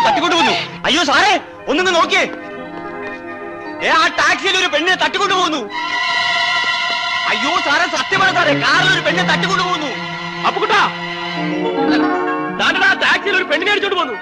പെണ്ണിനെ തട്ടിക്കൊണ്ടുപോകുന്നു. അയ്യോ സാറേ, ഒന്നിന്ന് നോക്കിയേ. ആ ടാക്സിയിൽ ഒരു പെണ്ണിനെ തട്ടിക്കൊണ്ടുപോകുന്നു. അയ്യോ സാറേ, സത്യമാണ് സാറേ, കാറിൽ ഒരു പെണ്ണിനെ തട്ടിക്കൊണ്ടുപോകുന്നു. അപ്പുകുട്ടാ, ടാക്സിയിൽ ഒരു പെണ്ണിനെ അടിച്ചോണ്ട് പോകുന്നു.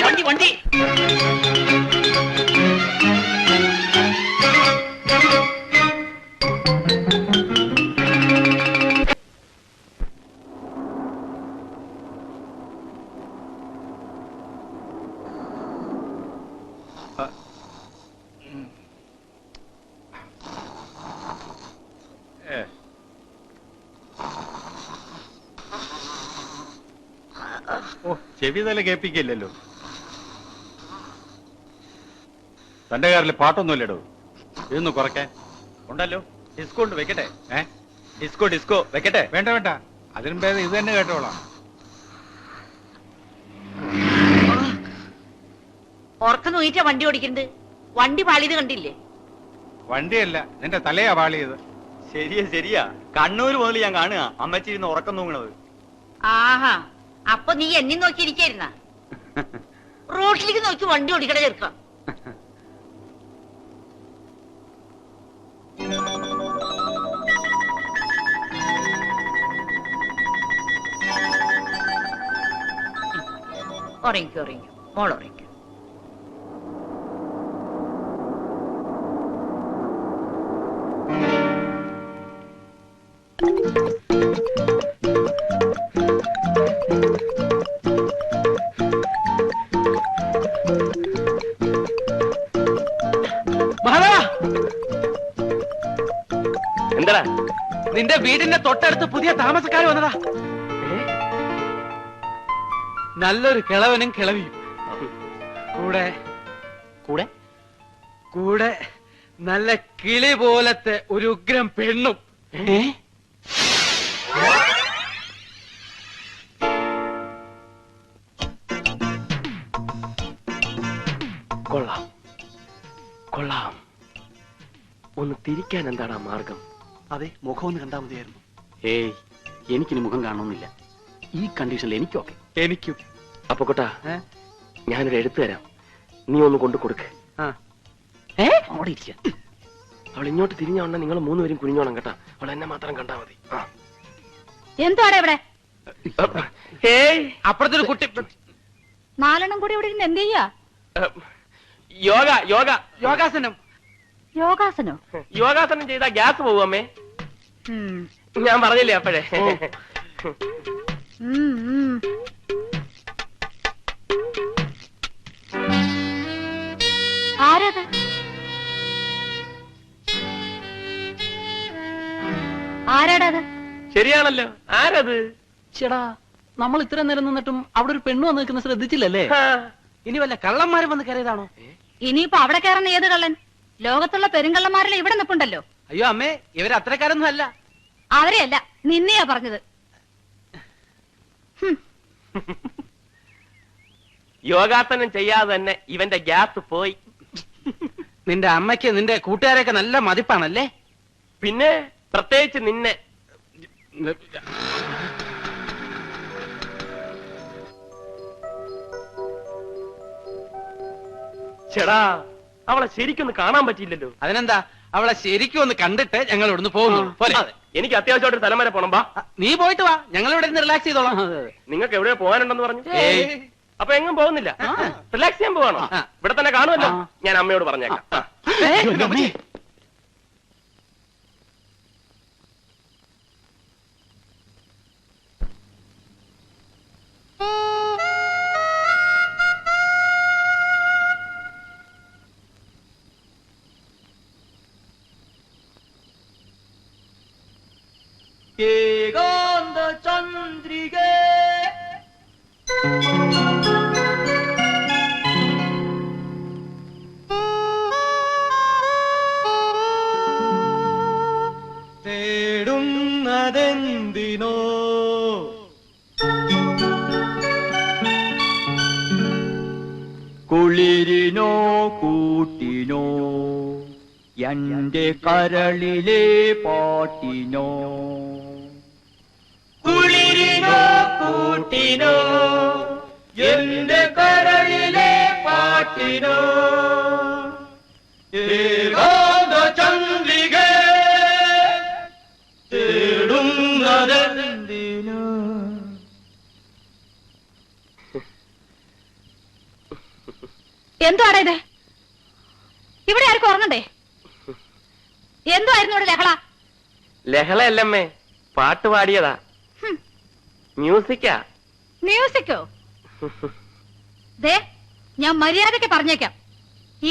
വണ്ടി വണ്ടി ചെവി തല കേൾപ്പിക്കില്ലല്ലോ. തന്റെ കാറിൽ പാട്ടൊന്നുമില്ലടോ. ഇതൊന്ന് കുറയ്ക്കാൻ ഉണ്ടല്ലോ. ഡിസ്കോ ഉണ്ട്, വെക്കട്ടെ? ഡിസ്കോ ഡിസ്കോ വെക്കട്ടെ? വേണ്ട വേണ്ട, അതിനും ഭേദം ഇത് തന്നെ കേട്ടോളാം. ഉറക്കം നോയിട്ടാ വണ്ടി ഓടിക്കുന്നത്. വണ്ടി പാളിയത് കണ്ടില്ലേ? വണ്ടിയല്ല, നിന്റെ തലയാ പാളിയത്. ശരിയാ ശരിയാ, കണ്ണൂര് മുതൽ ഞാൻ കാണുക അമ്മച്ചിരുന്ന് ഉറക്കം തൂങ്ങണത്. ആഹാ, അപ്പൊ നീ എന്നെ നോക്കിയിരിക്കായിരുന്ന? റോഡിലേക്ക് നോക്കി വണ്ടി ഓടിക്കട ചേർക്കാം. ഉറങ്ങിക്കോ ഉറങ്ങിക്കോ മോൾ ഉറങ്ങിക്കോ. എന്താ നിന്റെ വീടിന്റെ തൊട്ടടുത്ത് പുതിയ താമസക്കാർ വന്നതാ. നല്ലൊരു കിളവനും കിളവിയും കൂടെ കൂടെ കൂടെ നല്ല കിളി പോലത്തെ ഒരു ഉഗ്രം പെണ്ണും. കൊള്ളാം കൊള്ളാം. ഒന്ന് തിരിക്കാൻ എന്താണ് ആ മാർഗം? അതെ, മുഖം ഒന്ന് കണ്ടാ മതിയായിരുന്നു. ഏയ്, എനിക്കിനി മുഖം കാണണമെന്നില്ല. ഈ കണ്ടീഷനിൽ എനിക്കൊക്കെ. എനിക്കും. അപ്പൊ കൊട്ടാ, ഞാനൊരു എഴുത്ത് തരാം, നീ ഒന്ന് കൊണ്ടു കൊടുക്ക്. അവിടെ ഇരിക്ക. അവൾ ഇങ്ങോട്ട് തിരിഞ്ഞോണ്ട നിങ്ങൾ മൂന്നുപേരും കുനിഞ്ഞോണം കേട്ടാ. അവൾ എന്നെ മാത്രം കണ്ടാ മതി. എന്താണ് ഇവിടെ? അപ്പുറത്തൊരു കുട്ടി. നാലെണ്ണം കൂടി ഇവിടെ ഇരുന്ന് എന്ത് ചെയ്യാ? യോഗ യോഗ യോഗാസനം. യോഗാസനോ? യോഗാസനം ചെയ്താ ഗ്യാസ് പോകും അമ്മേ. ഞാൻ പറഞ്ഞില്ലേ അപ്പോഴേ. ആരത്? ആരാടത്? ശരിയാണല്ലോ, ആരത്? ചേടാ, നമ്മൾ ഇത്ര നേരം നിന്നിട്ടും അവിടെ ഒരു പെണ്ണ് വന്ന് നിൽക്കുന്ന ശ്രദ്ധിച്ചില്ലല്ലേ? ഇനി വല്ല കള്ളന്മാരും വന്ന് കയറിയതാണോ? ഇനിയിപ്പോ അവിടെ കയറുന്ന ഏത് കള്ളൻ? ലോകത്തുള്ള പെരുങ്കള്ളന്മാരെല്ലാം ഇവിടെ നിൽപ്പുണ്ടല്ലോ. അയ്യോ അമ്മേ, ഇവര് അത്രക്കാരൊന്നും അല്ല. അവരെയല്ല, നിന്നെയാ പറഞ്ഞത്. യോഗാസനം ചെയ്യാതെ തന്നെ ഇവന്റെ ഗ്യാസ് പോയി. നിന്റെ അമ്മയ്ക്ക് നിന്റെ കൂട്ടുകാരെയൊക്കെ നല്ല മതിപ്പാണല്ലേ? പിന്നെ പ്രത്യേകിച്ച് നിന്നെ. ചേടാ, അവളെ ശരിക്കൊന്ന് കാണാൻ പറ്റിയില്ലല്ലോ. അതിനെന്താ, അവളെ ശരിക്കും ഒന്ന് കണ്ടിട്ട് ഞങ്ങൾ ഇവിടുന്ന് പോകുന്നു പോലെ. എനിക്ക് അത്യാവശ്യമായിട്ട് സ്ഥലം വരെ പോണം. വാ, നീ പോയിട്ട് വാ, ഞങ്ങൾ ഇവിടെ നിന്ന് റിലാക്സ് ചെയ്തോളാം. നിങ്ങൾക്ക് എവിടെ പോകാനുണ്ടെന്ന് പറഞ്ഞു? അപ്പൊ എങ്ങും പോകുന്നില്ല, റിലാക്സ് ചെയ്യാൻ പോവാണോ? ഇവിടെ തന്നെ കാണുമല്ലോ. ഞാൻ അമ്മയോട് പറഞ്ഞേക്കാം. ഏകാന്ത ചന്ദ്രിക തേടുന്നതെന്തിനോ കുളിരിനോ കൂട്ടിനോ എന്റെ കരളിലെ പാട്ടിനോ കുളിരിനോ കൂട്ടിനോ എന്റെ കരളിലെ പാട്ടിനോ ഏകാന്ത ചന്ദ്രിക തേടുന്നതെന്തിനോ. എന്തുവാടാ ഇത്? ഇവിടെ ആർക്കും ഉറങ്ങണ്ടേ? എന്തുവായിരുന്നു ഇവിടെ ലഹള? ലഹളയല്ലമ്മേ, പാട്ട് പാടിയതാ. മ്യൂസിക്കാ. മ്യൂസിക്കോ? ദേ, ഞാൻ മര്യാദയ്ക്ക് പറഞ്ഞേക്കാം,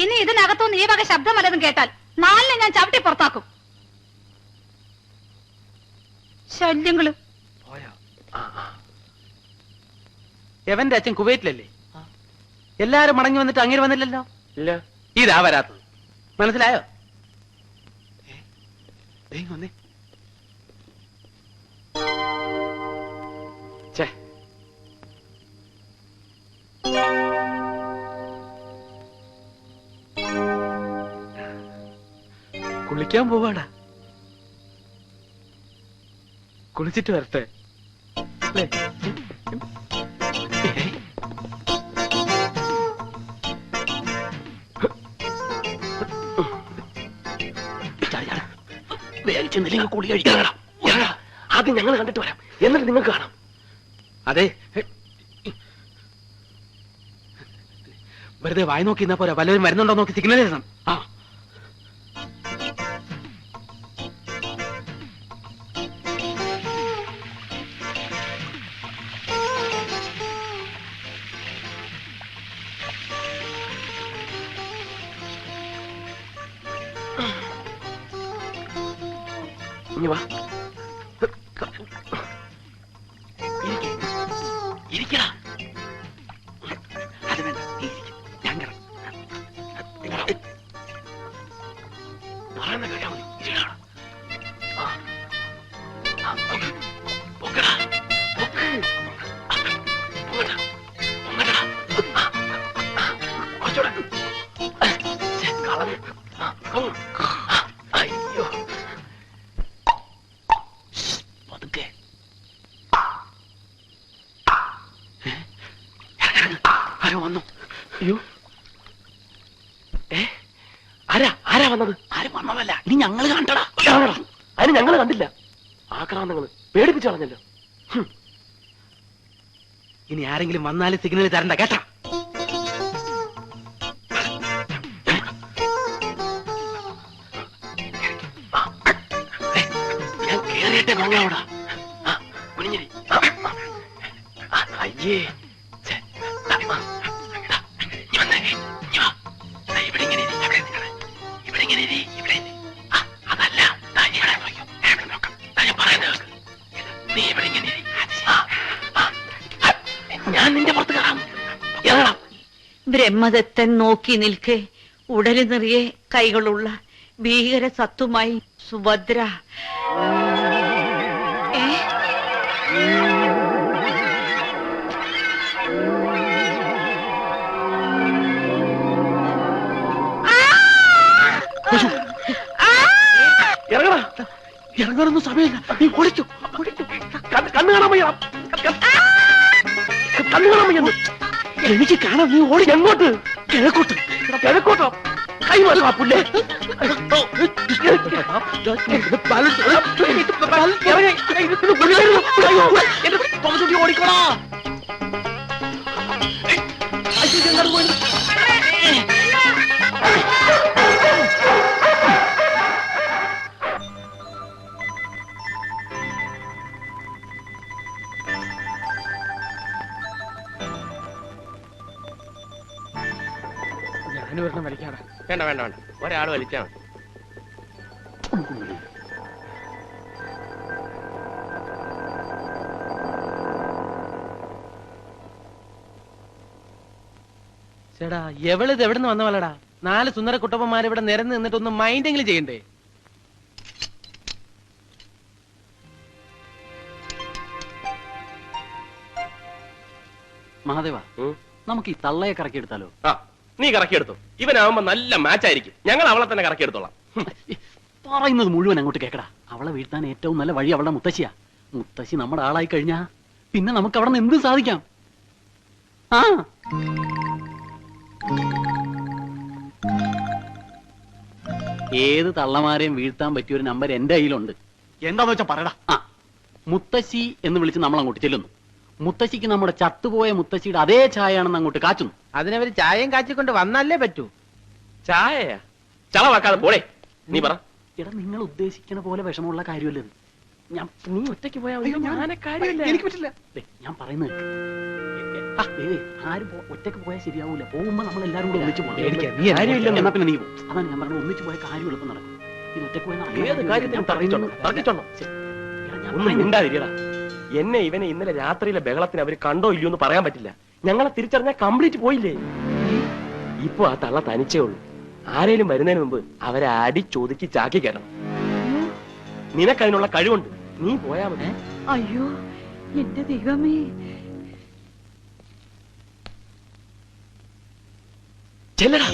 ഇനി ഇതിനകത്തുനിന്ന് ഈ വക ശബ്ദം വല്ലതും കേട്ടാൽ നാലിനെ ഞാൻ ചവിട്ടി പുറത്താക്കും. ശല്യങ്ങള്. എവന്റെ അച്ഛൻ കുവൈറ്റിലല്ലേ? എല്ലാരും മടങ്ങി വന്നിട്ട് അങ്ങനെ വന്നില്ലല്ലോ. ഇല്ല. ഇതാ വരാത്തത്. മനസ്സിലായോ? ഛേ, കുളിക്കാൻ പോവാടാ. കുളിച്ചിട്ട് വരട്ടെ. വേഗിച്ചെന്നില്ലെങ്കിൽ കുളി കഴിക്കണം. ആദ്യം ഞങ്ങൾ കണ്ടിട്ട് വരാം, എന്നിട്ട് നിങ്ങൾക്ക് കാണാം. അതെ, വെറുതെ വായി നോക്കി എന്നാ പോരാ, വല്ലവരും വരുന്നുണ്ടോ നോക്കി സിഗ്നൽ തരണം. ആ, ഇനി വാ. ഇരിക്കടാ. അത് വേണ്ട, ഞാൻ പറയുന്ന കേട്ടാ മതി. ഇരിക്കടാ. പൊക്കടാ, പൊക്ക്. പൊങ്ങടാ, പൊങ്ങടാ. കുറച്ചുകൂടെ. കളഞ്ഞു. അയ്യോ, പതുക്കെ. ആരോ വന്നു. അയ്യോ, ആരാ വന്നത്? ആരും വന്നതല്ല, ഇനി ഞങ്ങൾ കണ്ടടാ. അതിന് ഞങ്ങൾ കണ്ടില്ല. ആക്രാന്തങ്ങള് പേടിപ്പിച്ചു കളഞ്ഞല്ലോ. ഇനി ആരെങ്കിലും വന്നാലും സിഗ്നൽ തരണ്ട കേട്ടാ. ഞാൻ കേറിയിട്ടേ നോങ്ങാവൂടാ. കുനിഞ്ഞിരി. അയ്യേ, ഇവിടെ ഇങ്ങനെ അതല്ല, ഇവിടെ നോക്കാം. ഞാൻ പറയുന്നത് നീ ഇവിടെ ഇങ്ങനെ. ഞാൻ നിന്റെ പുറത്ത് കയറാം. ഇറങ്ങണം. ബ്രഹ്മദത്തൻ നോക്കി നിൽക്കെ ഉടല് നിറയെ കൈകളുള്ള ഭീകര സത്തുമായി സുഭദ്ര. ഇറങ്ങടാ. ഇറങ്ങാനൊന്നും സമയമില്ല, നീ ഓടിച്ചു. കണ്ണു കാണാൻ വയ്യ. കണ്ണു കാണാൻ വയ്യെന്ന്. എനിക്ക് കാണാം, നീ ഓടി. എങ്ങോട്ട്? കിഴക്കോട്ട്. കിഴക്കോട്ടോ? കൈമാറും ആ പുല്ലേ. ഓടിക്കോളാ. ഞാനൊരെണ്ണം വലിക്കാടാ. വേണ്ട വേണ്ട വേണ്ട, ഒരാൾ വലിച്ചാ മതി. ചേടാ, എവളിത് എവിടുന്ന് വന്ന പോലെടാ? 4 സുന്ദര കുട്ടപ്പന്മാർ ഇവിടെ നിരന്ന് നിന്നിട്ട് ഒന്ന് മൈൻഡെങ്കിലും ചെയ്യണ്ടേ? മഹാദേവ നമുക്ക് ഈ തള്ളയെ കറക്കിയെടുത്താലോ? ആ നീ കറക്കിയെടുത്തു. ഇവനാവുമ്പോ നല്ല മാച്ച് ആയിരിക്കും. ഞങ്ങൾ അവളെ തന്നെ കറക്കിയെടുത്തോളാം. പറയുന്നത് മുഴുവൻ അങ്ങോട്ട് കേക്കടാ. അവളെ വീഴ്ത്താൻ ഏറ്റവും നല്ല വഴി അവളുടെ മുത്തശ്ശിയാ. മുത്തശ്ശി നമ്മുടെ ആളായി കഴിഞ്ഞാ പിന്നെ നമുക്ക് അവിടെ നിന്ന് എന്ത് സാധിക്കാം? ആ ഏത് തള്ളമാരെയും വീഴ്ത്താൻ പറ്റിയ ഒരു നമ്പർ എന്റെ കയ്യിലുണ്ട്. എന്താന്ന് വെച്ചാ പറയടാ. ആ മുത്തശ്ശി എന്ന് വിളിച്ച് നമ്മൾ അങ്ങോട്ട് ചെല്ലുന്നു. മുത്തശ്ശിക്ക് നമ്മുടെ ചത്തുപോയ മുത്തശ്ശിയുടെ അതേ ചായയാണെന്ന് അങ്ങോട്ട് കാച്ചുന്നു. അതിനവര് ചായയും കാച്ചിക്കൊണ്ട് വന്നല്ലേ പറ്റൂ. ചായയാ ചളവാക്കാതെ പോടേ. നീ പറ. എടാ നിങ്ങൾ ഉദ്ദേശിക്കണ പോലെ വിഷമമുള്ള കാര്യമല്ലേ ഇത്. നീ ഒറ്റയ്ക്ക് പോയാ എനിക്ക് പറ്റില്ല. ഞാൻ പറയുന്നത് ആരും ഒറ്റയ്ക്ക് പോയാൽ ശരിയാവൂല. പോകുമ്പോ നമ്മൾ എല്ലാരും കൂടെ ഒന്നിച്ച് പോകണം. എന്നാ പിന്നെ നീ പോകും. അതാണ് ഞാൻ പറഞ്ഞത്. ഒന്നിച്ച് പോയ കാര്യം എളുപ്പം നടക്കും. ഇത് ഒറ്റയ്ക്ക് ഒന്നും മിണ്ടാതിരിക്കടാ. എന്നെ ഇവനെ ഇന്നലെ രാത്രിയിലെ ബഹളത്തിന് അവര് കണ്ടോ ഇല്ലയോ എന്ന് പറയാൻ പറ്റില്ല. ഞങ്ങളെ തിരിച്ചറിഞ്ഞാൽ കംപ്ലീറ്റ് പോയില്ലേ. ഇപ്പൊ ആ തള്ള തനിച്ചേ ഉള്ളൂ. ആരേലും വരുന്നതിന് മുമ്പ് അവരെ അടി ചോദിക്ക് ചാക്കി കയറണം. നിനക്കതിനുള്ള കഴിവുണ്ട്. നീ പോയാ മതി. അയ്യോ എന്റെ ദൈവമേ. ചെല്ലടാ.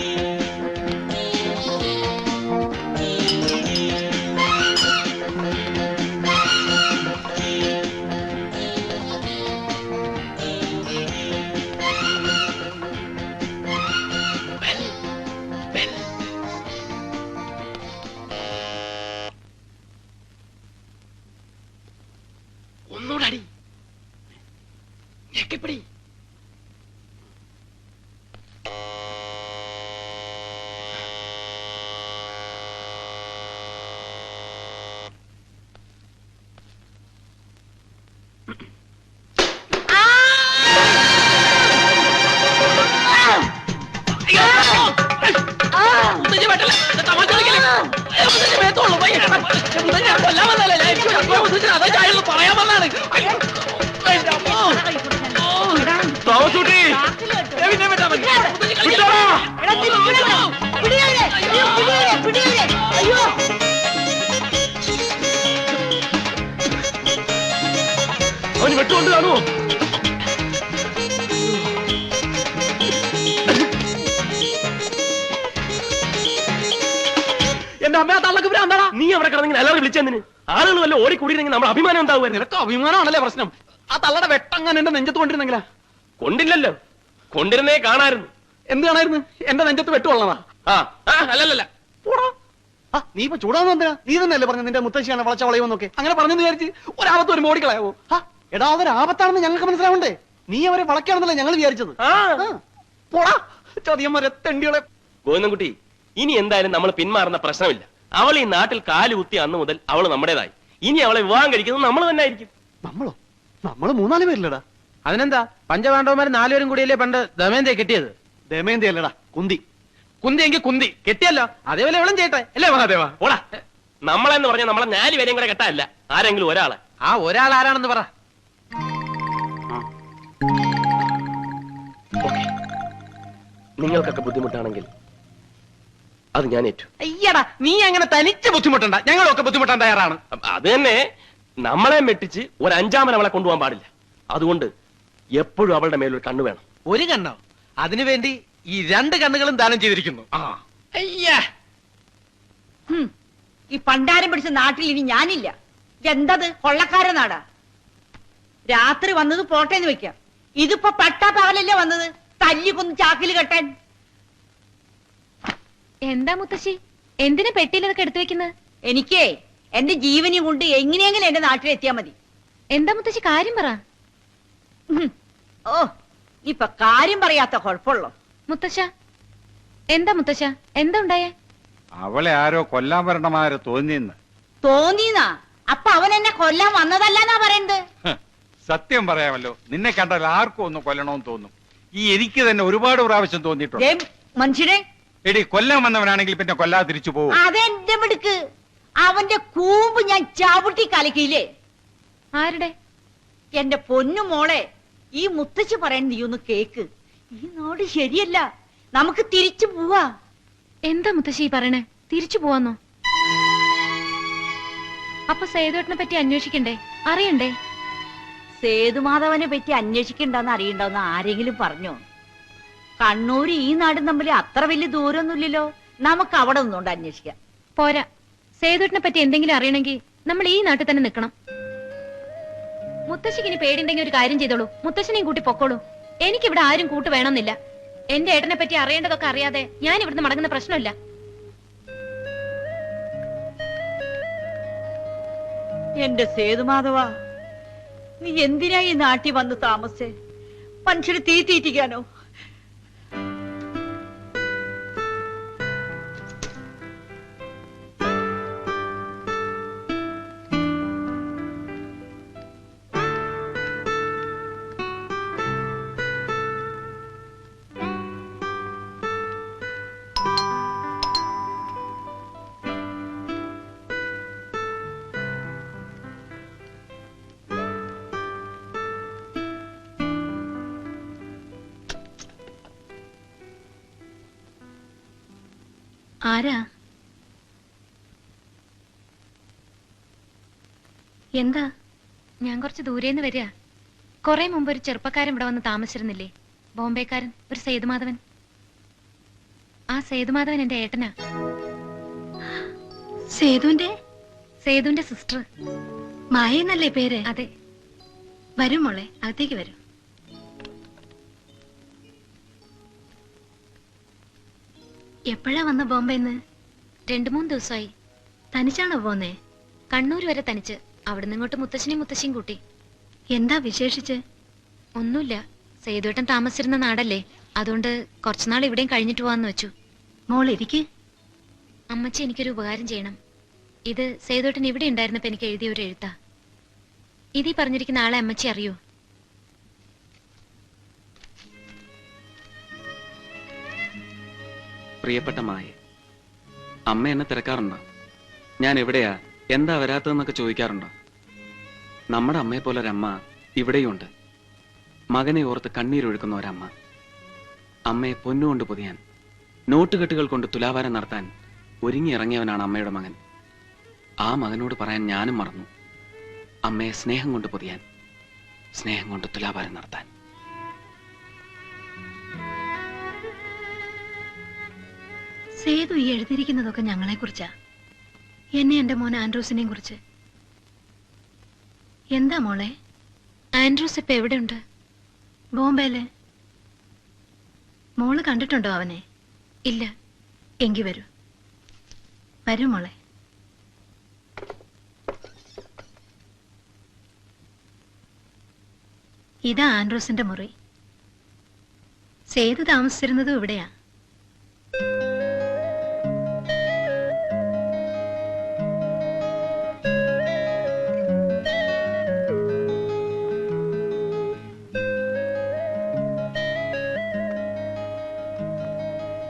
ഒന്നൂടടി ഞെക്കിപ്പിടി. അവന് വെട്ടുകൊണ്ട് കാണുമോ? എന്റെ അമ്മ തള്ളക്ക് ഭ്രാന്താടാ. നീ അവിടെ കിടന്നെങ്കിൽ എല്ലാവരും വിളിച്ചെന്നിന് ആളുകൾ വല്ല ഓടിക്കൂടിയിരുന്നെങ്കിൽ നമ്മുടെ അഭിമാനം എന്താവുമായിരുന്നു. നിനക്ക് അഭിമാനമാണല്ലേ പ്രശ്നം. ആ തള്ളയുടെ വെട്ടങ്ങാൻ എന്റെ നെഞ്ചത്ത് കൊണ്ടിരുന്നെങ്കിലാ. കൊണ്ടില്ലല്ലോ. കൊണ്ടിരുന്നേ കാണായിരുന്നു. എന്ത് കാണായിരുന്നു? എന്റെ നെഞ്ചത്ത് വെട്ടുകൊള്ളതാ. അല്ലല്ല. നീ ഇപ്പൊ ചൂടാന്ന് എന്തിനാ? നീ തന്നെയല്ലേ പറഞ്ഞു നിന്റെ മുത്തശ്ശിയാണ് വളച്ച വളയുമെന്നൊക്കെ. അങ്ങനെ പറഞ്ഞെന്ന് വിചാരിച്ച് ഒരാപത്ത് ഒരു മോടിക്കളയാവോ? എടാ അതൊരു ആപത്താണെന്ന് ഞങ്ങൾക്ക് മനസ്സിലാവണ്ടേ? നീ അവരെ വളയ്ക്കാണെന്നല്ലേ ഞങ്ങൾ വിചാരിച്ചത്. പോടാ ചതിയന്മാരെ തെണ്ടികളെ. ഗോവിന്ദൻകുട്ടി, ഇനി എന്തായാലും നമ്മൾ പിന്മാറുന്ന പ്രശ്നമില്ല. അവൾ ഈ നാട്ടിൽ കാല് കുത്തി അന്ന് മുതൽ അവൾ നമ്മുടേതായി. ഇനി അവളെ വിവാഹം കഴിക്കുന്നത് നമ്മൾ തന്നെ ആയിരിക്കും. നമ്മളോ? നമ്മള് 3-4 പേരില്ലടാ. അതിനെന്താ? പഞ്ചപാണ്ഡവന്മാർ 4 പേരും കൂടിയല്ലേ പണ്ട് ദമയന്തിയെ കെട്ടിയത്? ദമയന്തി അല്ലടാ, കുന്തി. കുന്തിയെങ്കിൽ കുന്തി കെട്ടിയല്ലോ. അതേപോലെ ഇവളും ചെയ്യട്ടെ അല്ലേ മഹാദേവ? ഓടാ. നമ്മളെന്ന് പറഞ്ഞാൽ നമ്മളെ 4 പേരെയും കൂടെ കെട്ടാല്ല, ആരെങ്കിലും ഒരാളെ. ആ ഒരാൾ ആരാണെന്ന് പറ. നിങ്ങൾക്കൊക്കെ ബുദ്ധിമുട്ടാണെങ്കിൽ അത് ഞാൻ ഏറ്റു. അയ്യടാ, നീ അങ്ങനെ തനിച്ച് ബുദ്ധിമുട്ടണ്ട. ഞങ്ങളൊക്കെ ബുദ്ധിമുട്ടാൻ തയ്യാറാണ്. അത് തന്നെ, നമ്മളെ മെട്ടിച്ച് ഒരു 5-ാമൻ അവളെ കൊണ്ടുപോകാൻ പാടില്ല. അതുകൊണ്ട് എപ്പോഴും അവളുടെ മേലൊരു കണ്ണു വേണം. ഒരു കണ്ണോ? അതിനുവേണ്ടി ഈ 2 കണ്ണുകളും ദാനം ചെയ്തിരിക്കുന്നു. അയ്യാ, ഈ പണ്ടാരം പിടിച്ച നാട്ടിൽ ഇനി ഞാനില്ല. എന്തത് കൊള്ളക്കാര നാടാ. രാത്രി വന്നത് പോട്ടേന്ന് വെക്കാം. ഇതിപ്പോ പട്ടാ പകലല്ലേ വന്നത്, തല്ലി കൊന്ന് ചാക്കിൽ കെട്ടാൻ. എന്താ മുത്തശ്ശി, എന്തിനാ പെട്ടിയിലതൊക്കെ എടുത്തു വെക്കുന്നത്? എനിക്കേ എന്റെ ജീവനെ കൊണ്ട് എങ്ങനെയെങ്കിലും എന്റെ നാട്ടിലെത്തിയാ മതി. എന്താ മുത്തശ്ശി കാര്യം പറ. ഓ, ഇപ്പൊ കാര്യം പറയാത്ത കുഴപ്പമുള്ളൂ. മുത്തശ്ശ എന്താ മുത്തശ്ശ, എന്താ ഉണ്ടായേ? അവളെ ആരോ കൊല്ലാൻ വരണമാര് തോന്നിയെന്ന്. തോന്നിന്നാ? അപ്പൊ അവൻ എന്നെ കൊല്ലാൻ വന്നതല്ലാന്നാ പറയുന്നത്. സത്യം പറയാമല്ലോ, നിന്നെ കണ്ടാൽ ആർക്കും ഒന്ന് കൊല്ലണമെന്ന് തോന്നും. ഈ എനിക്ക് തന്നെ ഒരുപാട് പ്രാവശ്യം തോന്നിയിട്ടുണ്ട്. മനുഷ്യനെ എടി, കൊല്ലാൻ വന്നവനാണെങ്കിൽ പിന്നെ കൊല്ലാതെ തിരിച്ചു പോകും. അതെന്റെ മിടുക്ക്. അവന്റെ കൂമ്പ് ഞാൻ ചവിട്ടി കലക്കിയില്ലേ. ആരുടെ? എന്റെ പൊന്നു മോളെ, ഈ മുത്തച്ഛി പറയാൻ നീ ഒന്ന് കേക്ക്. ഈ നാട് ശരിയല്ല, നമുക്ക് തിരിച്ചു പോവാ. എന്താ മുത്തശ്ശി പറയണേ? തിരിച്ചു പോവാന്നോ? അപ്പൊ സേതുവേട്ടനെ പറ്റി അന്വേഷിക്കണ്ടേ? അറിയണ്ടേ? സേതുമാധവനെ പറ്റി അന്വേഷിക്കണ്ടെന്ന് അറിയണ്ടെന്ന് ആരെങ്കിലും പറഞ്ഞോ? കണ്ണൂര് ഈ നാടും തമ്മിൽ അത്ര വലിയ ദൂരമൊന്നുമില്ലല്ലോ. നമുക്ക് അവിടെ നിന്നുകൊണ്ട് അന്വേഷിക്കാം. പോരാ, സേതുട്ടിനെ പറ്റി എന്തെങ്കിലും അറിയണമെങ്കിൽ നമ്മൾ ഈ നാട്ടിൽ തന്നെ നിൽക്കണം. മുത്തശ്ശിക്ക് ഇനി പേടിണ്ടെങ്കിൽ ഒരു കാര്യം ചെയ്തോളൂ, മുത്തശ്ശനെയും കൂട്ടി പൊക്കോളൂ. എനിക്കിവിടെ ആരും കൂട്ട് വേണമെന്നില്ല. എന്റെ ഏട്ടനെ പറ്റി അറിയേണ്ടതൊക്കെ അറിയാതെ ഞാൻ ഇവിടുന്ന് മടങ്ങുന്ന പ്രശ്നമില്ല. എന്റെ സേതുമാധവ, നീ എന്തിനാ ഈ നാട്ടിൽ വന്ന് താമസിച്ചേ? മനുഷ്യര് തീ തീറ്റിക്കാനോ? ആരാ? എന്താ? ഞാൻ കുറച്ച് ദൂരേന്ന് വരിക. കുറെ മുമ്പ് ഒരു ചെറുപ്പക്കാരൻ ഇവിടെ വന്ന് താമസിച്ചിരുന്നില്ലേ? ബോംബെക്കാരൻ, ഒരു സേതുമാധവൻ. ആ സേതുമാധവൻ എന്റെ ഏട്ടനാ. സേതുവിന്റെ സിസ്റ്റർ. മായ എന്നല്ലേ പേര്? അതെ. വരും മോളെ, അകത്തേക്ക് വരും. എപ്പോഴാ വന്ന ബോംബെന്ന്? 2-3 ദിവസമായി. തനിച്ചാണോ പോന്നേ? കണ്ണൂർ വരെ തനിച്ച്. അവിടുന്ന് ഇങ്ങോട്ട് മുത്തശ്ശനെയും മുത്തശ്ശിയും കൂട്ടി. എന്താ വിശേഷിച്ച്? ഒന്നുമില്ല. സേതുവേട്ടൻ താമസിച്ചിരുന്ന നാടല്ലേ, അതുകൊണ്ട് കുറച്ചുനാൾ ഇവിടെയും കഴിഞ്ഞിട്ട് പോവാന്ന് വെച്ചു. മോൾ ഇരിക്ക്. അമ്മച്ചി എനിക്കൊരു ഉപകാരം ചെയ്യണം. ഇത് സേതുവേട്ടൻ ഇവിടെ ഉണ്ടായിരുന്നപ്പോ എനിക്ക് എഴുതിയ ഒരു എഴുത്താ. ഇതീ പറഞ്ഞിരിക്കുന്ന ആളെ അമ്മച്ചി അറിയോ? പ്രിയപ്പെട്ട മായ, അമ്മ എന്നെ തിരക്കാറുണ്ടോ? ഞാൻ എവിടെയാ, എന്താ വരാത്തതെന്നൊക്കെ ചോദിക്കാറുണ്ടോ? നമ്മുടെ അമ്മയെ പോലെ ഒരമ്മ ഇവിടെയുണ്ട്. മകനെ ഓർത്ത് കണ്ണീരൊഴുക്കുന്ന ഒരമ്മ. അമ്മയെ പൊന്നുകൊണ്ട് പൊതിയാൻ, നോട്ടുകെട്ടുകൾ കൊണ്ട് തുലാഭാരം നടത്താൻ ഒരുങ്ങിയിറങ്ങിയവനാണ് അമ്മയുടെ മകൻ. ആ മകനോട് പറയാൻ ഞാനും മറന്നു. അമ്മയെ സ്നേഹം കൊണ്ട് പൊതിയാൻ, സ്നേഹം കൊണ്ട് തുലാഭാരം നടത്താൻ. സേതു ഈ എഴുതിയിരിക്കുന്നതൊക്കെ ഞങ്ങളെ കുറിച്ചാ. എന്നെ എന്റെ മോൻ ആൻഡ്രൂസിനെയും കുറിച്ച്. എന്താ മോളെ? ആൻഡ്രൂസ് ഇപ്പൊ എവിടെയുണ്ട്? ബോംബെയില്. മോള് കണ്ടിട്ടുണ്ടോ അവനെ? ഇല്ല. എങ്കി വരൂ. വരൂ മോളെ. ഇതാ ആൻഡ്രൂസിന്റെ മുറി. സേതു താമസിച്ചിരുന്നതും ഇവിടെയാ.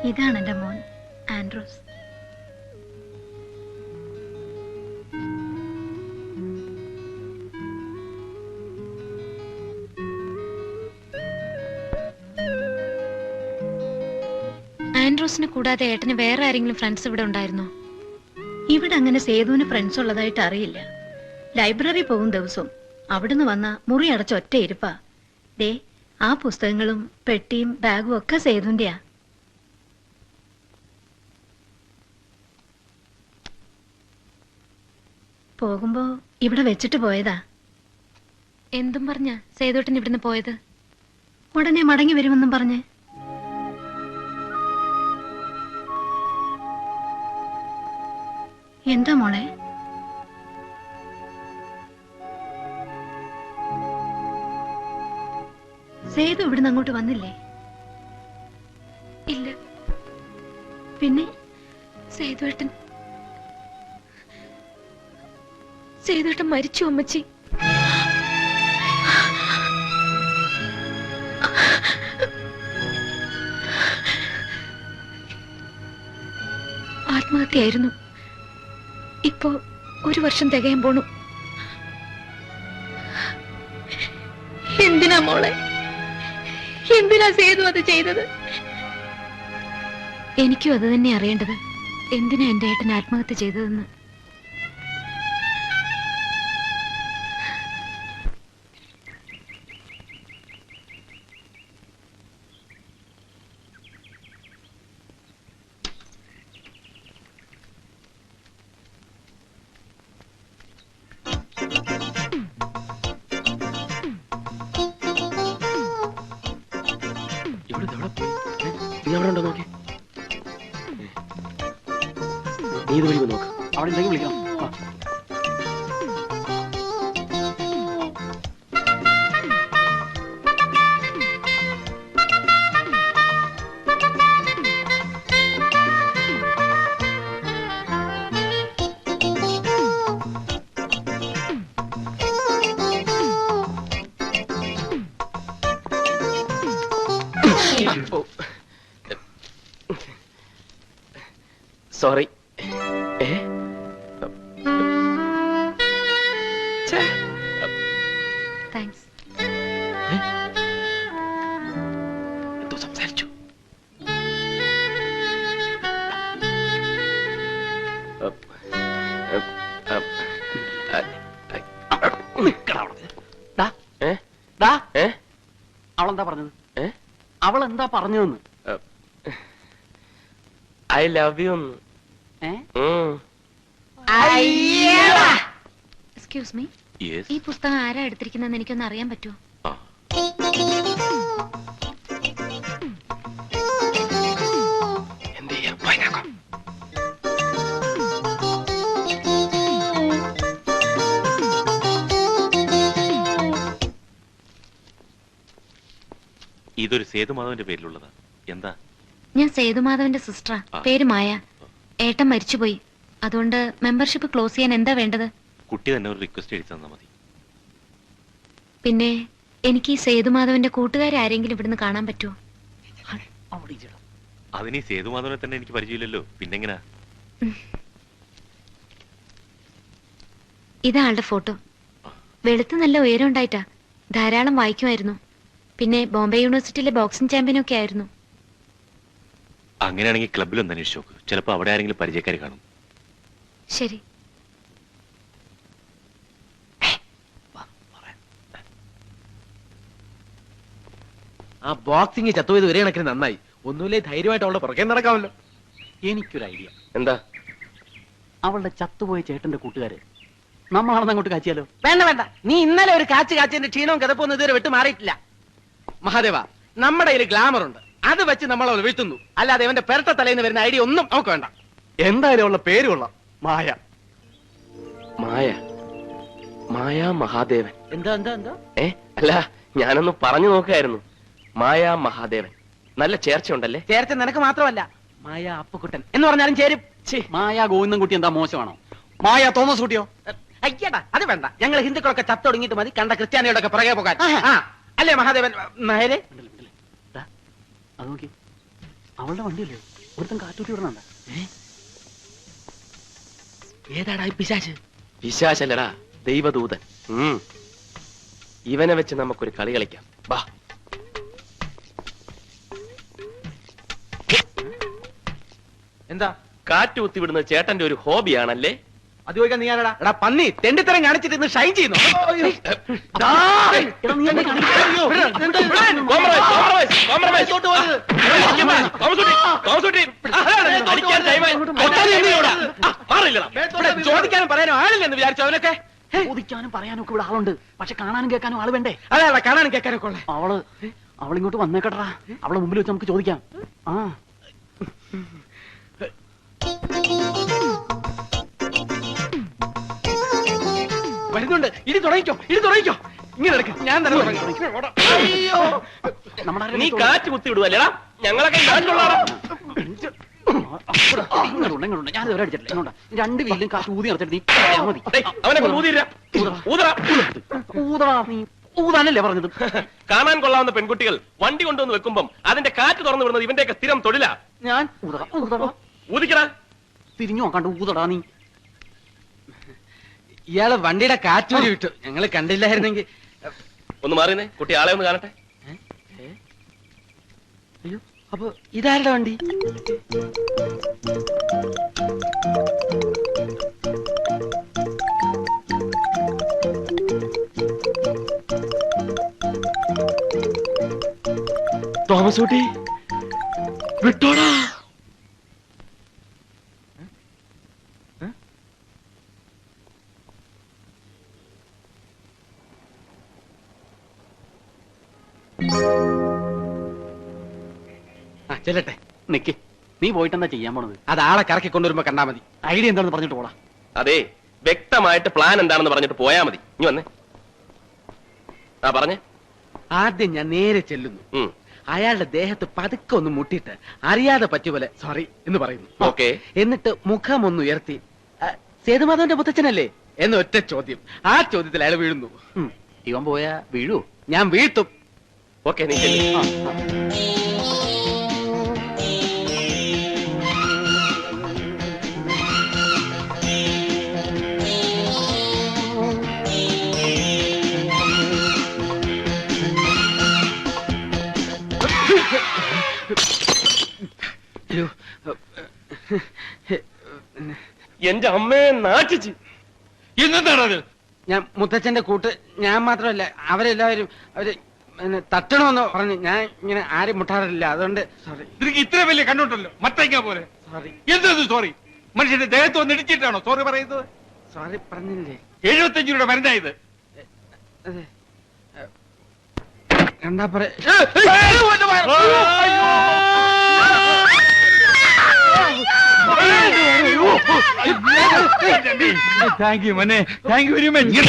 ഇതാണ് എന്റെ മോൻ ആൻഡ്രൂസ്. ആൻഡ്രൂസിനെ കൂടാതെ ഏട്ടന് വേറെ ആരെങ്കിലും ഫ്രണ്ട്സ് ഇവിടെ ഉണ്ടായിരുന്നോ? ഇവിടെ അങ്ങനെ സേതുവിന് ഫ്രണ്ട്സ് ഉള്ളതായിട്ട് അറിയില്ല. ലൈബ്രറി പോകും ദിവസവും. അവിടുന്ന് വന്ന മുറി അടച്ച ഒറ്റ ഇരിപ്പാ. ദേ, ആ പുസ്തകങ്ങളും പെട്ടിയും ബാഗും ഒക്കെ സേതുവിന്റെയാ. പോകുമ്പോ ഇവിടെ വെച്ചിട്ട് പോയതാ. എന്തും പറഞ്ഞ സേതുട്ടൻ ഇവിടുന്ന് പോയത്? ഉടനെ മടങ്ങി വരുമെന്നും പറഞ്ഞ്. എന്താ മോളെ? സേതു ഇവിടുന്ന് അങ്ങോട്ട് വന്നില്ലേ? ഇല്ല. പിന്നെ സേതുവേട്ടൻ മരിച്ചു അമ്മച്ചി. ആത്മഹത്യയായിരുന്നു. ഇപ്പോ 1 വർഷം തികയാൻ പോണു. എന്തിനാ മോളെ, എന്തിനാ സേതു അത് ചെയ്തത്? എനിക്കും അത് തന്നെ അറിയേണ്ടത്. എന്തിനാ എന്റെ ഏട്ടൻ ആത്മഹത്യ ചെയ്തതെന്ന്. നീ അവിടെ ഉണ്ടോ നോക്കി. നീ ഇത് വഴി നോക്ക്. അവിടെ ഉണ്ടെങ്കിൽ വിളിക്കണം. ആ. സോറി. താങ്ക്സ്. എന്തോ സംസാരിച്ചു. നിക്കടാ അവിടെ. ഡാ, ഡാ, അവളെന്താ പറഞ്ഞത്? അവളെന്താ പറഞ്ഞതെന്ന്? I love you. Excuse me, ഈ പുസ്തകം ആരാ എടുത്തിരിക്കുന്നതെന്ന് എനിക്കൊന്ന് അറിയാൻ പറ്റുമോ? എന്ത് ചെയ്യാം? വായിക്കാം. ഇതൊരു സേതുമാധവന്റെ പേരിലുള്ളതാ. എന്താ? ഞാൻ സേതുമാധവന്റെ സിസ്റ്ററാ. പേര് മായ. ഏട്ടൻ മരിച്ചുപോയി. അതുകൊണ്ട് മെമ്പർഷിപ്പ് ക്ലോസ് ചെയ്യാൻ എന്താ വേണ്ടത്? കുട്ടി തന്നെ ഒരു റിക്വസ്റ്റ് എഴുതി തന്നാ മതി. പിന്നെ എനിക്ക് ഈ സേതുമാധവന്റെ കൂട്ടുകാരെ ആരെങ്കിലും ഇവിടുന്ന് കാണാൻ പറ്റുമോ? അതിന് ഈ സേതുമാധവനെ തന്നെ എനിക്ക് പരിചയമില്ലല്ലോ, പിന്നെങ്ങനാ? ഇതാളുടെ ഫോട്ടോ. വെളുത്ത് നല്ല ഉയരം ഉണ്ടായിട്ടാ. ധാരാളം വായിക്കുമായിരുന്നു. പിന്നെ ബോംബെ യൂണിവേഴ്സിറ്റിയിലെ ബോക്സിംഗ് ചാമ്പ്യനൊക്കെ ആയിരുന്നു. അങ്ങനെയാണെങ്കിൽ ക്ലബിലൊന്ന് അന്വേഷിച്ചു നോക്ക്. ചിലപ്പോ അവിടെ ആരെങ്കിലും പരിചയക്കാർ കാണും. ശരി. ആ ബോക്സിംഗ് ചത്തുപോയത് ഒരേ കണക്കിന് നന്നായി. ഒന്നുമില്ലേ ധൈര്യമായിട്ട് അവളുടെ പുറകെ നടക്കാമല്ലോ. എനിക്കൊരു ഐഡിയ. എന്താ? അവളുടെ ചത്തുപോയ ചേട്ടന്റെ കൂട്ടുകാര് നമ്മളാണെന്ന് അങ്ങോട്ട് കാച്ചിയാലോ? വേണ്ട വേണ്ട, നീ ഇന്നലെ ഒരു കാച്ചിന്റെ ക്ഷീണവും കിതപ്പൊന്നും ഇതുവരെ വിട്ട് മാറിയിട്ടില്ല. മഹാദേവ, നമ്മുടെ കയ്യിൽ ഗ്ലാമർ ഉണ്ട്. അത് വെച്ച് നമ്മൾ അവൾ വീഴ്ത്തുന്നു. അല്ലാതെ അവന്റെ പെരട്ട തലേന്ന് വരുന്ന ഐഡിയ ഒന്നും നമുക്ക് വേണ്ട. എന്തായാലും അവളുടെ പേര് കൊള്ളാം, മായ. മായ, മായ മഹാദേവൻ. എന്താ എന്താ എന്താ? അല്ല, ഞാനൊന്ന് പറഞ്ഞു നോക്കായിരുന്നു. മായ മഹാദേവൻ, നല്ല ചേർച്ച ഉണ്ടല്ലേ? ചേർച്ച നിനക്ക് മാത്രമല്ല, മായ അപ്പുക്കുട്ടൻ എന്ന് പറഞ്ഞാലും ചേരും. മായ ഗോവിന്ദൻകുട്ടി എന്താ മോശമാണോ? മായ തോമസ് കുട്ടിയോ? അയ്യടാ, അത് വേണ്ട. ഞങ്ങൾ ഹിന്ദുക്കളൊക്കെ ചത്തൊടുങ്ങിട്ട് മതി കണ്ട ക്രിസ്ത്യാനിയോടൊക്കെ പുറകെ പോകാൻ. അല്ലേ മഹാദേവൻ നായരെ? അത് നോക്കി, അവളുടെ വണ്ടിയല്ലേ ഒരുത്തൻ കാറ്റൂട്ടി വിടണണ്ട. ഏതാടാ പിശാച്? പിശാചല്ലടാ, ദൈവദൂതൻ. ഇവനെ വെച്ച് നമുക്കൊരു കളി കളിക്കാം. ബാ. എന്താ കാറ്റ് കുത്തിവിടുന്ന ചേട്ടന്റെ ഒരു ഹോബിയാണല്ലേ? അത് ചോദിക്കാൻ നീ ആരടാ? എടാ പന്നി, തെണ്ടിത്തരം കാണിച്ചിട്ട് ഇന്ന് ഷൈൻ ചെയ്യുന്നു. ചോദിക്കാനും പറയാനും ആളില്ലെന്ന് വിചാരിച്ചു അവനൊക്കെ. ചോദിക്കാനും പറയാനും ഒക്കെ ഇവിടെ ആളുണ്ട്. പക്ഷെ കാണാനും കേൾക്കാനും ആള് വേണ്ടേ? അതെ, കാണാനും കേൾക്കാനും ഒക്കെ. അവളിങ്ങോട്ട് വന്നേക്കട്ടാ. അവളെ മുമ്പിൽ വെച്ച് നമുക്ക് ചോദിക്കാം. വരുന്നുണ്ട്. ഇനി തുടങ്ങിക്കോ, ഇനി തുടങ്ങിക്കോ. ഇങ്ങനെ എടുക്ക, ഞാൻ തന്നെ നീ കാറ്റ് കുത്തി വിടുവല്ലേടാ? ഞങ്ങളൊക്കെ ഞാൻ ഇതുവരെ അടിച്ചിട്ടില്ല. രണ്ട് വീലും കാറ്റ് ഊതി നടത്തിട്ട് നീ മതി. ഊതാനല്ലേ പറഞ്ഞത്? കാണാൻ കൊള്ളാവുന്ന പെൺകുട്ടികൾ വണ്ടി കൊണ്ടുവന്ന് വെക്കുമ്പം അതിന്റെ കാറ്റ് തുറന്നു വിടുന്നത് ഇവന്റെയൊക്കെ സ്ഥിരം തൊഴിലാ. ഞാൻ ഊതിക്കടാ. തിരിഞ്ഞു നോക്കാണ്ട് ഊതടാ നീ. ഇയാള് വണ്ടിയുടെ കാറ്റൂരി വിട്ടു. ഞങ്ങള് കണ്ടില്ലായിരുന്നെങ്കിൽ. ഒന്ന് മാറിയുന്നേ, കുട്ടി ആളെ ഒന്ന് കാണട്ടെ. അയ്യോ, അപ്പൊ ഇതാരുടെ വണ്ടി? തോമസ് കുട്ടി വിട്ടോടാ. ചെല്ലട്ടെ. നിക്ക്, നീ പോയിട്ട് എന്താ ചെയ്യാൻ പോണത്? അത് ആളെ കറക്കി കൊണ്ടുവരുമ്പോ കണ്ടാ മതി. ഐഡിയ എന്താണെന്ന് പറഞ്ഞിട്ട് പോടാ. അതെ, വ്യക്തമായിട്ട് പ്ലാൻ എന്താണെന്ന് പറഞ്ഞിട്ട് പോയാ മതി. ഇനി വന്നേ. ആ പറഞ്ഞേ. ആദ്യം ഞാൻ നേരെ ചെല്ലുന്നു. അയാളുടെ ദേഹത്ത് പതുക്കെ ഒന്ന് മുട്ടിയിട്ട് അറിയാതെ പറ്റുപോലെ സോറി എന്ന് പറയുന്നു. ഓക്കെ. എന്നിട്ട് മുഖം ഒന്ന് ഉയർത്തി സേതുമാധവന്റെ മുത്തച്ഛനല്ലേ എന്ന് ഒറ്റ ചോദ്യം. ആ ചോദ്യത്തിൽ അയാൾ വീഴുന്നു. ഇവൻ പോയാ വീഴൂ? ഞാൻ വീഴ്ത്തും. ഓക്കെ, നീ ചെല്ല്. എന്റെ അമ്മയെ നാട്ടിച്ച്. ഇന്നെന്താണത്? ഞാൻ മുത്തച്ഛന്റെ കൂട്ട്, ഞാൻ മാത്രമല്ല അവരെല്ലാവരും അവര് തട്ടണമെന്ന് പറഞ്ഞു. ഞാൻ ഇങ്ങനെ ആരും മുട്ടാറില്ല, അതുകൊണ്ട് സോറി. നിനക്ക് ഇത്ര വലിയ കണ്ണുണ്ടല്ലോ, മത്തയ്ക്ക പോലെ. സോറി എന്തത് സോറി? മനുഷ്യന്റെ ദേഹത്ത് വന്ന് ഇടിച്ചിട്ടാണോ സോറി പറയുന്നത്? സോറി പറഞ്ഞില്ലേ? 75 രൂപയുടെ മരുന്നായത്. അതെ, കണ്ടാ പറയാ. താങ്ക് യു മോനെ, താങ്ക് യു വെരി മച്ച്.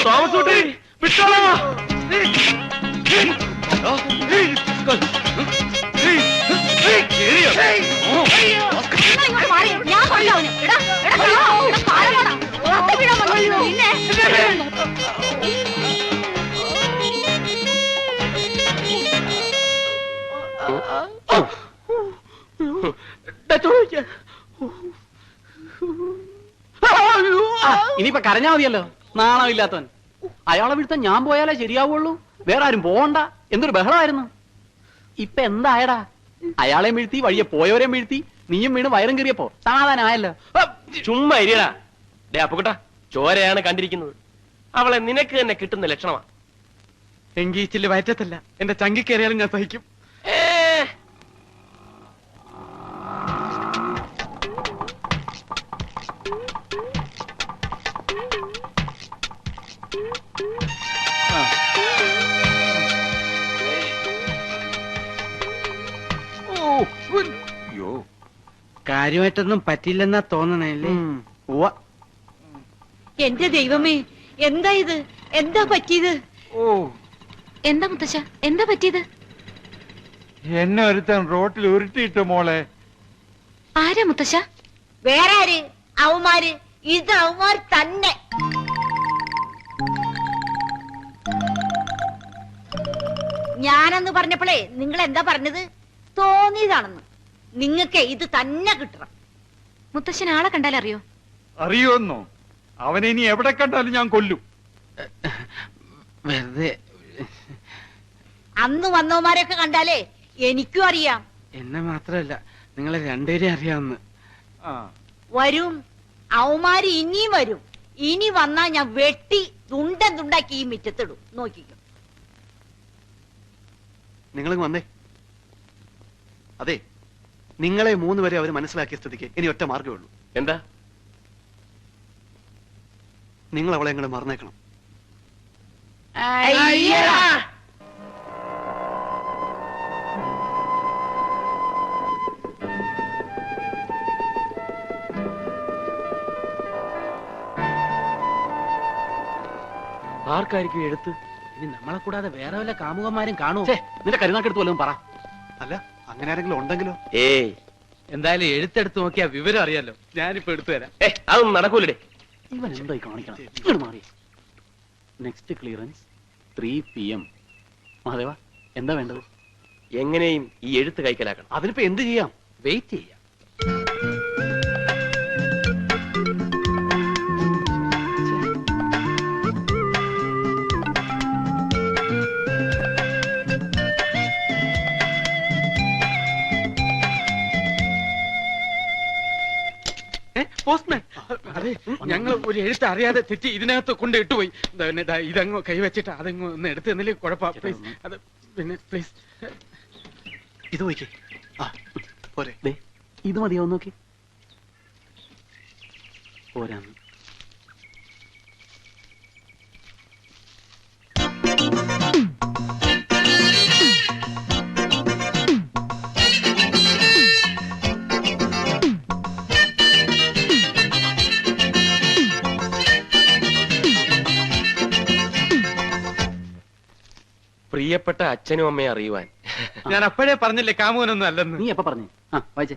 താമസോട്ടെ, വിട്ടോളാ. ഇനിയിപ്പൊ കരഞ്ഞാ മതിയല്ലോ, നാണമില്ലാത്തവൻ. അയാളെ വീഴ്ത്താൻ ഞാൻ പോയാലേ ശരിയാവുള്ളൂ, വേറെ ആരും പോകണ്ട. എന്തൊരു ബഹളമായിരുന്നു. ഇപ്പൊ എന്തായടാ? അയാളെ വീഴ്ത്തി, വഴിയെ പോയവരെയും വീഴ്ത്തി, നീയും വീണ് വയറും കയറിയപ്പോ സമാധാനമായല്ലോ. ചുമ്മാ ഇരിയടാ. ഡേ അപ്പുകുട്ടാ, ചോരയാണ് കണ്ടിരിക്കുന്നത്. അവളെ നിനക്ക് തന്നെ കിട്ടുന്ന ലക്ഷണമാ. എങ്കീച്ചില് വയറ്റത്തല്ല, എന്റെ ചങ്കിക്കേറിയാലും ഞാൻ സഹിക്കും. കാര്യമായിട്ടൊന്നും പറ്റില്ലെന്നാ തോന്നണല്ലേ? എന്റെ ദൈവമേ, എന്താ ഇത്? എന്താ പറ്റിയത്? എന്താ മുത്തശ്ശ, എന്താ പറ്റിയത്? എന്നെ ഒരുത്തൻ റോട്ടിൽ ഉരുട്ടിയിട്ട് മോളെ. ആരാ മുത്തശ്ശ? വേറെ ആര്? അവന്മാര്. ഇത് അവന്മാർ തന്നെ. ഞാനെന്ന് പറഞ്ഞപ്പോഴേ നിങ്ങൾ എന്താ പറഞ്ഞത്? തോന്നിയതാണെന്ന്. നിങ്ങക്ക് ഇത് തന്നെ കിട്ടണം. മുത്തശ്ശൻ ആളെ കണ്ടാലറിയോ? അറിയോന്നോ? അവനെ ഇനി എവിടെ കണ്ടാലും ഞാൻ കൊല്ലും. വെറുതെ. അന്ന് വന്നവന്മാരെയൊക്കെ കണ്ടാലേ എനിക്കും അറിയാം. എന്നെ മാത്രമല്ല, നിങ്ങളെ രണ്ടുപേരെയും അറിയാവുന്ന. വരും, അവന്മാര് ഇനിയും വരും. ഇനി വന്നാ ഞാൻ വെട്ടി തുണ്ടൻ തുണ്ടാക്കി ഈ മിറ്റത്തിടും. നോക്കിക്കോ. നിങ്ങൾ വന്നേ. അതെ, നിങ്ങളെ 3 പേരെ അവർ മനസ്സിലാക്കിയ സ്ഥിതിക്ക് ഇനി ഒറ്റ മാർഗ്ഗമേ ഉള്ളൂ. എന്താ? നിങ്ങൾ അവളെ എങ്ങനെ മറന്നേക്കണം. ആർക്കായിരിക്കും എഴുത്ത്? ഇനി നമ്മളെ കൂടാതെ വേറെ വല്ല കാമുകന്മാരും കാണുമോ? നിന്റെ കരുനാക്കെടുത്ത് വല്ലതും പറ. അല്ല, അങ്ങനെ ആരെങ്കിലും ഉണ്ടെങ്കിലോ? ഏയ്, എന്തായാലും എഴുത്തെടുത്ത് നോക്കിയാ വിവരം അറിയാലോ. ഞാനിപ്പോ എടുത്തു തരാം. അതൊന്നും നടക്കൂലേ. ഇവൻ എന്തായി കാണിക്കണം? ഇങ്ങോട്ട് മാറി. Next clearance 3 PM. മഹാദേവ, എന്താ വേണ്ടത്? എങ്ങനെയും ഈ എഴുത്ത് കൈക്കലാക്കണം. അതിനിപ്പോ എന്ത് ചെയ്യാം? വെയിറ്റ് ചെയ്യാം. പോസ്റ്റ്മാൻ, അതെ, ഞങ്ങൾ ഒരു എഴുത്ത് അറിയാതെ തെറ്റി ഇതിനകത്ത് കൊണ്ട് ഇട്ടുപോയി. ഇതങ്ങ് കൈവച്ചിട്ട് അതങ്ങ് ഒന്ന് എടുത്ത് തന്നില്ലേ കുഴപ്പം. പ്ലീസ്, അത് പിന്നെ പ്ലീസ് ഇത് പോയിക്കേ. പോരെ, ഇത് മതിയോ? നോക്കി പോരാന്ന്. പ്രിയപ്പെട്ട അച്ഛനും അമ്മയെ അറിയുവാൻ ഞാൻ അപ്പോഴേ പറഞ്ഞില്ലേ കാമുകനൊന്നും അല്ലെന്ന്. നീ എപ്പ പറഞ്ഞു? ആ വായിച്ചേ.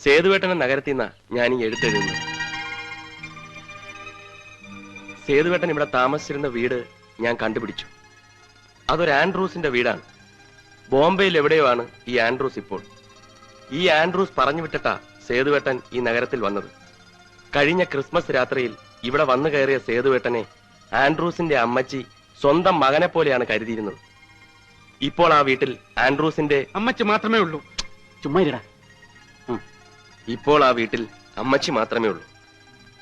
സേതുവേട്ടനെ നഗരത്തിൽ നിന്നാ ഞാൻ ഈ എഴുത്തെഴുതുന്നത്. സേതുവേട്ടൻ ഇവിടെ താമസിച്ചിരുന്ന വീട് ഞാൻ കണ്ടുപിടിച്ചു. അതൊരു ആൻഡ്രൂസിന്റെ വീടാണ്. ബോംബെയിൽ എവിടെയോ ആണ് ഈ ആൻഡ്രൂസ് ഇപ്പോൾ. ഈ ആൻഡ്രൂസ് പറഞ്ഞു വിട്ടിട്ടാ സേതുവേട്ടൻ ഈ നഗരത്തിൽ വന്നത്. കഴിഞ്ഞ ക്രിസ്മസ് രാത്രിയിൽ ഇവിടെ വന്നു കയറിയ സേതുവേട്ടനെ ആൻഡ്രൂസിന്റെ അമ്മച്ചി സ്വന്തം മകനെ പോലെയാണ് കരുതിയിരുന്നത്. ഇപ്പോൾ ആ വീട്ടിൽ ആൻഡ്രൂസിന്റെ അമ്മച്ചി മാത്രമേ ഉള്ളൂ. ചുമ്മാ ഇരടാ. ഇപ്പോൾ ആ വീട്ടിൽ അമ്മച്ചി മാത്രമേ ഉള്ളൂ.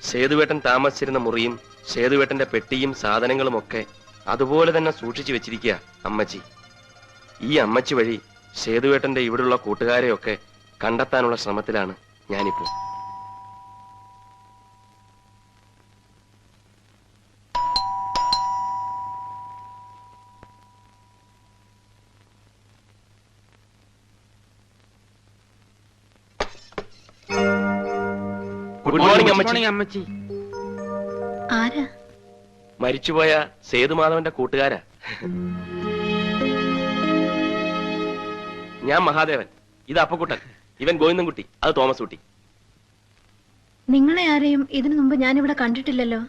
സേതുവേട്ടൻ താമസിച്ചിരുന്ന മുറിയും സേതുവേട്ടന്റെ പെട്ടിയും സാധനങ്ങളും ഒക്കെ അതുപോലെ തന്നെ സൂക്ഷിച്ചു വെച്ചിരിക്കുക അമ്മച്ചി. ഈ അമ്മച്ചി വഴി സേതുവേട്ടന്റെ ഇവിടുള്ള കൂട്ടുകാരെയൊക്കെ കണ്ടെത്താനുള്ള ശ്രമത്തിലാണ് ഞാനിപ്പോ. ഗുഡ് മോർണിംഗ് അമ്മച്ചി. ആരാ? മരിച്ചുപോയ സേതുമാധവന്റെ കൂട്ടുകാരാ. ഞാൻ മഹാദേവൻ, ഇത് അപ്പക്കുട്ടൻ, ഇവൻ ഗോവിന്ദൻകുട്ടി, അത് തോമസ് കുട്ടി. നിങ്ങളെ ആരെയും ഇതിനു മുമ്പ് ഞാനിവിടെ കണ്ടിട്ടില്ലല്ലോ.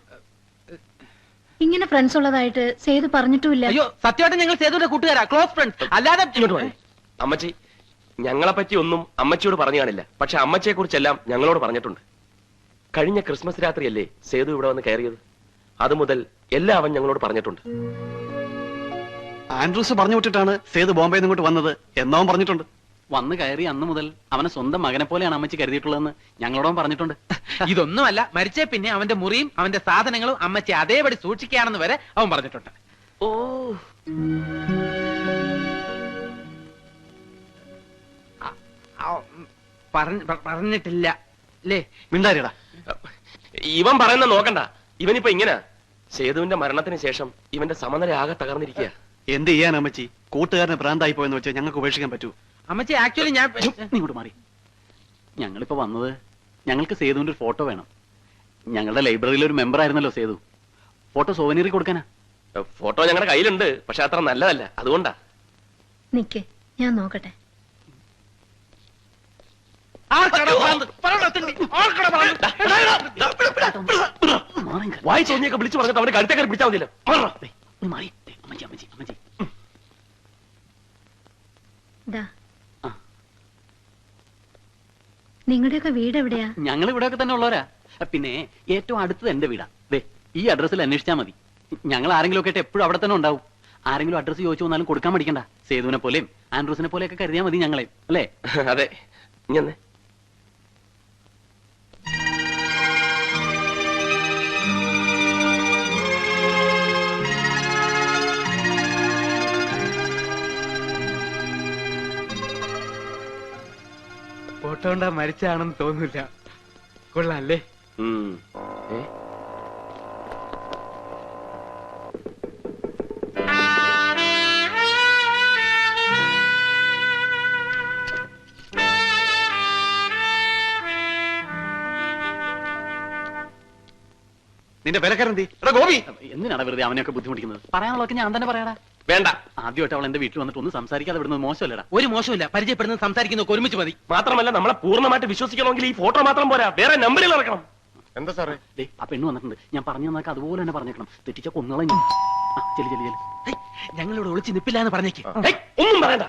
ഇങ്ങനെ ഫ്രണ്ട്സ് ഉള്ളതായിട്ട് സേതു പറഞ്ഞിട്ടുമില്ല. അയ്യോ സത്യമായിട്ട് ഞങ്ങൾ സേതുവിന്റെ കൂട്ടുകാരാ, ക്ലോസ് ഫ്രണ്ട്സ്. അല്ലാതെ അമ്മച്ചി, ഞങ്ങളെ പറ്റി ഒന്നും അമ്മച്ചിയോട് പറഞ്ഞു കാണില്ല. പക്ഷെ അമ്മച്ചിയെ കുറിച്ചെല്ലാം ഞങ്ങളോട് പറഞ്ഞിട്ടുണ്ട്. കഴിഞ്ഞ ക്രിസ്മസ് രാത്രിയല്ലേ സേതു ഇവിടെ വന്ന് കയറിയത്? അതുമുതൽ എല്ലാം അവൻ ഞങ്ങളോട് പറഞ്ഞിട്ടുണ്ട്. ആൻഡ്രൂസ് പറഞ്ഞു വിട്ടിട്ടാണ് സേതു ബോംബെയിൽ ഇങ്ങോട്ട് വന്നത് എന്നവൻ പറഞ്ഞിട്ടുണ്ട്. വന്ന് കയറി അന്ന് മുതൽ അവനെ സ്വന്തം മകനെ പോലെയാണ് അമ്മച്ചി കരുതിയിട്ടുള്ളതെന്ന് ഞങ്ങളോടും പറഞ്ഞിട്ടുണ്ട്. ഇതൊന്നുമല്ല, മരിച്ചേ പിന്നെ അവന്റെ മുറിയും അവന്റെ സാധനങ്ങളും അമ്മച്ചി അതേപടി സൂക്ഷിക്കുകയാണെന്ന് വരെ അവൻ പറഞ്ഞിട്ടുണ്ട്. ഓ, പറഞ്ഞിട്ടില്ല അല്ലേ? മിണ്ടാരിടാ. ഇവൻ പറയുന്ന നോക്കണ്ട. ഇവനിപ്പോ ഇങ്ങനെ സേതുവിന്റെ മരണത്തിന് ശേഷം ഇവന്റെ സമനില ആകെ തകർന്നിരിക്കുക. എന്ത് ചെയ്യാൻ അമ്മച്ചി? കൂട്ടുകാരനെ ഭ്രാന്തായി പോയെന്ന് വെച്ചാൽ ഞങ്ങൾക്ക് ഉപേക്ഷിക്കാൻ പറ്റൂ? അമ്മച്ചി ആക്ച്വലി ഞാൻ നീ ഇങ്ങോട്ട് മാറി. ഞങ്ങളിപ്പോ വന്നത് ഞങ്ങൾക്ക് സേതുവിന്റെ ഒരു ഫോട്ടോ വേണം. ഞങ്ങളുടെ ലൈബ്രറിയിലെ ഒരു മെമ്പർ ആയിരുന്നല്ലോ സേതു. ഫോട്ടോ സോവനീറി കൊടുക്കാനാ. ഫോട്ടോ ഞങ്ങളുടെ കയ്യിലുണ്ട്, പക്ഷെ അത്ര നല്ലതല്ല, അതുകൊണ്ടാ. നിക്ക്, ഞാൻ നോക്കട്ടെ. വായി തോന്നിയൊക്കെ വിളിച്ചു പറഞ്ഞിട്ട് അവന് കഴുത്തേക്കാർ പിടിച്ചാൽ മതിയല്ലോ. മാറി. അമ്മച്ചി അമ്മച്ചി അമ്മച്ചി. നിങ്ങളുടെയൊക്കെ വീട് എവിടെയാ? ഞങ്ങൾ ഇവിടെയൊക്കെ തന്നെ ഉള്ളവരാ. പിന്നെ ഏറ്റവും അടുത്തത് എന്റെ വീടാ. ദേ ഈ അഡ്രസ്സിൽ അന്വേഷിച്ചാൽ മതി. ഞങ്ങൾ ആരെങ്കിലും ഒക്കെ എപ്പോഴും അവിടെ തന്നെ ഉണ്ടാവും. ആരെങ്കിലും അഡ്രസ്സ് ചോദിച്ചു വന്നാലും കൊടുക്കാൻ പഠിക്കണ്ട. സേതുവിനെ പോലെയും ആൻഡ്രൂസിനെ പോലെയൊക്കെ കരുതിയാൽ മതി ഞങ്ങളെ, അല്ലേ? അതെ. ഇങ്ങനെ ഫോട്ടോ ഉണ്ടാ മരിച്ചാണെന്ന് തോന്നില്ല. കൊള്ളാല്ലേ? നിന്റെ വിലക്കാരെന്തി? എടാ ഗോപി, എന്തിനാണ് വെറുതെ അവനെയൊക്കെ ബുദ്ധിമുട്ടിക്കുന്നത്? പറയാനുള്ളതൊക്കെ ഞാൻ തന്നെ പറയാടാ. വേണ്ട. ആദ്യമായിട്ട് അവൾ എന്റെ വീട്ടിൽ വന്നിട്ട് ഒന്ന് സംസാരിക്കാതെ വിടുന്നത് മോശമല്ലടാ. ഒരു മോശമില്ല, പരിചയപ്പെടുന്നത് സംസാരിക്കുന്നൊക്കെ ഒരുമിച്ച് മതി. മാത്രമല്ല നമ്മളെ പൂർണ്ണമായിട്ട് വിശ്വസിക്കണമെങ്കിൽ ഈ ഫോട്ടോ മാത്രം പോരാ, വേറെ നമ്പറിൽ ഇറക്കണം. എന്താ സാറേ? ആ പെണ്ണ് വന്നിട്ടുണ്ട്. ഞാൻ പറഞ്ഞു തന്നൊക്കെ അതുപോലെ തന്നെ പറഞ്ഞേക്കണം. തെറ്റിച്ച കൊന്നുകളഞ്ഞു. ചെല്ലി ചെല്ലി ചെല്ലി. ഞങ്ങളിവിടെ ഒളിച്ച് നിപ്പില്ല എന്ന് പറഞ്ഞേക്ക്. ഒന്നും പറയണ്ട.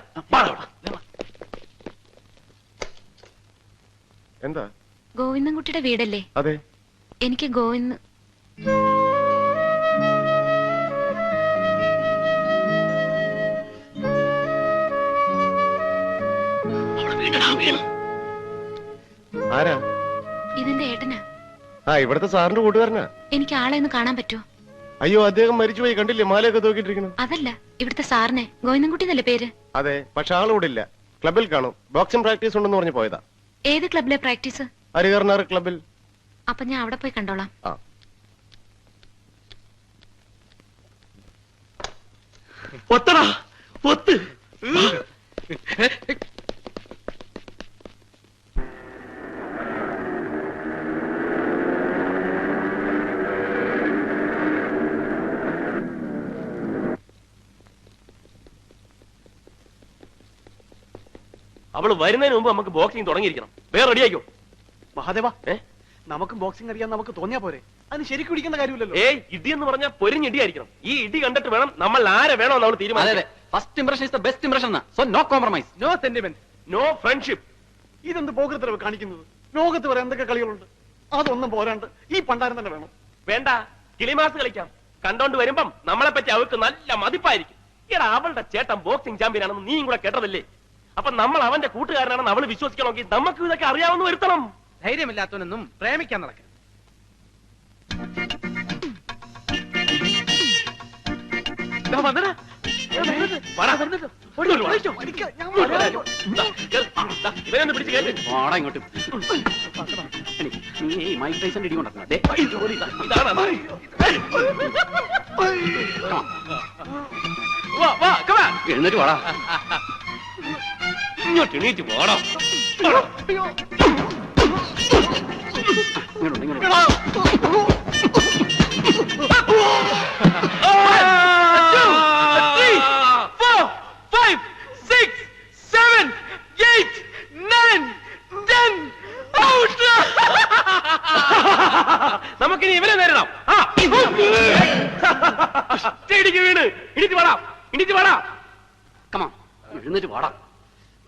എന്താ? ഗോവിന്ദൻകുട്ടിയുടെ വീടല്ലേ? അതെ. എനിക്ക് ഗോവിന്ദ് ആരാ? ഇതെന്റെ ഏട്ടനാ. ഇവിടുത്തെ സാറിന്റെ കൂട്ടുകാരനാ. എനിക്ക് ആളെ ഒന്ന് കാണാൻ പറ്റുമോ? അയ്യോ, അദ്ദേഹം മരിച്ചുപോയി. കണ്ടില്ലേ മാലയൊക്കെ തൂക്കിട്ടിരിക്കണം? അതല്ല, ഇവിടുത്തെ സാറിനെ. ഗോവിന്ദൻകുട്ടി എന്നല്ലേ പേര്? അതെ, പക്ഷെ ആളിവിടെ ഇല്ല. ക്ലബിൽ കാണും. ബോക്സിംഗ് പ്രാക്ടീസ് ഉണ്ടെന്ന് പറഞ്ഞു പോയതാ. ഏത് ക്ലബിലെ പ്രാക്ടീസ്? ഹരികർണാർ ക്ലബിൽ. അപ്പൊ ഞാൻ അവിടെ പോയി കണ്ടോളാം. ഒത്തടാ, ഒത്ത്. അവള് വരുന്നതിന് മുമ്പ് നമുക്ക് ബോക്സിംഗ് തുടങ്ങിയിരിക്കണം. വേറെ റെഡിയാക്കോ മഹാദേവ. നമുക്ക് ബോക്സിംഗ് അറിയാൻ നമുക്ക് തോന്നിയാ പോരെ? അതിന് ശരിക്കും ഇടിക്കേണ്ട കാര്യമില്ലല്ലോ. ഇടി എന്ന് പറഞ്ഞാൽ പൊരിഞ്ഞിടിയായിരിക്കണം. ഈ ഇടി കണ്ടിട്ട് വേണം നമ്മൾ ആരെ വേണോ നമ്മൾ തീരുമാനിക്കാൻ. First impression is the best impression. So no compromise, no sentiment, no friendship. ഇതെന്ത് പോകൃത്തരവ് കാണിക്കുന്നത്? ലോകത്ത് വരെ എന്തൊക്കെ കളികളുണ്ട്, അതൊന്നും പോരാണ്ട് ഈ പണ്ടാരം തന്നെ വേണം. വേണ്ട, കിളിമാസ് കളിക്കാം. കണ്ടോണ്ട് വരുമ്പം നമ്മളെ പറ്റി അവൾക്ക് നല്ല മതിപ്പായിരിക്കും. എടാ, അവളുടെ ചേട്ടൻ ബോക്സിംഗ് ചാമ്പ്യൻ ആണെന്ന് നീയും കൂടെ കേട്ടതല്ലേ? അപ്പൊ നമ്മൾ അവന്റെ കൂട്ടുകാരനാണെന്ന് അവള് വിശ്വസിക്കണമെങ്കിൽ നമുക്ക് ഇതൊക്കെ അറിയാവുന്ന വരുത്തണം. ധൈര്യമില്ലാത്തവനൊന്നും പ്രേമിക്കാൻ നടക്കണം. ഇവനൊന്ന് പിടിച്ച് കേട്ട്. ഇങ്ങോട്ട് നീ മൈക്ക് ടൈസന്റെ ഇടി കൊണ്ടിരുന്നു. എഴുന്നേറ്റ് വാടാ. ഇങ്ങോട്ട് എണീറ്റ് പോടാ. നമുക്കിനി ഇവരെ നേരിടാം. വീണ് ഇടിച്ചു പാടാം, ഇടിച്ചു പാടാം. കമാ, എഴുന്നേറ്റ് വാടാ.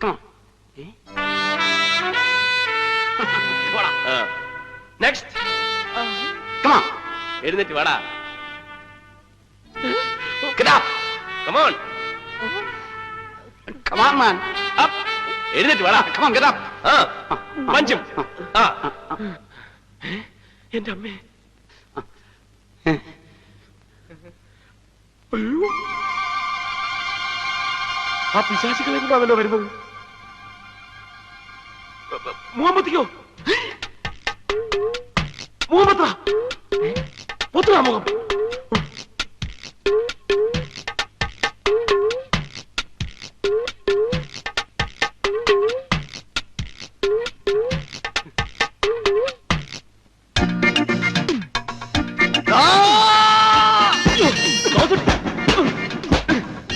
കമാ. നെക്സ്റ്റ്. കമാ, എഴുന്നേറ്റ് വാടാ. Get up. Come on. Come on, man. Up. എഴുന്നേറ്റ് വാടാ. Come on, get up. പഞ്ചും. എന്റെ അമ്മേ. അയ്യോ, ആ പിശാചികളെ കൊണ്ടാണല്ലോ വരുന്നത്. മുഹമ്മദിക്കോ? മുഹമ്മദ ഒത്തുവാ മുഖം.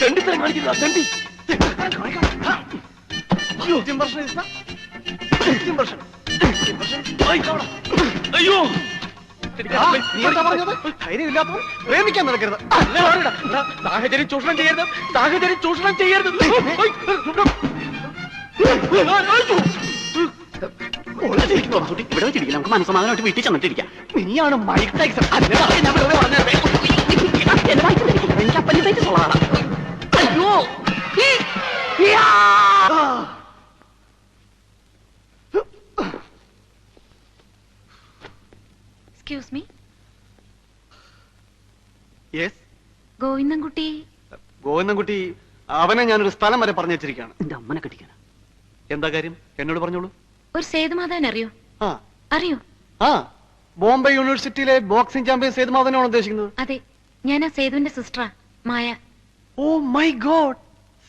തണ്ടിത്തരം കാണിക്കുന്ന തണ്ടി. അയ്യോ, ധൈര്യമില്ലാത്തവൻ പ്രേമിക്കാൻ നടക്കരുത്. സാഹചര്യം ചൂഷണം ചെയ്യരുത്, സാഹചര്യം ചൂഷണം ചെയ്യരുത്. ഇവിടെ വെച്ചിരിക്കില്ല, നമുക്ക് മനസ്സമാധാനമായിട്ട് വീട്ടിൽ ചെന്നിട്ടിരിക്കാം. നീയാണ് മൈക്ക് ടൈസൺ. എനിക്ക് അപ്പനിപ്പേറ്റ് കൊള്ളാടാ. അയ്യോ, excuse me. Yes, Govindankutty. Govindankutty, അവനെ ഞാനൊരു സ്ഥലം വരെ പറഞ്ഞു വെച്ചിരിക്കുകയാണ്. എന്റെ അമ്മനെ കെട്ടിക്കാനാ. എന്താ കാര്യം? എന്നോട് പറഞ്ഞോളൂ. ഒരു സേതുമാധവൻ അറിയോ? അറിയോ? ബോംബെ യൂണിവേഴ്സിറ്റിയിലെ ബോക്സിംഗ് ചാമ്പ്യൻ സേതുമാധവനാണ് ഉദ്ദേശിക്കുന്നത്? അതെ, ഞാൻ ആ സേതുവിന്റെ സിസ്റ്ററാ, മായ. Oh my God,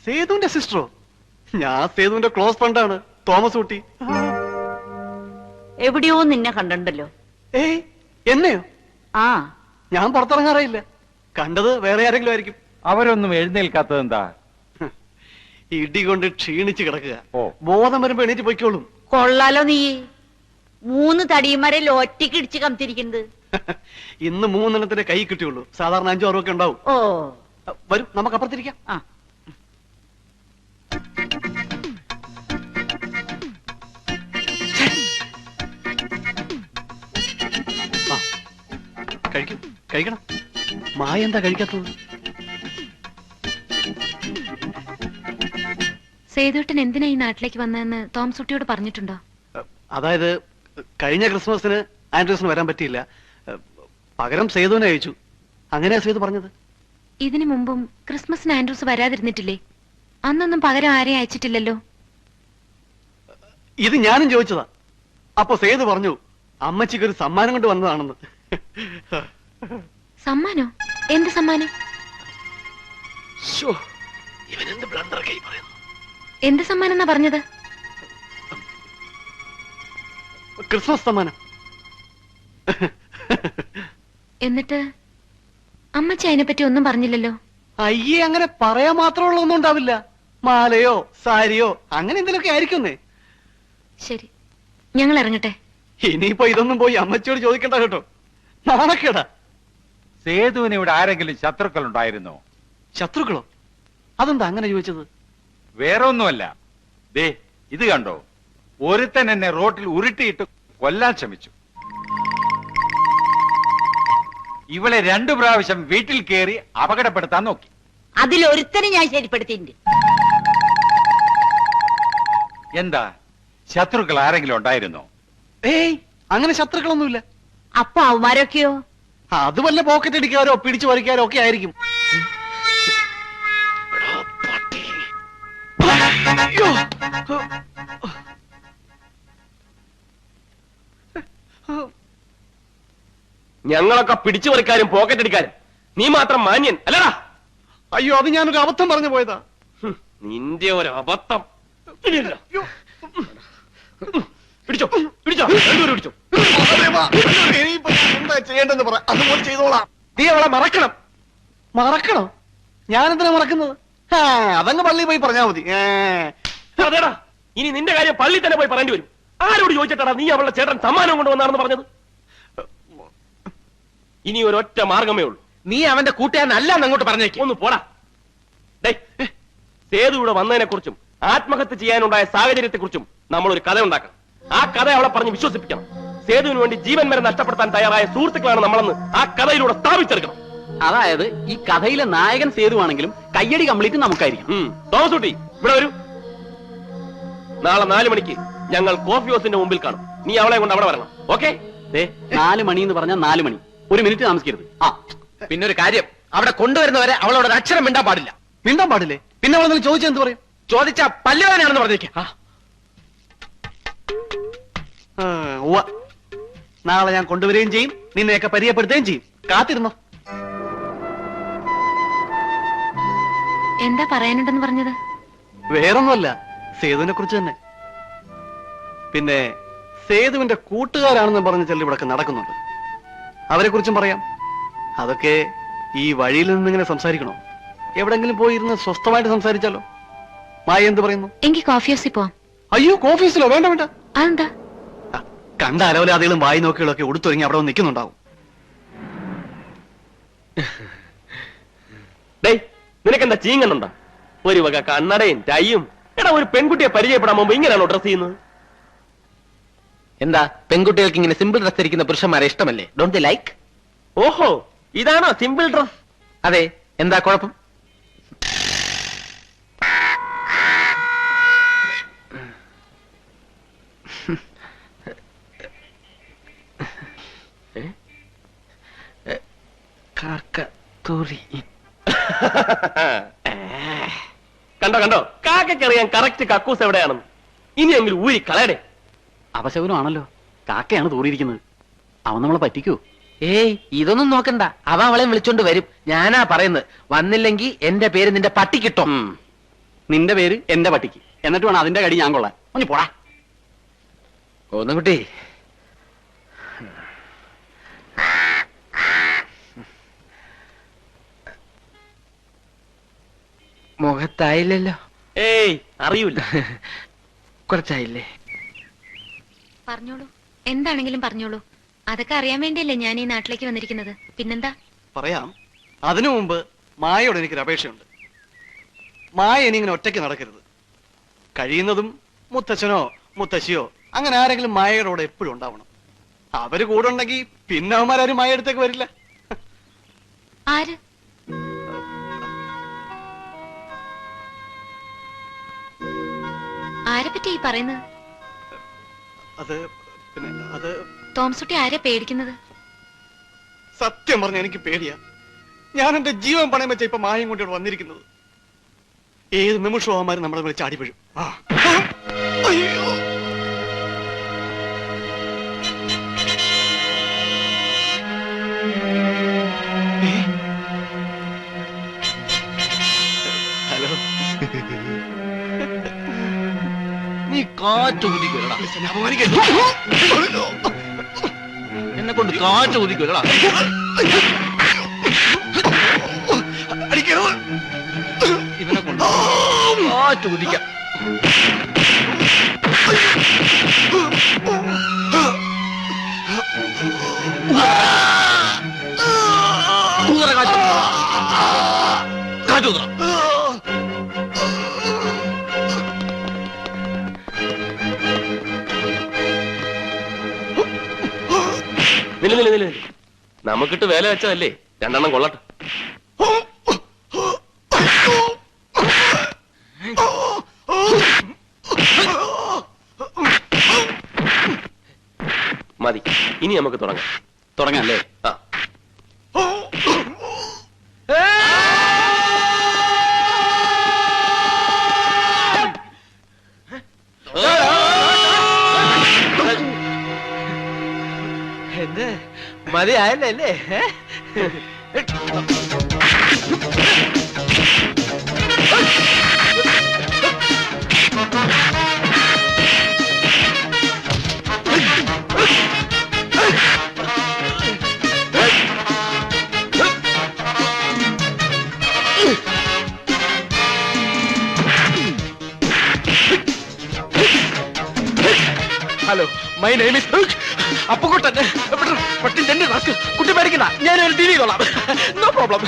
സേതുവിന്റെ സിസ്റ്ററോ? ഞാൻ സേതുവിന്റെ ക്ലോസ് ഫ്രണ്ടാണ്, തോമസ് ഊട്ടി. എവിടെയോ നിന്നെ കണ്ടിട്ടുണ്ടല്ലോ. ഏയ്, എന്നെയോ? ഞാൻ പുറത്തിറങ്ങാറില്ല. കണ്ടത് വേറെ ആരെങ്കിലും ആയിരിക്കും. അവരൊന്നും എഴുന്നേൽക്കാത്തത് എന്താ? ഇടി കൊണ്ട് ക്ഷീണിച്ച് കിടക്കുക. ബോധം വരുമ്പോ എണീറ്റ് പൊയ്ക്കോളും. കൊള്ളാലോ നീ, 3 തടിയന്മാരെ ഒറ്റയ്ക്ക് ഇടിച്ച് കമത്തിരിക്കുന്നത്. ഇന്ന് 3 കൈ കിട്ടിയുള്ളൂ. സാധാരണ 5 6 ഒക്കെ ഉണ്ടാവും. ഓ, വരും, നമുക്ക് അപ്പുറത്തിരിക്കാം. കഴിക്കണം. മായ എന്താ കഴിക്കാത്തത്? സേതുട്ടൻ എന്തിനാ ഈ നാട്ടിലേക്ക് വന്നതെന്ന് തോംസുട്ടിയോട് പറഞ്ഞിട്ടുണ്ടോ? അതായത് കഴിഞ്ഞ ക്രിസ്മസിന് ആൻഡ്രൂസിന് വരാൻ പറ്റിയില്ല. പകരം സേതുവിനെ അയച്ചു. അങ്ങനെയാ സേതു പറഞ്ഞത്. ഇതിനു മുമ്പും ക്രിസ്മസിന് ആൻഡ്രൂസ് വരാതിരുന്നിട്ടില്ലേ? അന്നൊന്നും പകരം ആരെയും അയച്ചിട്ടില്ലല്ലോ. ഇത് ഞാനും ചോദിച്ചതാ. അപ്പൊ സേതു പറഞ്ഞു അമ്മച്ചിക്ക് ഒരു സമ്മാനം കൊണ്ട് വന്നതാണെന്ന്. സമ്മാനോ? എന്ത് സമ്മാനം? എന്ത് സമ്മാനം എന്നാ പറഞ്ഞത്? ക്രിസ്മസ് സമ്മാനം. എന്നിട്ട് അമ്മച്ചി അതിനെപ്പറ്റി ഒന്നും പറഞ്ഞില്ലല്ലോ. അയ്യേ, അങ്ങനെ പറയാൻ മാത്രമുള്ള ഒന്നും ഉണ്ടാവില്ല. മാലയോ സാരിയോ അങ്ങനെ എന്തെങ്കിലുമൊക്കെ ആയിരിക്കുന്നേ. ശരി, ഞങ്ങൾ ഇറങ്ങട്ടെ. ഇനിയിപ്പോ ഇതൊന്നും പോയി അമ്മച്ചിയോട് ചോദിക്കണ്ട കേട്ടോ, നാണക്കേടാ. സേതുവിന് ഇവിടെ ആരെങ്കിലും ശത്രുക്കൾ ഉണ്ടായിരുന്നോ? ശത്രുക്കളോ? അതെന്താ അങ്ങനെ ചോദിച്ചത്? വേറെ ഒന്നുമല്ല, ദേ ഇത് കണ്ടോ, ഒരുത്തൻ എന്നെ റോട്ടിൽ ഉരുട്ടിയിട്ട് കൊല്ലാൻ ശ്രമിച്ചു. ഇവളെ 2 പ്രാവശ്യം വീട്ടിൽ കയറി അപകടപ്പെടുത്താൻ നോക്കി. അതിലൊരുത്തനെ ഞാൻ ശരിപ്പെടുത്തിയിട്ടുണ്ട്. എന്താ, ശത്രുക്കൾ ആരെങ്കിലും ഉണ്ടായിരുന്നോ? ഏയ്, അങ്ങനെ ശത്രുക്കളൊന്നുമില്ല. അപ്പൊ അവന്മാരൊക്കെയോ? അത് വല്ല പോക്കറ്റ് അടിക്കാരോ പിടിച്ചു പറിക്കാരോ ഒക്കെ ആയിരിക്കും. അയ്യോ. ഞങ്ങളൊക്കെ പിടിച്ചു പറിക്കാരും പോക്കറ്റ് അടിക്കാരും, നീ മാത്രം മാന്യൻ അല്ലടാ. അയ്യോ, അത് ഞാനൊരു അബദ്ധം പറഞ്ഞു പോയതാ. നിന്റെ ഒരു അബദ്ധം. പിടിച്ചോ പിടിച്ചോ, രണ്ടുപേരും പിടിച്ചോ. എന്താ ചെയ്യേണ്ടെന്ന് പറ, അതുപോലെ ചെയ്തോളാം. നീ അവളെ മറക്കണം. മറക്കണോ? ഞാൻ എന്തിനാ മറക്കുന്നത്? അതങ്ങ് പള്ളിയിൽ പോയി പറഞ്ഞാ മതി. അതേടാ, ഇനി നിന്റെ കാര്യം പള്ളി തന്നെ പോയി പറയേണ്ടി വരും. ആരോട് ചോദിച്ചിട്ടാ നീ അവളുടെ ചേട്ടൻ സമ്മാനം കൊണ്ടുവന്നാണെന്ന് പറഞ്ഞത്? ഇനി ഒരൊറ്റ മാർഗമേ ഉള്ളൂ. നീ അവന്റെ കൂട്ടുകാരനല്ല അങ്ങോട്ട് പറഞ്ഞേക്ക്. ഒന്ന് പോടാ. സേതു ഇവിടെ വന്നതിനെ കുറിച്ചും ആത്മഹത്യ ചെയ്യാനുണ്ടായ സാഹചര്യത്തെ കുറിച്ചും നമ്മൾ ഒരു കഥ ഉണ്ടാക്കണം. ആ കഥ അവളെ പറഞ്ഞ് വിശ്വസിപ്പിക്കണം. സേതുവിന് വേണ്ടി ജീവൻ വരെ നഷ്ടപ്പെടുത്താൻ തയ്യാറായ സുഹൃത്തുക്കളാണ് നമ്മളെന്ന് ആ കഥയിലൂടെ സ്ഥാപിച്ചെടുക്കണം. അതായത് ഈ കഥയിലെ നായകൻ സേതുവാണെങ്കിലും കയ്യടി കംപ്ലീറ്റ് നമുക്കായിരിക്കും. തോമസ് കുട്ടി, ഇവിടെ വരൂ. നാളെ 4 മണിക്ക് ഞങ്ങൾ കോഫി ഹൗസിന്റെ മുമ്പിൽ കാണും. നീ അവളെ കൊണ്ട് അവിടെ വരണം. ഓക്കെ? 4 മണി എന്ന് പറഞ്ഞാൽ 4 മണി. 1 മിനിറ്റ് താമസിക്കരുത്. പിന്നെ ഒരു കാര്യം, അവിടെ കൊണ്ടുവരുന്നവരെ അവളോട് ഒരു അക്ഷരം മിണ്ടാൻ പാടില്ല. മിണ്ടാൻ പാടില്ലേ? പിന്നെ അവളെന്തെങ്കിലും ചോദിച്ചെന്ത് പറയും? ചോദിച്ചാ പല്ലുവാനാണെന്ന് പറഞ്ഞേക്കാം. നാളെ ഞാൻ കൊണ്ടുവരികയും ചെയ്യും, നിന്നെയൊക്കെ പരിചയപ്പെടുത്തുകയും ചെയ്യും. കാത്തിരുന്നോ. എന്താ പറയാനുണ്ടെന്ന് പറഞ്ഞത്? വേറൊന്നുമല്ല, സേതുവിനെ കുറിച്ച് തന്നെ. പിന്നെ സേതുവിന്റെ കൂട്ടുകാരാണെന്ന് പറഞ്ഞ് ചെല്ലി ഇവിടെ നടക്കുന്നുണ്ട്. അവരെ കുറിച്ചും പറയാം. അതൊക്കെ ഈ വഴിയിൽ നിന്നിങ്ങനെ സംസാരിക്കണോ? എവിടെങ്കിലും പോയിരുന്ന് സ്വസ്ഥമായിട്ട് സംസാരിച്ചാലോ? മായ എന്ത് പറയുന്നു? എനിക്ക് കോഫി ഹൗസിൽ പോവാം. അയ്യോ, കോഫി ഹൗസിലോ? വേണ്ട വേണ്ട. അതെന്താ? കണ്ട അലവലാദികളും വായി നോക്കികളൊക്കെ ഉടുത്തൊരുങ്ങി അവിടെ നിൽക്കുന്നുണ്ടാവും. നിനക്കെന്താ ചീങ്ങനുണ്ടോ? ഒരു വക കണ്ണടയും ടൈയും. എടാ, ഒരു പെൺകുട്ടിയെ പരിചയപ്പെടാൻ മുമ്പ് ഇങ്ങനെയാണോ ഡ്രസ് ചെയ്യുന്നത്? എന്താ, പെൺകുട്ടികൾക്ക് ഇങ്ങനെ സിമ്പിൾ ഡ്രസ് ധരിക്കുന്ന പുരുഷന്മാരെ ഇഷ്ടമല്ലേ? Don't the like? ഓഹോ, ഇതാണോ സിമ്പിൾ ഡ്രസ്? അതെ, എന്താ കുഴപ്പം? കണ്ടോ കണ്ടോ, കാക്കറിയാൻ കറക്റ്റ് കക്കൂസ് എവിടെയാണെന്ന്. ഇനിയെങ്കിലും ഊരി കളയടേ. അപശകുനമാണല്ലോ, കാക്കയാണ് തൂറിയിരിക്കുന്നത്. അവൻ നമ്മളെ പറ്റിക്കൂ? ഏയ്, ഇതൊന്നും നോക്കണ്ട. അവ അവളെ വിളിച്ചോണ്ട് വരും. ഞാനാ പറയുന്നത്, വന്നില്ലെങ്കിൽ എന്റെ പേര് നിന്റെ പട്ടിക്കിട്ടോ. നിന്റെ പേര് എന്റെ പട്ടിക്ക്, എന്നിട്ട് വേണം അതിന്റെ കടി ഞാൻ കൊള്ളാൻ. ഒന്ന് പോടാ. ഒന്നും കുട്ടി, മുഖത്തായില്ലല്ലോ. ഏയ്, അറിയൂല. കുറച്ചായില്ലേ? പറഞ്ഞോളൂ, എന്താണെങ്കിലും പറഞ്ഞോളൂ. അതൊക്കെ അറിയാൻ വേണ്ടിയല്ലേ ഞാൻ ഈ നാട്ടിലേക്ക് വന്നിരിക്കുന്നത്. പിന്നെന്താ? പറയാം. അതിനു മുമ്പ് മായയോട് എനിക്കൊരു അപേക്ഷയുണ്ട്. മായ ഇനി ഇങ്ങനെ ഒറ്റയ്ക്ക് നടക്കരുത്. കഴിയുന്നതും മുത്തച്ഛനോ മുത്തശ്ശിയോ അങ്ങനെ ആരെങ്കിലും മായയോടെ എപ്പോഴും ഉണ്ടാവണം. അവര് കൂടെ ഉണ്ടെങ്കിൽ പിന്നെ അവന്മാരും മായ അടുത്തേക്ക് വരില്ല. ആര്? ആരെ പറ്റി ഈ പറയുന്നത്? അത് പിന്നെ അത് തോമസുട്ടി ആരെ പേടിക്കുന്നത്? സത്യം പറഞ്ഞ എനിക്ക് പേടിയാ. ഞാൻ എന്റെ ജീവൻ പണയം വെച്ച ഇപ്പൊ മായം കൊണ്ട് ഇവിടെ വന്നിരിക്കുന്നത്. ഏത് നിമിഷവും അവന്മാര് നമ്മളെ വിളിച്ച് ചാടിപ്പഴും. അയ്യോ, ഹലോ. നീ കാറ്റ് ഊതിക്കൊല്ലടാ. എന്നെ കൊണ്ട് കാറ്റ് ഊതിക്കൊല്ലടാ. ഇവനെ കൊണ്ട് ചോദിക്കാം. നില നമുക്കിട്ട് വേല വെച്ചതല്ലേ, രണ്ടെണ്ണം കൊള്ളട്ടെ. മതി, ഇനി നമുക്ക് തുടങ്ങാം. തുടങ്ങാല്ലേ? ആ എന്ത് മതിയായല്ലേ അല്ലേ? Hello, my name is Appukuttan. പട്ടി തന്നെ റാസ്കൽ. കുട്ടി പേടിക്കണ്ട, ഞാനൊരു ഡീൽ ചെയ്തോളാം. No problem.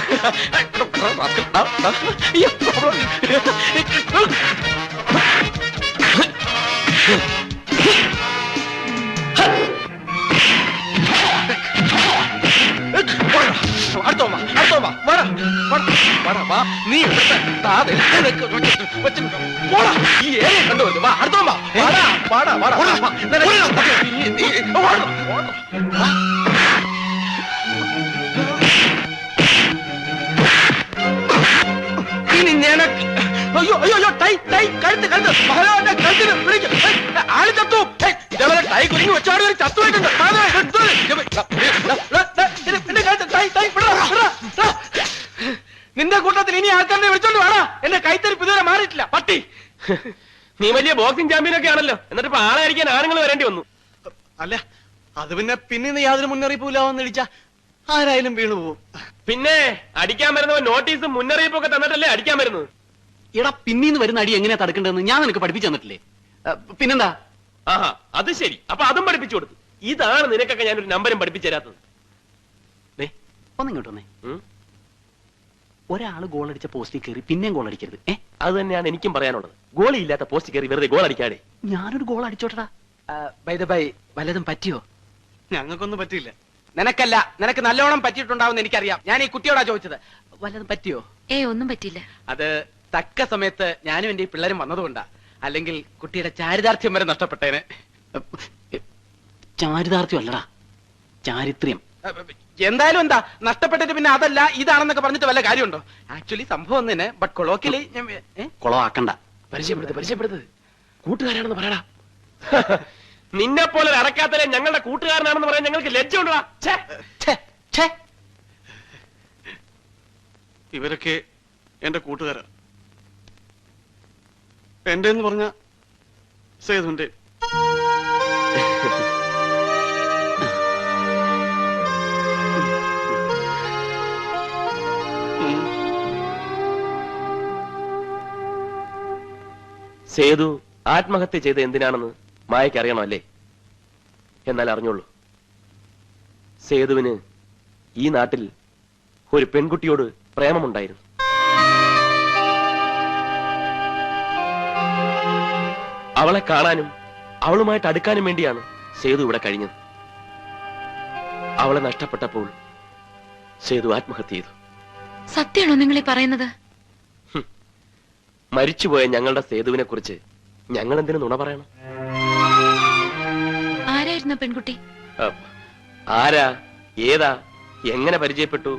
നീ ഈ ഏരിയ കണ്ടുവരുന്നു. വാ, അടുത്തോ വാ. ഇനി നിനക്ക് അയ്യോ അയ്യോ അയ്യോ ടൈ ടൈ കഴുത്ത് ഭഗവാന്റെ കഴുത്തിന് പിടിക്കും. ആള് ചത്തു. ഇതേപോലെ ടൈ കുരുങ്ങി വെച്ചാട് ഒരു ചത്തുവായിട്ടുണ്ട്. നിന്റെ കൂട്ടത്തിൽ ഇനി ആൾക്കാരെ വിളിച്ചോണ്ട് വേണ. എന്റെ കൈത്തരിപ്പ് ഇതുവരെ മാറിയിട്ടില്ല. പട്ടി, നീ വലിയ ബോക്സിംഗ് ചാമ്പ്യനൊക്കെ ആണല്ലോ, എന്നിട്ട് ഇപ്പൊ ആളെ അടിക്കാൻ ആണുങ്ങൾ വരേണ്ടി വന്നു. അല്ല, അത് പിന്നെ യാതൊരു മുന്നറിയിപ്പില്ലാവെന്ന് ഇടിച്ച ആരായാലും വീണു പോവും. പിന്നെ അടിക്കാൻ വരുന്നവൻ നോട്ടീസും മുന്നറിയിപ്പും ഒക്കെ തന്നിട്ടല്ലേ അടിക്കാൻ വരുന്നത്. എടാ, പിന്നീന്ന് വരുന്ന അടി എങ്ങനെയാ തടുക്കേണ്ടതെന്ന് ഞാൻ നിനക്ക് പഠിപ്പിച്ചു തന്നിട്ടില്ലേ? പിന്നെന്താ? ആഹാ, അത് ശരി. അപ്പൊ അതും പഠിപ്പിച്ചു കൊടുത്തു. ഇതാണ് നിനക്കൊക്കെ ഞാനൊരു നമ്പരും പഠിപ്പിച്ചു തരാത്തത്. ഒന്നിങ്ങോട്ട് വന്നേ. ഒരാള് ഗോൾ അടിച്ച പോസ്റ്റിൽ കയറി പിന്നെയും ഗോൾ അടിക്കരുത്. അത് തന്നെയാണ് എനിക്കും പറയാനുള്ളത്. ഗോളി ഇല്ലാത്ത പോസ്റ്റ് കയറി വെറുതെ ഗോൾ അടിക്കാതെ. ഞാനൊരു ഗോൾ അടിച്ചോട്ടടാ. വല്ലതും പറ്റിയോ? ഞങ്ങൾക്കൊന്നും പറ്റില്ല. നിനക്കല്ല, നിനക്ക് നല്ലോണം പറ്റിയിട്ടുണ്ടാവും എനിക്കറിയാം. ഞാൻ ഈ കുട്ടിയോടാ ചോദിച്ചത്. വല്ലതും പറ്റിയോ? ഒന്നും പറ്റില്ല. അത് തക്ക സമയത്ത് ഞാനും എന്റെ ഈ പിള്ളേരും വന്നതുകൊണ്ടാ. അല്ലെങ്കിൽ കുട്ടിയുടെ ചാരിതാർത്ഥ്യം വരെ നഷ്ടപ്പെട്ടേനെ. ചാരിതാർത്ഥ്യം അല്ലടാ, ചാരിത്രം. എന്തായാലും എന്താ നഷ്ടപ്പെട്ടിട്ട് പിന്നെ അതല്ല ഇതാണെന്നൊക്കെ പറഞ്ഞിട്ട് വല്ല കാര്യമുണ്ടോ? ആക്ച്വലി സംഭവം തന്നെ. ബട്ട് കൊളോക്കിലി കൊളവാക്കണ്ട. പരിചയപ്പെടുത്ത്. കൂട്ടുകാരാണെന്ന് പറയടാ. നിന്നെ പോലെ അടക്കാത്തല്ലേ ഞങ്ങളുടെ കൂട്ടുകാരനാണെന്ന് പറയാൻ ഞങ്ങൾക്ക് ലജ്ജ ഉണ്ടോ? ഇവരൊക്കെ എന്റെ കൂട്ടുകാരാ. എന്റെ എന്ന് പറഞ്ഞ സേതുന്റെ. സേതു ആത്മഹത്യ ചെയ്ത് എന്തിനാണെന്ന് മായയ്ക്ക് അറിയണമല്ലേ? എന്നാൽ അറിഞ്ഞോളൂ, സേതുവിന് ഈ നാട്ടിൽ ഒരു പെൺകുട്ടിയോട് പ്രേമമുണ്ടായിരുന്നു. അവളെ കാണാനും അവളുമായിട്ട് അടുക്കാനും വേണ്ടിയാണ് സേതു ഇവിടെ കഴിഞ്ഞത്. അവളെ നഷ്ടപ്പെട്ടപ്പോൾ സേതു ആത്മഹത്യ ചെയ്തു. സത്യമാണോ നിങ്ങൾ ഈ പറയുന്നത്? മരിച്ചുപോയ ഞങ്ങളുടെ സേതുവിനെ കുറിച്ച് ഞങ്ങൾ എന്തിനു നുണ പറയണം? ആരായിരുന്നു പെൺകുട്ടി? ആരാ, ഏതാ, എങ്ങനെ പരിചയപ്പെട്ടു,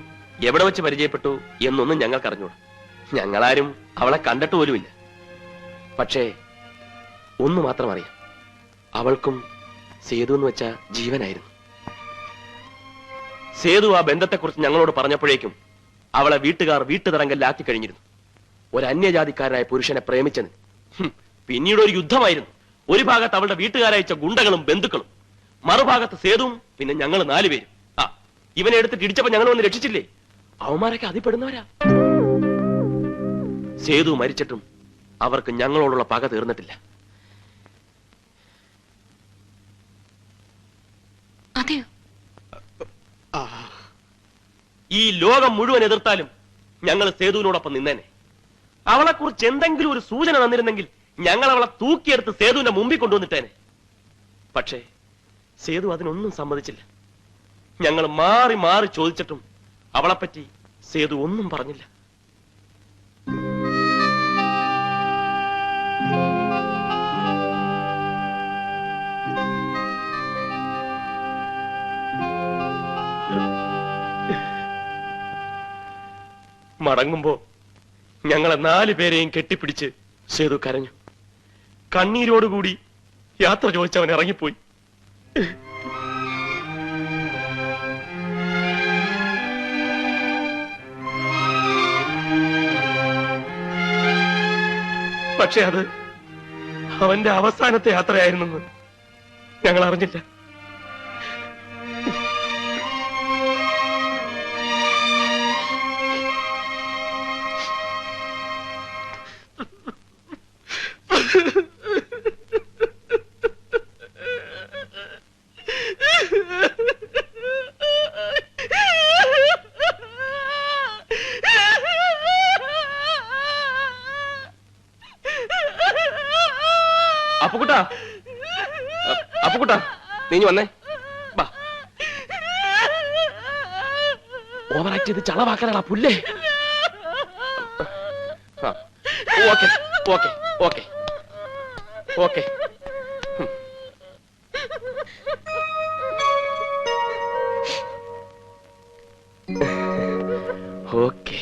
എവിടെ വെച്ച് പരിചയപ്പെട്ടു എന്നൊന്നും ഞങ്ങൾക്ക് അറിഞ്ഞൂടാ. ഞങ്ങളാരും അവളെ കണ്ടിട്ട് പോലുമില്ല. പക്ഷേ ഒന്ന് മാത്രം അറിയാം, അവൾക്കും സേതു എന്ന് വെച്ച ജീവനായിരുന്നു. സേതു ആ ബന്ധത്തെക്കുറിച്ച് ഞങ്ങളോട് പറഞ്ഞപ്പോഴേക്കും അവളെ വീട്ടുകാർ വീട്ടുതടങ്കലിലാക്കി കഴിഞ്ഞിരുന്നു. ഒരു അന്യജാതിക്കാരനായ പുരുഷനെ പ്രേമിച്ചത്. പിന്നീട് ഒരു യുദ്ധമായിരുന്നു. ഒരു ഭാഗത്ത് അവളുടെ വീട്ടുകാരയച്ച ഗുണ്ടകളും ബന്ധുക്കളും, മറുഭാഗത്ത് സേതുവും, പിന്നെ ഞങ്ങൾ 4 പേരും. ഇവനെ എടുത്തിട്ട് ഇടിച്ചപ്പോ ഞങ്ങൾ വന്ന് രക്ഷിച്ചില്ലേ? അവന്മാരൊക്കെ അതിപ്പെടുന്നവരാ. സേതു മരിച്ചിട്ടും അവർക്ക് ഞങ്ങളോടുള്ള പക തീർന്നിട്ടില്ല. അതെയോ? ഈ ലോകം മുഴുവൻ എതിർത്താലും ഞങ്ങൾ സേതുവിനോടൊപ്പം നിന്നേനെ. അവളെ കുറിച്ച് എന്തെങ്കിലും ഒരു സൂചന തന്നിരുന്നെങ്കിൽ ഞങ്ങൾ അവളെ തൂക്കിയെടുത്ത് സേതുവിന്റെ മുമ്പിൽ കൊണ്ടുവന്നിട്ടേനെ. പക്ഷേ സേതു അതിനൊന്നും സമ്മതിച്ചില്ല. ഞങ്ങൾ മാറി മാറി ചോദിച്ചിട്ടും അവളെപ്പറ്റി സേതു ഒന്നും പറഞ്ഞില്ല. മടങ്ങുമ്പോ ഞങ്ങളെ 4 പേരെയും കെട്ടിപ്പിടിച്ച് സേതു കരഞ്ഞു. കണ്ണീരോടുകൂടി യാത്ര ചോദിച്ചവൻ ഇറങ്ങിപ്പോയി. പക്ഷെ അത് അവന്റെ അവസാനത്തെ യാത്രയായിരുന്നെന്ന് ഞങ്ങൾ അറിഞ്ഞില്ല. അപ്പുക്കുട്ടാ, നീ വന്നേ. ഓവറാക്ട് ചെയ്ത് ചളവാക്കാനാ പുല്ലേ. Okay okay okay okay. Okay.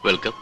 Welcome.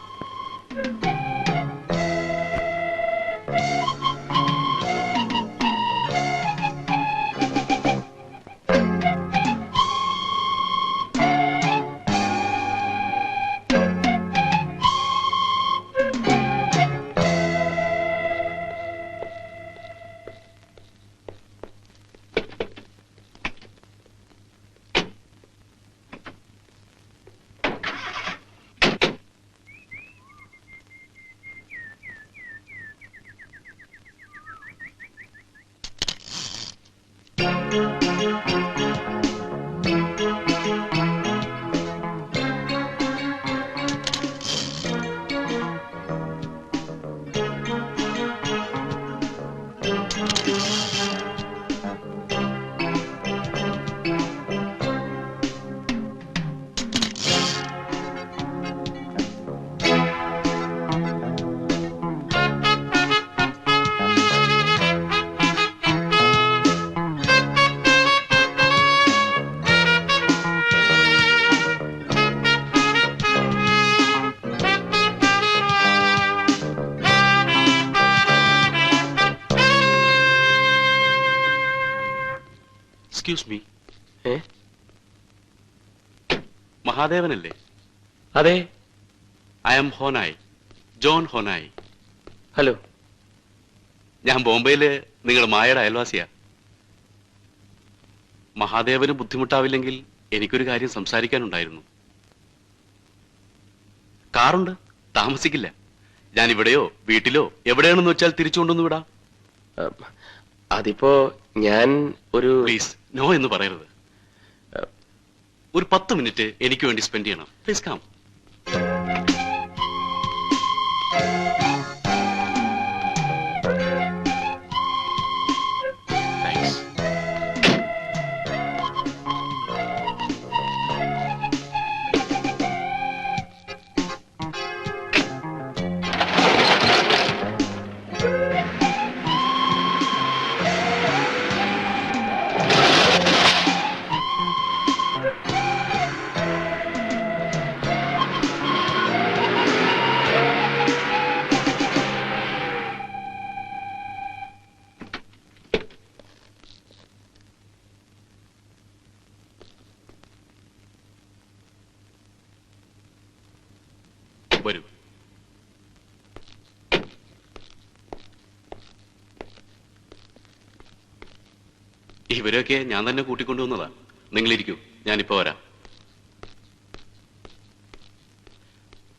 Excuse me, മഹാദേവനല്ലേ? അതെ. I am Honai, John Honai. Hello. ഞാൻ ബോംബെയില് നിങ്ങൾ മായയുടെ അയൽവാസിയാ. മഹാദേവന് ബുദ്ധിമുട്ടാവില്ലെങ്കിൽ എനിക്കൊരു കാര്യം സംസാരിക്കാനുണ്ടായിരുന്നു. കാറുണ്ട്, താമസിക്കില്ല. ഞാൻ ഇവിടെയോ വീട്ടിലോ എവിടെയാണെന്ന് വെച്ചാൽ തിരിച്ചുകൊണ്ടൊന്നു വിടാം. അതിപ്പോ ഞാൻ ഒരു പ്ലീസ് നോ എന്ന് പറയരുത്. ഒരു 10 മിനിറ്റ് എനിക്ക് വേണ്ടി സ്പെൻഡ് ചെയ്യണം. Please come. ഇവരൊക്കെ ഞാൻ തന്നെ കൂട്ടിക്കൊണ്ടുവന്നതാ. നിങ്ങളിരിക്കൂ, ഞാനിപ്പോ വരാം.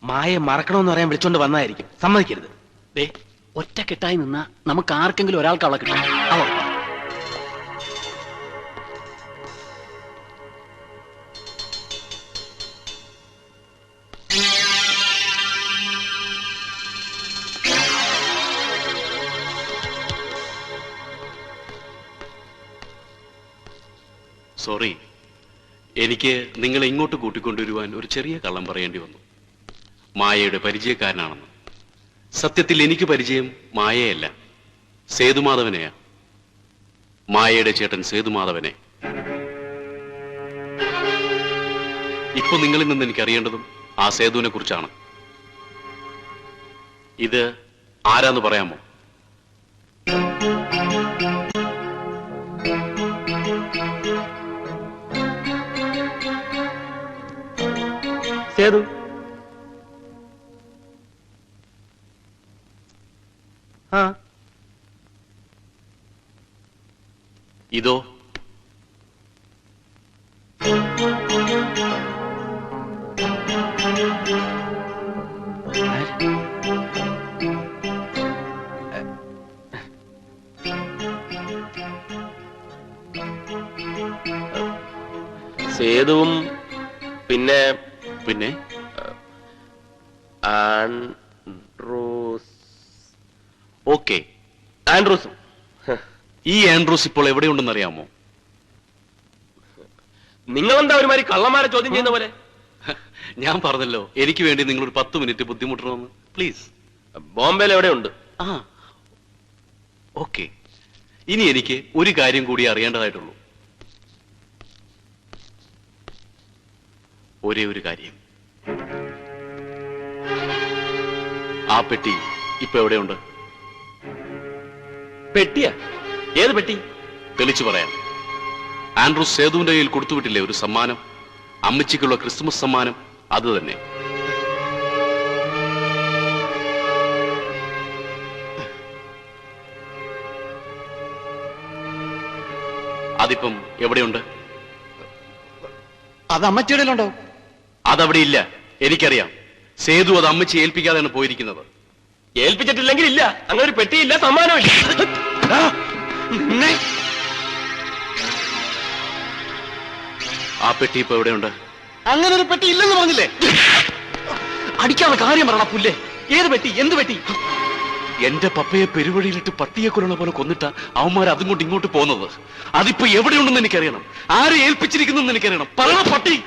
മായെ മറക്കണമെന്ന് പറയാൻ വിളിച്ചോണ്ട് വന്നതായിരിക്കും. സമ്മതിക്കരുത്. ദേ, ഒറ്റ കെട്ടായി നിന്നാ നമുക്ക് ആർക്കെങ്കിലും ഒരാൾക്ക് അവളെ കിട്ടും. അവൾ സോറി, എനിക്ക് നിങ്ങളെ ഇങ്ങോട്ട് കൂട്ടിക്കൊണ്ടുവരുവാൻ ഒരു ചെറിയ കള്ളം പറയേണ്ടി വന്നു. മായയുടെ പരിചയക്കാരനാണെന്ന്. സത്യത്തിൽ എനിക്ക് പരിചയം മായയല്ല, സേതുമാധവനെയാ. മായയുടെ ചേട്ടൻ സേതുമാധവനെ. ഇപ്പൊ നിങ്ങളിൽ നിന്ന് എനിക്ക് അറിയേണ്ടതും ആ സേതുവിനെ കുറിച്ചാണ്. ഇത് ആരാന്ന് പറയാമോ? സേതു ഇതോ? സേതുവും പിന്നെ പിന്നെ ഓക്കെ, ആൻഡ്രൂസും. ഈ ആൻഡ്രൂസ് ഇപ്പോൾ എവിടെയുണ്ടെന്ന് അറിയാമോ? നിങ്ങളെന്താ ഒരുമാതിരി കള്ളന്മാരെ ചോദ്യം ചെയ്യുന്ന പോലെ? ഞാൻ പറഞ്ഞല്ലോ, എനിക്ക് വേണ്ടി നിങ്ങളൊരു 10 മിനിറ്റ് ബുദ്ധിമുട്ടണമെന്ന്. പ്ലീസ്. ബോംബെയിൽ എവിടെയുണ്ട്? ഓക്കെ, ഇനി എനിക്ക് ഒരു കാര്യം കൂടി അറിയേണ്ടതായിട്ടുള്ളൂ. ഒരേ ഒരു കാര്യം. ആ പെട്ടി ഇപ്പൊ എവിടെയുണ്ട്? പെട്ടിയാ? ഏത് പെട്ടി? തെളിച്ചു പറയാം. ആൻഡ്രൂസ് സേതുവിന്റെ കയ്യിൽ കൊടുത്തുവിട്ടില്ലേ ഒരു സമ്മാനം, അമ്മച്ചിക്കുള്ള ക്രിസ്മസ് സമ്മാനം? അത് തന്നെ. അതിപ്പം എവിടെയുണ്ട്? അത് അമ്മച്ചിയുടെ ഉണ്ടോ? അതവിടെ ഇല്ല, എനിക്കറിയാം. സേതു അത് അമ്മച്ചി ഏൽപ്പിക്കാതെയാണ് പോയിരിക്കുന്നത്. ഏൽപ്പിച്ചിട്ടില്ലെങ്കിൽ ഇല്ല, അങ്ങനെ ഒരു പെട്ടിയില്ല, സമ്മാനമില്ല. ആ പെട്ടി ഇപ്പൊ എവിടെയുണ്ട്? അങ്ങനെ ഒരു പെട്ടി ഇല്ലെന്ന് പറഞ്ഞില്ലേ? അടിക്കാനുള്ള കാര്യം പറയണ പുല്ലേ. ഏത് പെട്ടി? എന്ത് പെട്ടി? എന്റെ പപ്പയെ പെരുവഴിയിലിട്ട് പട്ടിയെ കൊല്ലണ പോലെ കൊന്നിട്ട അവന്മാർ അതും കൊണ്ട് ഇങ്ങോട്ട് പോകുന്നത്. അതിപ്പോ എവിടെയുണ്ടെന്ന് എനിക്കറിയണം. ആരെ ഏൽപ്പിച്ചിരിക്കുന്നു എനിക്കറിയണം. പറയണ പട്ടി.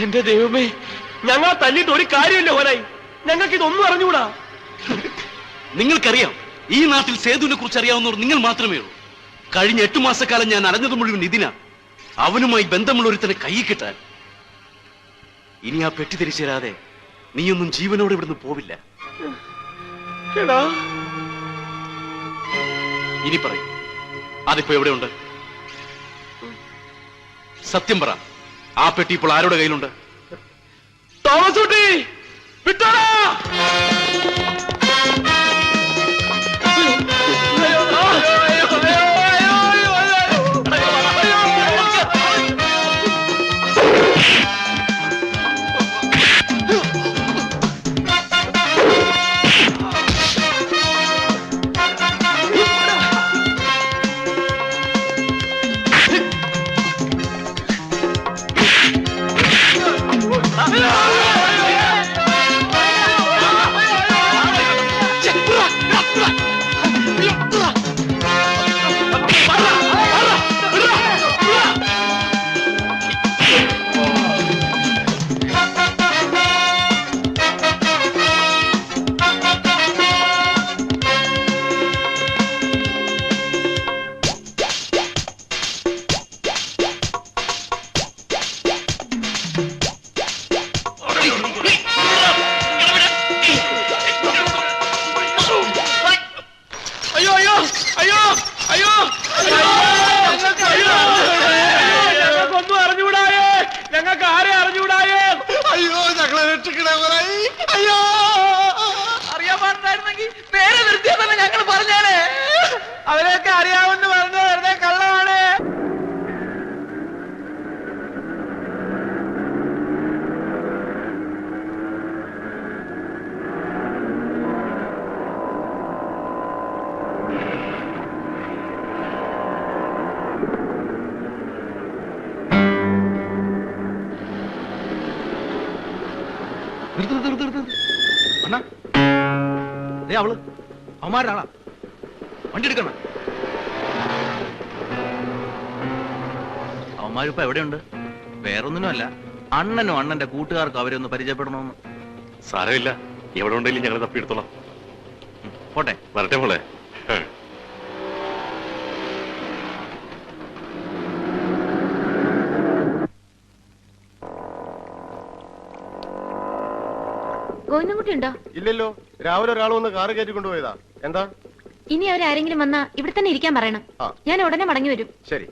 എന്റെ ദൈവമേ, ഞങ്ങളെ തല്ലിയിട്ട് ഒരു കാര്യമില്ല ഹോനായി. ഞങ്ങൾക്ക് ഇതൊന്നും അറിഞ്ഞുകൂടാ. നിങ്ങൾക്കറിയാം, ഈ നാട്ടിൽ സേതുവിനെ കുറിച്ച് അറിയാവുന്നവർ നിങ്ങൾ മാത്രമേ ഉള്ളൂ. കഴിഞ്ഞ 8 മാസക്കാലം ഞാൻ അറിഞ്ഞത് മുഴുവൻ ഇതിനാ. അവനുമായി ബന്ധമുള്ള ഒരുത്തനെ കൈ കിട്ടാൻ. ഇനി ആ പെട്ടി തിരിച്ചു തരാതെ നീയൊന്നും ജീവനോടെ ഇവിടുന്ന് പോവില്ല. ഇനി പറയും, അതിപ്പോ എവിടെയുണ്ട്? സത്യം പറ, ആ പെട്ടി ഇപ്പോൾ ആരുടെ കയ്യിലുണ്ട്? തോമസ് കുട്ടി വിട്ടോടാ. ഞങ്ങൾക്കൊന്നും അറിഞ്ഞുകൂടായേ. ഞങ്ങൾക്ക് ആരെ അറിഞ്ഞുകൂടായേ? അയ്യോ, ഞങ്ങളെ രക്ഷിക്കണേ. അയ്യോ, അറിയാൻ പാടില്ലായിരുന്നെങ്കിൽ നേരെ നിർത്തിയതല്ല ഞങ്ങൾ പറഞ്ഞാലേ. അവരെയൊക്കെ അറിയാമെന്ന് പറഞ്ഞ വെറുതെ കള്ളമാണ്. അണ്ണാ ദേ അവള് അവന്മാരാളാ വണ്ടി എടുക്കണം. അവന്മാരിപ്പോ എവിടെയുണ്ട്? വേറൊന്നിനും അല്ല, അണ്ണനും അണ്ണന്റെ കൂട്ടുകാർക്കും അവരെ ഒന്ന് പരിചയപ്പെടണമെന്ന്. സാരമില്ല, എവിടെ ഉണ്ടെങ്കിലും ഞങ്ങൾ തപ്പിയെടുത്തോളാം. പോട്ടെ, വരട്ടെ മോളെ. ഗോവിന്ദൻകുട്ടി ഉണ്ടോ? ഇല്ലല്ലോ, രാവിലെ ഒരാൾ വന്ന് കാറ് കയറ്റി കൊണ്ടുപോയതാ. എന്താ? ഇനി അവരാരെങ്കിലും വന്നാ ഇവിടെ തന്നെ ഇരിക്കാൻ പറയണം. ഞാൻ ഉടനെ മടങ്ങി വരും. ശരി.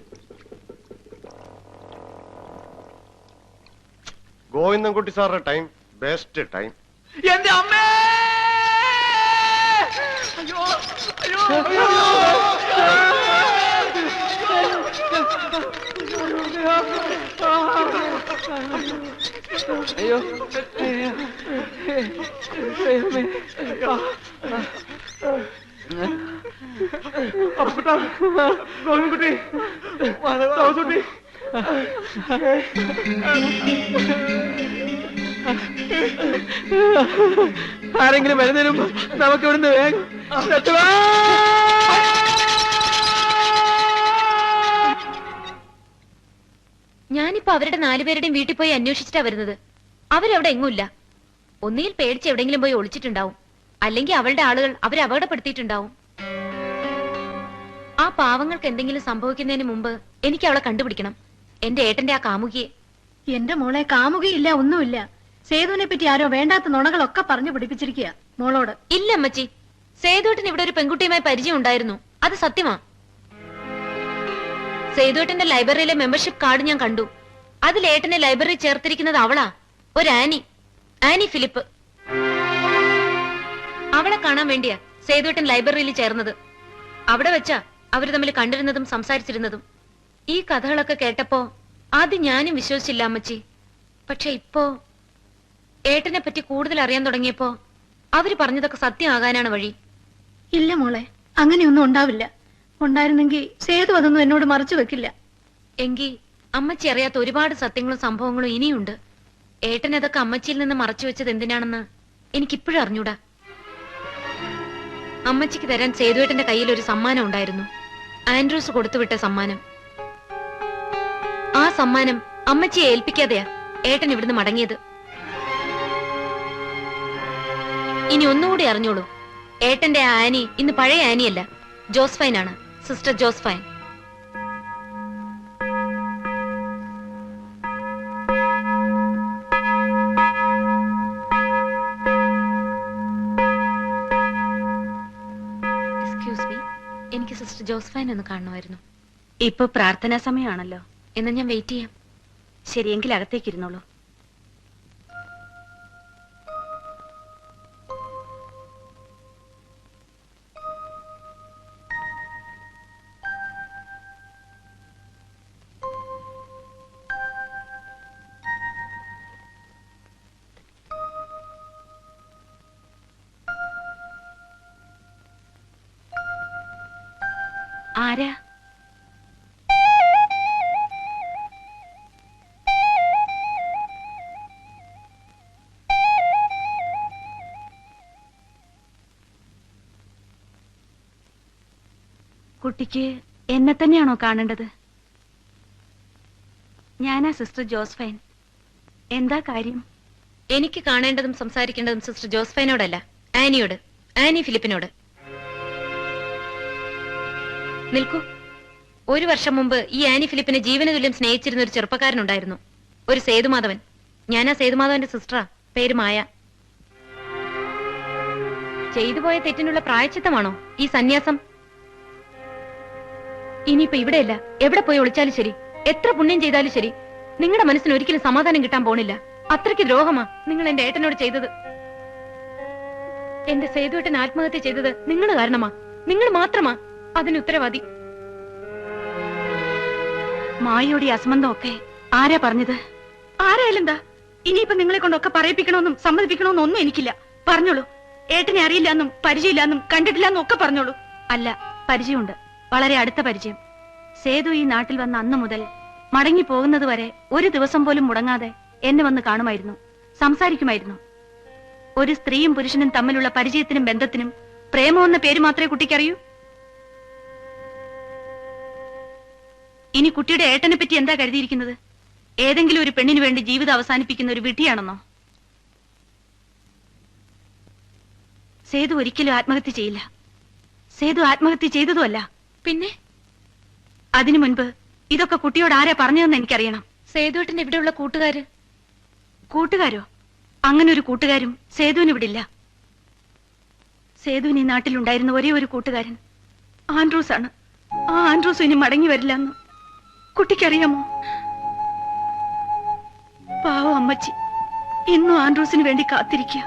ഗോവിന്ദൻകുട്ടി സാറിന്റെ ടൈം ബെസ്റ്റ് ടൈം. എന്റെ അമ്മേ! അയ്യോ അയ്യോ അയ്യോ! അയ്യോ ഗോവിന്ദൻകുട്ടി, കുട്ടി, ആരെങ്കിലും വരുന്നതിനും നമുക്ക് ഇവിടുന്ന് വേഗം ഞാനിപ്പോ അവരുടെ 4 പേരുടെയും വീട്ടിൽ പോയി അന്വേഷിച്ചിട്ടാ വരുന്നത്. അവരവിടെ എങ്ങുമില്ല. ഒന്നുകിൽ പേടിച്ച് എവിടെയെങ്കിലും പോയി ഒളിച്ചിട്ടുണ്ടാവും, അല്ലെങ്കിൽ അവളുടെ ആളുകൾ അവരെ അപകടപ്പെടുത്തിയിട്ടുണ്ടാവും. ആ പാവങ്ങൾക്ക് എന്തെങ്കിലും സംഭവിക്കുന്നതിന് മുമ്പ് എനിക്ക് അവളെ കണ്ടുപിടിക്കണം. എന്റെ ഏട്ടന്റെ ആ കാമുകിയെ. എന്റെ മോളെ കാമുകയില്ല, ഒന്നുമില്ല. സേതുവിനെ പറ്റി ആരോ വേണ്ടാത്ത നുണകളൊക്കെ പറഞ്ഞു പിടിപ്പിച്ചിരിക്കുക മോളോട്. ഇല്ല അമ്മച്ചി, സേതുവേട്ടന് ഇവിടെ ഒരു പെൺകുട്ടിയുമായി പരിചയം ഉണ്ടായിരുന്നു. അത് സത്യമാ. സേതുവേട്ടന്റെ ലൈബ്രറിയിലെ മെമ്പർഷിപ്പ് കാർഡ് ഞാൻ കണ്ടു. അതിൽ ഏട്ടനെ ലൈബ്രറി ചേർത്തിരിക്കുന്നത് അവളാ, ഒരു ആനി ഫിലിപ്പ്. അവളെ കാണാൻ വേണ്ടിയാ സേതുവേട്ടൻ ലൈബ്രറിയിൽ ചേർന്നത്. അവിടെ വെച്ചാ അവര് തമ്മിൽ കണ്ടിരുന്നതും സംസാരിച്ചിരുന്നതും. ഈ കഥകളൊക്കെ കേട്ടപ്പോ ആദ്യം ഞാനും വിശ്വസിച്ചില്ല അമ്മച്ചി. പക്ഷെ ഇപ്പോ ഏട്ടനെ പറ്റി കൂടുതൽ അറിയാൻ തുടങ്ങിയപ്പോ അവര് പറഞ്ഞതൊക്കെ സത്യമാകാനാണ് വഴി. ഇല്ല മോളെ, അങ്ങനെയൊന്നും ഉണ്ടാവില്ല. ഉണ്ടായിരുന്നെങ്കിൽ സേതു അതൊന്നും എന്നോട് മറച്ചു വെക്കില്ല. എങ്കിൽ അമ്മച്ചി അറിയാത്ത ഒരുപാട് സത്യങ്ങളും സംഭവങ്ങളും ഇനിയുണ്ട്. ഏട്ടൻ അതൊക്കെ അമ്മച്ചിയിൽ നിന്ന് മറച്ചു വെച്ചത് എന്തിനാണെന്ന് എനിക്കിപ്പോഴും അറിഞ്ഞൂടാ. അമ്മച്ചിക്ക് തരാൻ സേതുവേട്ടന്റെ കയ്യിൽ ഒരു സമ്മാനം ഉണ്ടായിരുന്നു, ആൻഡ്രൂസ് കൊടുത്തുവിട്ട സമ്മാനം. ആ സമ്മാനം അമ്മച്ചിയെ ഏൽപ്പിക്കാതെയാ ഏട്ടൻ ഇവിടുന്ന് മടങ്ങിയത്. ഇനി ഒന്നുകൂടി അറിഞ്ഞോളൂ, ഏട്ടന്റെ ആ ആനി ഇന്ന് പഴയ ആനിയല്ല, ജോസ്ഫൈൻ ആണ്, സിസ്റ്റർ ജോസ്ഫൈൻ. എക്സ്ക്യൂസ് മീ, എനിക്ക് സിസ്റ്റർ ജോസ്ഫൈൻ ഒന്ന് കാണണമായിരുന്നു. ഇപ്പൊ പ്രാർത്ഥനാ സമയമാണല്ലോ. എന്നാ ഞാൻ വെയിറ്റ് ചെയ്യാം. ശരിയെങ്കിൽ അകത്തേക്ക് ഇരുന്നോളൂ. ആരാ? കുട്ടിക്ക് എന്നെ തന്നെയാണോ കാണേണ്ടത്? ഞാനാ സിസ്റ്റർ ജോസ്ഫൈൻ. എന്താ കാര്യം? എനിക്ക് കാണേണ്ടതും സംസാരിക്കേണ്ടതും സിസ്റ്റർ ജോസ്ഫൈനോടല്ല, ആനിയോട്, ആനി ഫിലിപ്പിനോട്. നിൽക്കൂ. 1 വർഷം മുമ്പ് ഈ ആനി ഫിലിപ്പിനെ ജീവന തുല്യം സ്നേഹിച്ചിരുന്ന ഒരു ചെറുപ്പക്കാരനുണ്ടായിരുന്നു, ഒരു സേതുമാധവൻ. ഞാനാ സേതുമാധവന്റെ സിസ്റ്ററാ, പേര് മായ. ചെയ്തുപോയ തെറ്റിനുള്ള പ്രായച്ചിത്തമാണോ ഈ സന്യാസം? ഇനിയിപ്പോ ഇവിടെയല്ല, എവിടെ പോയി ഒളിച്ചാലും ശരി, എത്ര പുണ്യം ചെയ്താലും ശരി, നിങ്ങളുടെ മനസ്സിന് ഒരിക്കലും സമാധാനം കിട്ടാൻ പോണില്ല. അത്രയ്ക്ക് ദ്രോഹമാ നിങ്ങൾ എന്റെ ഏട്ടനോട് ചെയ്തത്. എന്റെ സേതുവേട്ടൻ ആത്മഹത്യ ചെയ്തത് നിങ്ങൾ കാരണമാ, നിങ്ങൾ മാത്രമാ അതിന് ഉത്തരവാദി. മായയോട് ഈ അസംബന്ധമൊക്കെ ആരാ പറഞ്ഞത്? ആരായാലും എന്താ, ഇനിയിപ്പൊ നിങ്ങളെ കൊണ്ടൊക്കെ പറയിപ്പിക്കണമെന്നും സമ്മതിപ്പിക്കണമെന്നും ഒന്നും എനിക്കില്ല. പറഞ്ഞോളൂ. ഏട്ടനെ അറിയില്ലെന്നും പരിചയമില്ലെന്നും കണ്ടിട്ടില്ലെന്നും ഒക്കെ പറഞ്ഞോളൂ. അല്ല, പരിചയമുണ്ട്, വളരെ അടുത്ത പരിചയം. സേതു ഈ നാട്ടിൽ വന്ന അന്നു മുതൽ മടങ്ങി പോകുന്നത് വരെ ഒരു ദിവസം പോലും മുടങ്ങാതെ എന്നെ വന്ന് കാണുമായിരുന്നു, സംസാരിക്കുമായിരുന്നു. ഒരു സ്ത്രീയും പുരുഷനും തമ്മിലുള്ള പരിചയത്തിനും ബന്ധത്തിനും പ്രേമം എന്ന പേര് മാത്രമേ കുട്ടിക്കറിയൂ? ഇനി കുട്ടിയുടെ ഏട്ടനെ പറ്റി എന്താ കരുതിയിരിക്കുന്നത്? ഏതെങ്കിലും ഒരു പെണ്ണിന് വേണ്ടി ജീവിതം അവസാനിപ്പിക്കുന്ന ഒരു വിധിയാണെന്നോ? സേതു ഒരിക്കലും ആത്മഹത്യ ചെയ്യില്ല. സേതു ആത്മഹത്യ ചെയ്തതുമല്ല. പിന്നെ അതിനു മുൻപ് ഇതൊക്കെ കുട്ടിയോട് ആരാ പറഞ്ഞതെന്ന് എനിക്കറിയണം. സേതുവേട്ടൻ ഇവിടെയുള്ള കൂട്ടുകാര്. കൂട്ടുകാരോ? അങ്ങനെ ഒരു കൂട്ടുകാരും സേതുവിന് ഇവിടില്ല. സേതുവിന് ഈ നാട്ടിലുണ്ടായിരുന്ന ഒരേ ഒരു കൂട്ടുകാരൻ ആൻഡ്രൂസ് ആണ്. ആ ആൻഡ്രൂസ് ഇനി മടങ്ങി വരില്ല എന്ന് കുട്ടിക്കറിയാമോ? പാവം അമ്മച്ചി ഇന്നും ആൻഡ്രൂസിന് വേണ്ടി കാത്തിരിക്കുക.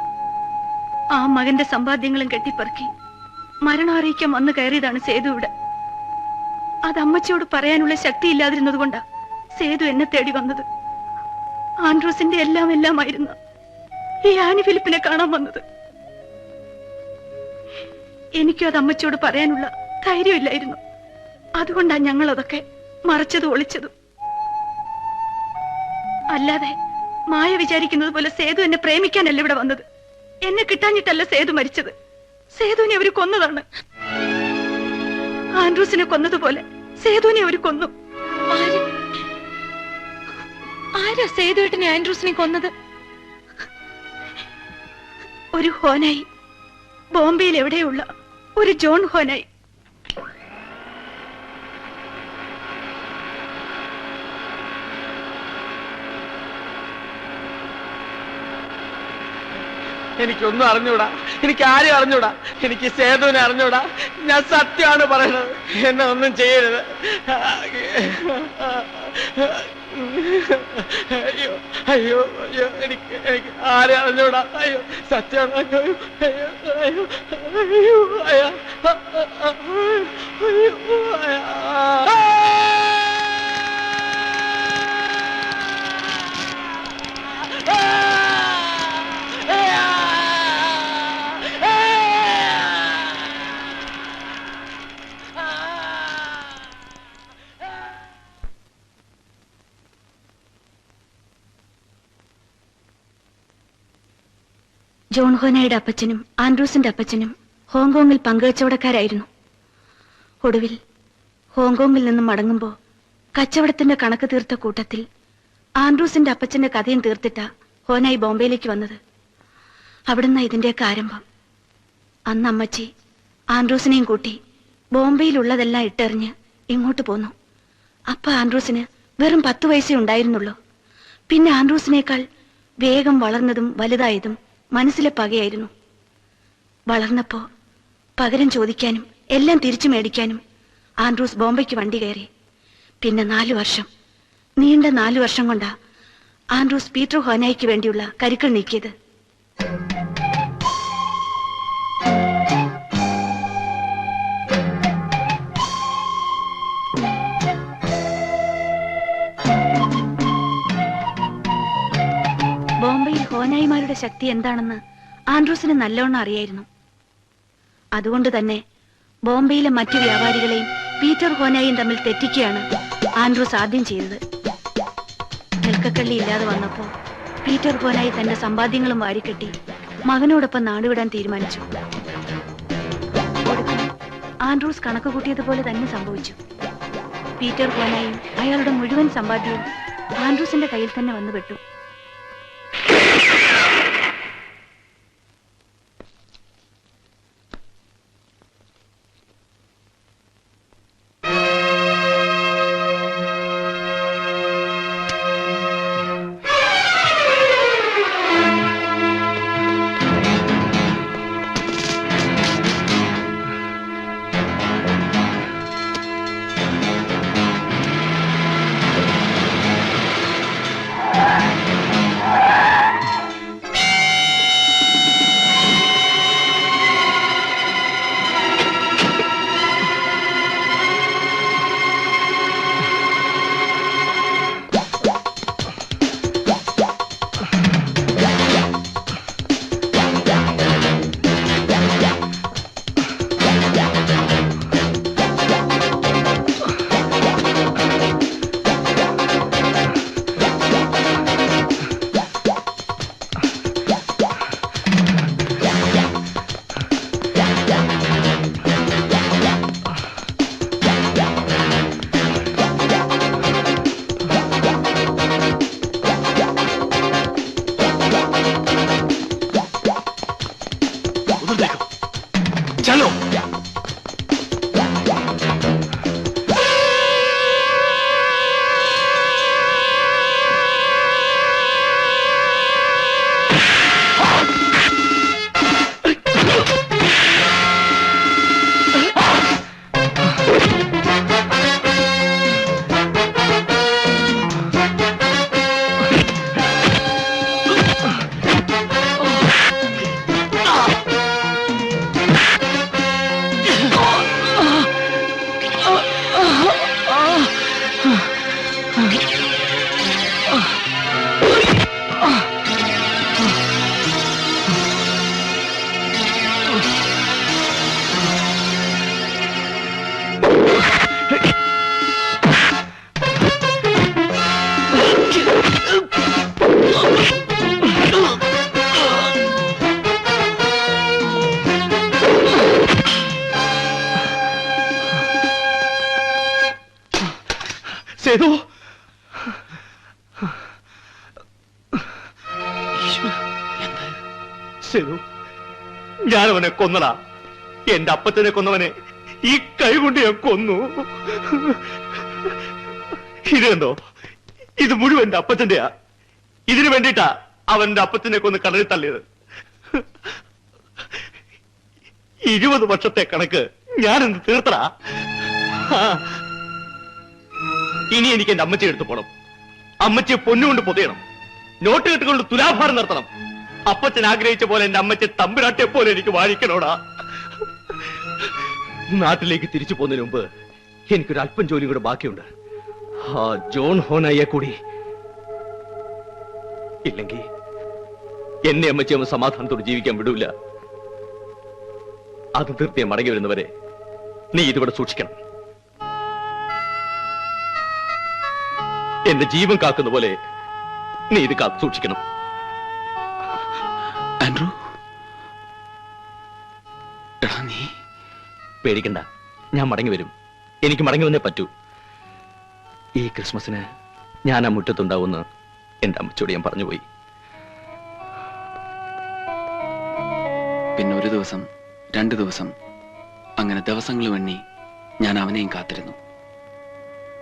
ആ മകന്റെ സമ്പാദ്യങ്ങളും കെട്ടിപ്പറക്കി മരണം അറിയിക്കാൻ വന്നു കയറിയതാണ് സേതു ഇവിടെ. അത് അമ്മച്ചിയോട് പറയാനുള്ള ശക്തി ഇല്ലാതിരുന്നത് കൊണ്ടാ സേതു എന്നെ തേടി വന്നത്. ആൻഡ്രൂസിന്റെ എല്ലാമായിരുന്നു ഈ ആനി ഫിലിപ്പിനെ കാണാൻ വന്നത്. എനിക്കും അത് അമ്മച്ചിയോട് പറയാനുള്ള ധൈര്യമില്ലായിരുന്നു. അതുകൊണ്ടാ ഞങ്ങൾ അതൊക്കെ മറച്ചതും ഒളിച്ചതും. അല്ലാതെ മായ വിചാരിക്കുന്നത് പോലെ സേതു എന്നെ പ്രേമിക്കാനല്ല ഇവിടെ വന്നത്. എന്നെ കിട്ടാഞ്ഞിട്ടല്ല സേതു മരിച്ചത്. സേതുവിനെ അവര് കൊന്നതാണ്. ആൻഡ്രൂസിനെ കൊന്നതുപോലെ സേതുവിനെ അവര് കൊന്നു. ആരാ സേതുവേട്ടനെ ആൻഡ്രൂസിനെ കൊന്നത്? ഒരു ഹോനായി, ബോംബെയിൽ എവിടെയുള്ള ഒരു ജോൺ ഹോനായി. എനിക്കൊന്നും അറിഞ്ഞൂടാ, എനിക്ക് ആരും അറിഞ്ഞൂടാ, എനിക്ക് സേതുവിനെ അറിഞ്ഞൂടാ. ഞാൻ സത്യമാണ് പറയണത്. എന്നെ ഒന്നും ചെയ്യരുത്. അയ്യോ അയ്യോ അയ്യോ, എനിക്ക് ആരും അറിഞ്ഞൂടാ. അയ്യോ സത്യമാണ്. അയ്യോ അയ്യോ അയ്യോ അയ്യോ അയ്യോ അയ്യോ. ജോൺ ഹോനായുടെ അപ്പച്ചനും ആൻഡ്രൂസിന്റെ അപ്പച്ചനും ഹോങ്കോങ്ങിൽ പങ്കുകച്ചവടക്കാരായിരുന്നു. ഒടുവിൽ ഹോങ്കോങ്ങിൽ നിന്നും മടങ്ങുമ്പോൾ കച്ചവടത്തിന്റെ കണക്ക് തീർത്ത കൂട്ടത്തിൽ ആൻഡ്രൂസിന്റെ അപ്പച്ചന്റെ കഥയും തീർത്തിട്ടാ ഹോനായി ബോംബെയിലേക്ക് വന്നത്. അവിടുന്ന് ഇതിന്റെയൊക്കെ ആരംഭം. അന്ന് അമ്മച്ചി ആൻഡ്രൂസിനെയും കൂട്ടി ബോംബെയിലുള്ളതെല്ലാം ഇട്ടെറിഞ്ഞ് ഇങ്ങോട്ട് പോന്നു. അപ്പ ആൻഡ്രൂസിന് വെറും 10 വയസ്സേ ഉണ്ടായിരുന്നുള്ളൂ. പിന്നെ ആൻഡ്രൂസിനേക്കാൾ വേഗം വളർന്നതും വലുതായതും മനസ്സിലെ പകയായിരുന്നു. വളർന്നപ്പോ പകരം ചോദിക്കാനും എല്ലാം തിരിച്ചു മേടിക്കാനും ആൻഡ്രൂസ് ബോംബെക്ക് വണ്ടി കയറി. പിന്നെ 4 വർഷം, നീണ്ട 4 വർഷം കൊണ്ടാ ആൻഡ്രൂസ് പീറ്റർ ഹോനായിക്ക് വേണ്ടിയുള്ള കരുക്കൾ നീക്കിയത്. ബോംബെയിൽ ഹോനായിമാരുടെ ശക്തി എന്താണെന്ന് ആൻഡ്രൂസിന് നല്ലോണം അറിയായിരുന്നു. അതുകൊണ്ട് തന്നെ ബോംബെയിലെ മറ്റു വ്യാപാരികളെയും പീറ്റർ ഹോനായും തമ്മിൽ തെറ്റിക്കുകയാണ് ആൻഡ്രൂസ് ആദ്യം ചെയ്തത്. നെൽക്കക്കള്ളി ഇല്ലാതെ വന്നപ്പോ പീറ്റർ ഹോനായി തന്റെ സമ്പാദ്യങ്ങളും വാരിക്കെട്ടി മകനോടൊപ്പം നാടുവിടാൻ തീരുമാനിച്ചു. ആൻഡ്രൂസ് കണക്ക് കൂട്ടിയതുപോലെ തന്നെ സംഭവിച്ചു. പീറ്റർ ഹോനായും അയാളുടെ മുഴുവൻ സമ്പാദ്യവും ആൻഡ്രൂസിന്റെ കയ്യിൽ തന്നെ വന്നുപെട്ടു. സേതു സേതു ഞാനവനെ കൊന്നടാ. എന്റെ അപ്പച്ചനെ കൊന്നവനെ ഈ കൈ കൊണ്ട് ഞാൻ കൊന്നു. ഇത് കണ്ടോ, ഇത് മുഴുവൻ എന്റെ അപ്പച്ചന്റെയാ. ഇതിനു വേണ്ടിട്ടാ അവന്റെ അപ്പച്ചനെ കൊന്ന് കടലിൽ തള്ളിയത്. 20 വർഷത്തെ കണക്ക് ഞാനെന്ത് തീർത്തടാ. ഇനി എനിക്ക് എന്റെ അമ്മച്ചിയെ എടുത്തു പോണം. അമ്മച്ചിയെ പൊന്നുകൊണ്ട് പൊതിയണം. നോട്ട് കെട്ടുകൊണ്ട് തുലാഭാരം നടത്തണം. അപ്പച്ചൻ ആഗ്രഹിച്ച പോലെ എന്റെ അമ്മച്ചെ തമ്പുരാട്ടെ പോലെ എനിക്ക് വാഴിക്കണോടാ. നാട്ടിലേക്ക് തിരിച്ചു പോകുന്നതിന് മുമ്പ് എനിക്കൊരു അല്പം ജോലി കൂടെ ബാക്കിയുണ്ട്. ആ ജോൺ ഹോനയെ കൂടി ഇല്ലെങ്കിൽ എന്നെ അമ്മച്ചിയമ്മ സമാധാനത്തോട് ജീവിക്കാൻ വിടൂല. അത് തീർത്തിയെ മടങ്ങി വരുന്നവരെ നീ ഇതിവിടെ സൂക്ഷിക്കണം. എന്റെ ജീവൻ കാക്കുന്ന പോലെ നീ ഇത് കാത്തു സൂക്ഷിക്കണം. ആൻഡ്രൂ, എടാ നീ പേടിക്കണ്ട, ഞാൻ മടങ്ങി വരും. എനിക്ക് മടങ്ങി വന്നേ പറ്റൂ. ഈ ക്രിസ്മസിന് ഞാൻ ആ മുറ്റത്തുണ്ടാവുമെന്ന് എന്റെ അമ്മച്ചോട് ഞാൻ പറഞ്ഞുപോയി. പിന്നെ 1 ദിവസം 2 ദിവസം അങ്ങനെ ദിവസങ്ങൾ എണ്ണി ഞാൻ അവനെയും കാത്തിരുന്നു.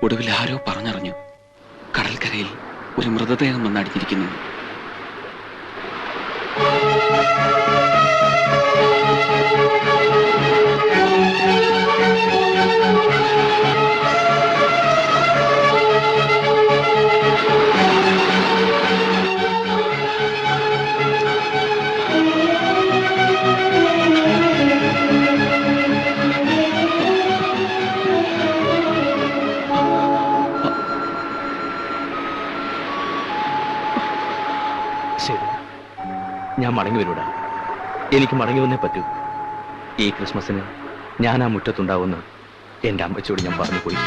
ഒടുവിൽ ആരോ പറഞ്ഞറിഞ്ഞു, കടൽക്കരയിൽ ഒരു മൃതദേഹം വന്നടിഞ്ഞിരിക്കുന്നു. ഞാൻ മടങ്ങി വരൂടാ. എനിക്ക് മടങ്ങി വന്നേ പറ്റൂ. ഈ ക്രിസ്മസിന് ഞാൻ ആ മുറ്റത്തുണ്ടാവുമെന്ന് എന്റെ അമ്മച്ചോട് ഞാൻ പറഞ്ഞു പോയി.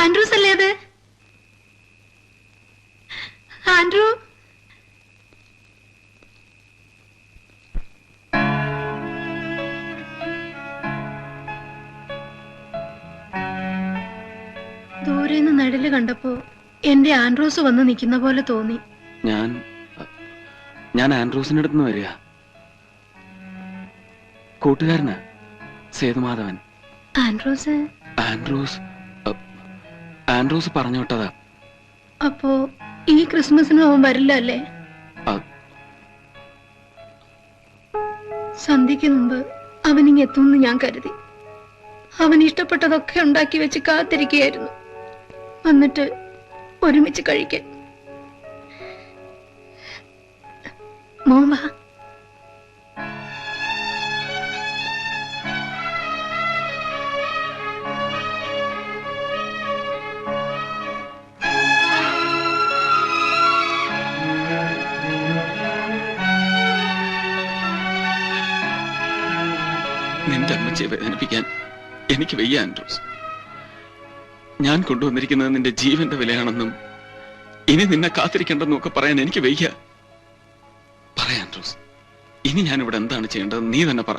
ആൻഡ്രൂസ് അല്ലേ അത്? ആൻഡ്രൂ, ദൂരെന്ന് നിഴല് കണ്ടപ്പോ എന്റെ ആൻഡ്രൂസ് വന്ന് നിൽക്കുന്ന പോലെ തോന്നി. ഞാൻ ആൻഡ്രൂസിന്റെ അടുത്ത് നിന്ന് വരിക. കൂട്ടുകാരനാ സേതുമാധവൻ. ആൻഡ്രൂസ് ആൻഡ്രൂസ് പറഞ്ഞു വിട്ടതാ. അപ്പോ ഈ ക്രിസ്മസിനും അവൻ വരില്ല അല്ലേ? സന്ധ്യക്ക് മുമ്പ് അവനിങ് എത്തുമെന്ന് ഞാൻ കരുതി. അവൻ ഇഷ്ടപ്പെട്ടതൊക്കെ ഉണ്ടാക്കി വെച്ച് കാത്തിരിക്കുകയായിരുന്നു, വന്നിട്ട് ഒരുമിച്ച് കഴിക്കാൻ. മോൻ വാ. നിന്റെ അമ്മച്ചിയെ വേദനിപ്പിക്കാൻ എനിക്ക് വയ്യ ആൻഡ്രൂസ്. ഞാൻ കൊണ്ടുവന്നിരിക്കുന്നത് നിന്റെ ജീവന്റെ വിലയാണെന്നും ഇനി നിന്നെ കാത്തിരിക്കേണ്ടെന്നും ഒക്കെ പറയാൻ എനിക്ക് വയ്യ. പറയാ ആൻഡ്രൂസ്, ഇനി ഞാൻ ഇവിടെ എന്താണ് ചെയ്യേണ്ടത് നീ തന്നെ പറ.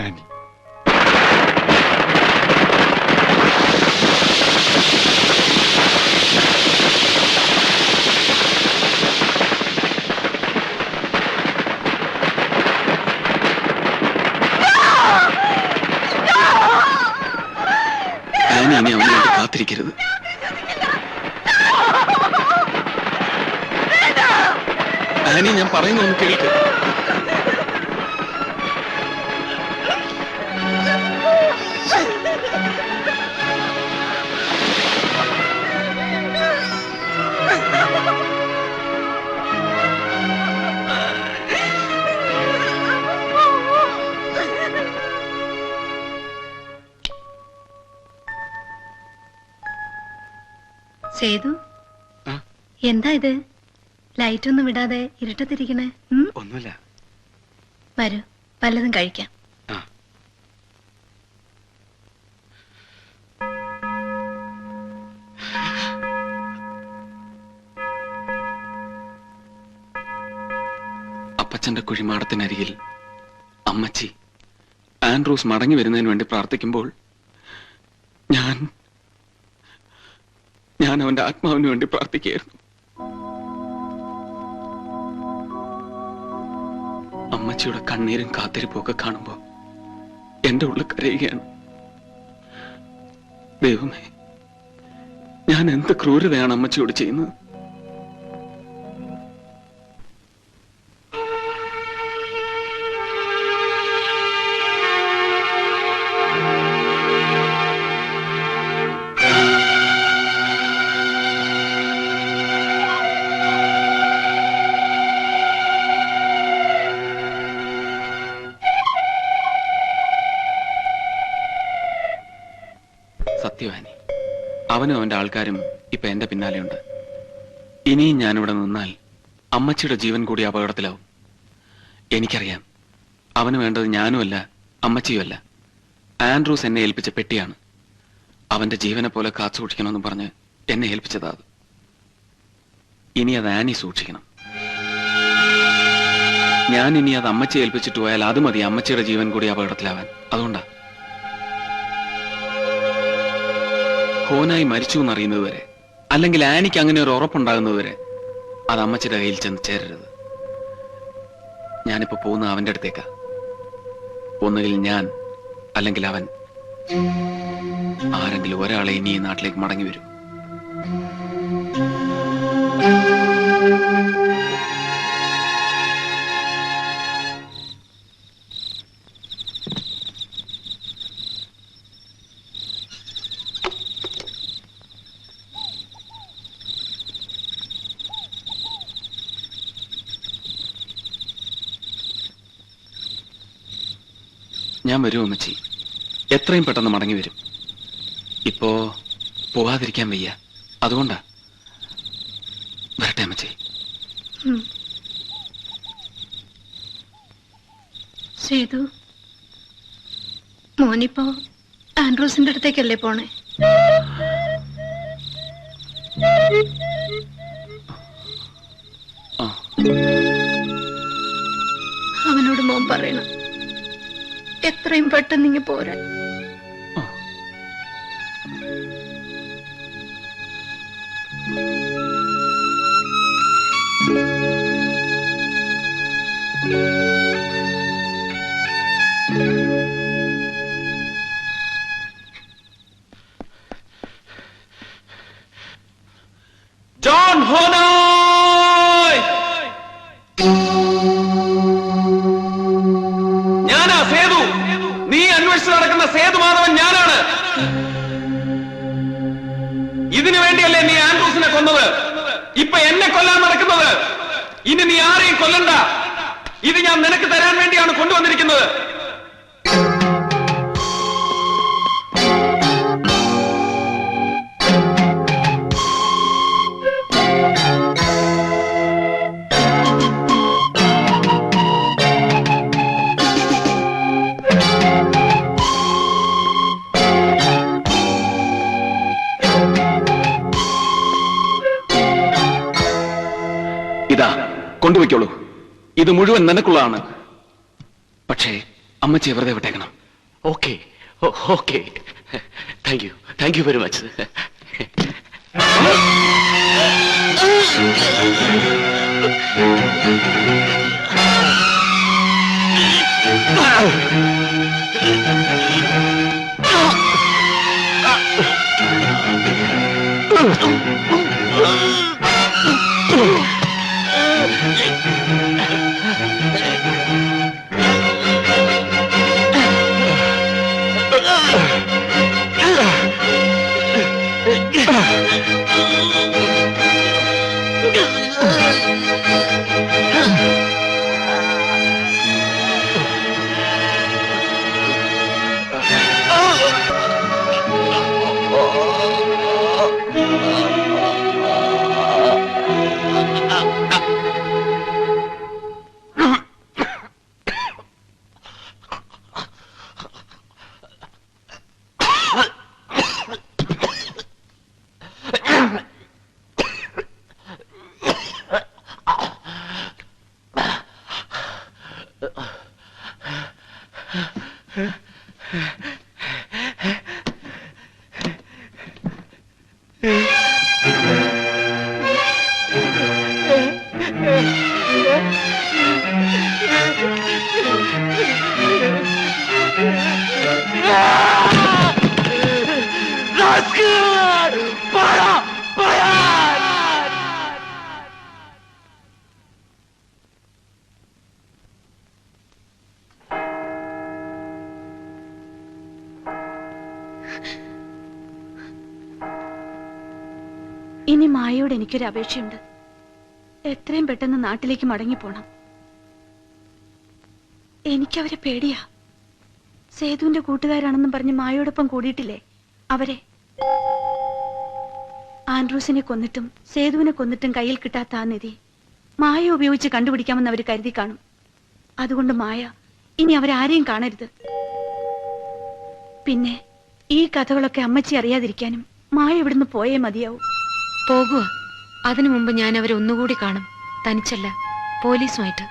ആനി. ആനി ഇനി അവന് വേണ്ടി കാത്തിരിക്കരുത്. ആനി, ഞാൻ പറയുന്നൊന്ന് കേൾക്ക്. സേതു, എന്താ ഇത്? ലൈറ്റ് ഒന്നും വിടാതെ ഇരുട്ടത്തിരിക്കണേ? ഒന്നുമില്ല. വരൂ, വല്ലതും കഴിക്കാം. അപ്പച്ചന്റെ കുഴിമാടത്തിനരികിൽ അമ്മച്ചി ആൻഡ്രൂസ് മടങ്ങി വരുന്നതിന് വേണ്ടി പ്രാർത്ഥിക്കുമ്പോൾ ഞാൻ അവന്റെ ആത്മാവിന് വേണ്ടി പ്രാർത്ഥിക്കുകയായിരുന്നു. അമ്മച്ചിയുടെ കണ്ണീരും കാത്തിരിപ്പും ഒക്കെ കാണുമ്പോ എന്റെ ഉള്ളിൽ കരയുകയാണ്. ദൈവമേ, ഞാൻ എന്ത് ക്രൂരതയാണ് അമ്മച്ചിയോട് ചെയ്യുന്നത്. സത്യവാനി, അവനും അവന്റെ ആൾക്കാരും ഇപ്പൊ എന്റെ പിന്നാലെയുണ്ട്. ഇനിയും ഞാനിവിടെ നിന്നാൽ അമ്മച്ചിയുടെ ജീവൻ കൂടി അപകടത്തിലാവും. എനിക്കറിയാം, അവന് വേണ്ടത് ഞാനുമല്ല അമ്മച്ചിയുമല്ല, ആൻഡ്രൂസ് എന്നെ ഏൽപ്പിച്ച പെട്ടിയാണ്. അവന്റെ ജീവനെ പോലെ കാത്തു സൂക്ഷിക്കണമെന്ന് പറഞ്ഞ് എന്നെ ഏൽപ്പിച്ചതാ അത്. ഇനി അത് ആനി സൂക്ഷിക്കണം. ഞാൻ ഇനി അത് അമ്മച്ചി ഏൽപ്പിച്ചിട്ട് പോയാൽ അത് മതി അമ്മച്ചിയുടെ ജീവൻ കൂടി അപകടത്തിലാവാൻ. അതുകൊണ്ടാ ഹോനായി മരിച്ചു എന്നറിയുന്നത് വരെ, അല്ലെങ്കിൽ ആനിക്ക് അങ്ങനെ ഒരു ഉറപ്പുണ്ടാകുന്നത് വരെ അത് അമ്മച്ചിയുടെ കയ്യിൽ ചെന്ന് ചേരരുത്. ഞാനിപ്പോ പോകുന്ന അവന്റെ അടുത്തേക്കാ. ഒന്നുകിൽ ഞാൻ, അല്ലെങ്കിൽ അവൻ, ആരെങ്കിലും ഒരാളെ ഇനി ഈ നാട്ടിലേക്ക് മടങ്ങി വരും. ഞാൻ വരും അമ്മച്ചി, എത്രയും പെട്ടെന്ന് മടങ്ങി വരും. ഇപ്പോ പോകാതിരിക്കാൻ വയ്യ, അതുകൊണ്ടാ. വരട്ടെ അമ്മച്ചി. സേതു, മോനിപ്പോ ആൻഡ്രൂസിന്റെ അടുത്തേക്കല്ലേ പോണേ? അവനോട് മോൻ പറയണം എത്രയും പെട്ടെന്ന് ഇങ്ങ് പോരാൻ. ജോൺ ഹോനായ്, ഞാനാ സേതു. നീ അന്വേഷിച്ച് നടക്കുന്ന സേതു മാധവൻ ഞാനാണ്. ഇതിനു വേണ്ടിയല്ലേ നീ ആൻഡ്രൂസിനെ കൊന്നത്? ഇപ്പൊ എന്നെ കൊല്ലാൻ നടക്കുന്നത്. ഇനി നീ ആരെയും കൊല്ലണ്ട. ഇത് ഞാൻ നിനക്ക് തരാൻ വേണ്ടിയാണ് കൊണ്ടുവന്നിരിക്കുന്നത്. ഇതാ, കൊണ്ടുവയ്ക്കോളൂ. ഇത് മുഴുവൻ നിനക്കുള്ളതാണ്. പക്ഷേ അമ്മച്ചി വെറുതെ വിട്ടേക്കണം. Okay okay, thank you very much. ഇനി മായയോട് എനിക്കൊരു അപേക്ഷയുണ്ട്. എത്രയും പെട്ടെന്ന് നാട്ടിലേക്ക് മടങ്ങിപ്പോണം. എനിക്കവരെ പേടിയാ. സേതുവിന്റെ കൂട്ടുകാരാണെന്നും പറഞ്ഞ് മായയോടൊപ്പം കൂടിയിട്ടില്ലേ അവരെ. ആൻഡ്രൂസിനെ കൊന്നിട്ടും സേതുവിനെ കൊന്നിട്ടും കയ്യിൽ കിട്ടാത്ത ആ നിധി മായ ഉപയോഗിച്ച് കണ്ടുപിടിക്കാമെന്ന് അവർ കരുതി കാണും. അതുകൊണ്ട് മായ ഇനി അവരാരെയും കാണരുത്. പിന്നെ ഈ കഥകളൊക്കെ അമ്മച്ചി അറിയാതിരിക്കാനും മായ ഇവിടുന്ന് പോയേ മതിയാവൂ. പോകുക. അതിനു മുമ്പ് ഞാൻ അവരെ ഒന്നുകൂടി കാണും. തനിച്ചല്ല, പോലീസുമായിട്ട്.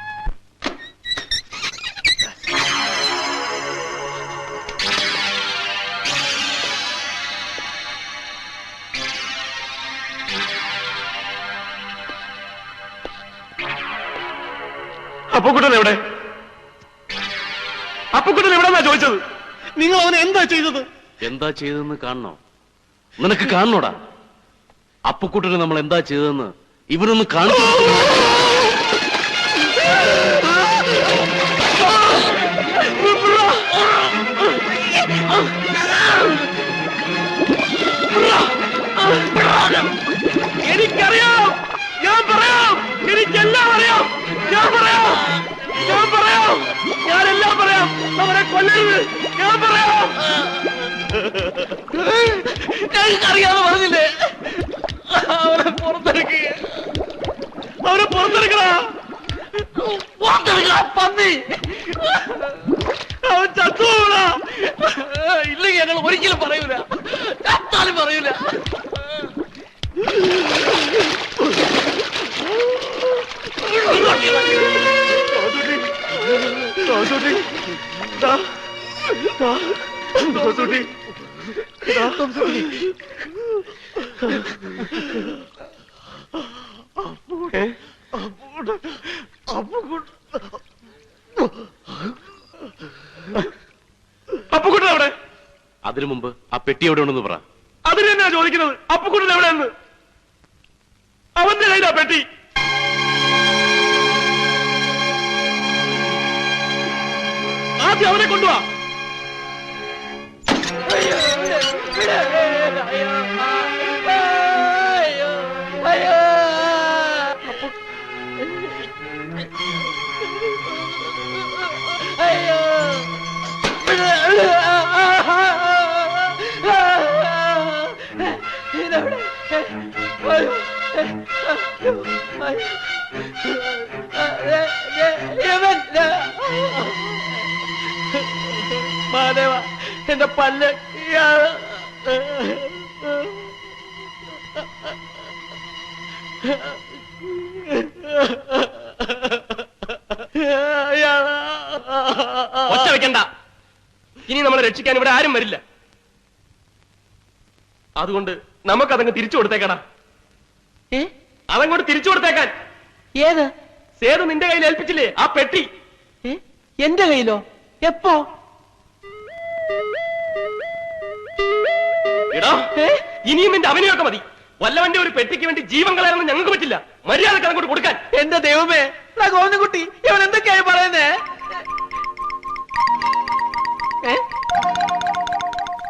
അപ്പുക്കുട്ടൻ എവിടെ? അപ്പുക്കുട്ടൻ എവിടെന്നാ ചോദിച്ചത്? നിങ്ങൾ അവനെ എന്താ ചെയ്തത്? എന്താ ചെയ്തതെന്ന് കാണണോ? നിനക്ക് കാണണോടാ? അപ്പുക്കുട്ടന് നമ്മൾ എന്താ ചെയ്തതെന്ന് ഇവനൊന്ന് കാണിച്ചു. എനിക്കറിയാം, ഞാൻ പറയാം, എനിക്കെല്ലാം അറിയാം, ഞാൻ പറയാം, ഞാനെല്ലാം പറയാം. അവരെ കൊല്ലരുത്, ഞാൻ പറയാം. ഞങ്ങൾക്കറിയാതെ പറഞ്ഞില്ലേ? അവരെ പുറത്തെടുക്കുക, അവരെ പുറത്തെടുക്കണ, പന്നി. അവൻ ചത്തുപോടാ. ഇല്ലെങ്കിൽ ഞങ്ങൾ ഒരിക്കലും പറയൂല, ചത്താലും പറയൂല. അപ്പുക്കുട്ടൻ എവിടെ? അതിനു മുമ്പ് ആ പെട്ടി എവിടെ ഉണ്ടെന്ന് പറ. അതിന് തന്നെയാ ചോദിക്കുന്നത്. അപ്പുക്കുട്ടൻ എവിടെയെന്ന്. അവന്റെ കയ്യിലാ പെട്ടി. ആദ്യം അവനെ കൊണ്ടുവാ. മാധവ, എന്റെ പല്ല്. ഒറ്റ വെക്കണ്ട. ഇനി നമ്മളെ രക്ഷിക്കാൻ ഇവിടെ ആരും വരില്ല. അതുകൊണ്ട് നമുക്കതങ്ങ് തിരിച്ചു കൊടുത്തേക്കടാ. അതങ്ങോട്ട് തിരിച്ചു കൊടുത്തേക്കാൻ. ഏത്? സേതു നിന്റെ കയ്യിൽ ഏൽപ്പിച്ചില്ലേ ആ പെട്ടി? എന്റെ കയ്യിലോ? എപ്പോ? എടാ, ഇനിയും നിന്റെ അവനെയൊക്കെ മതി. വല്ലവന്റെ ഒരു പെട്ടിക്ക് വേണ്ടി ജീവൻ കളയാനൊന്നും ഞങ്ങൾക്ക് പറ്റില്ല. മര്യാദക്ക് അങ്ങോട്ട് കൊടുക്കാൻ. എന്റെ ദൈവമേ, ഗോവിന്ദൻകുട്ടി ഇവൻ എന്തൊക്കെയായി പറയുന്നേ?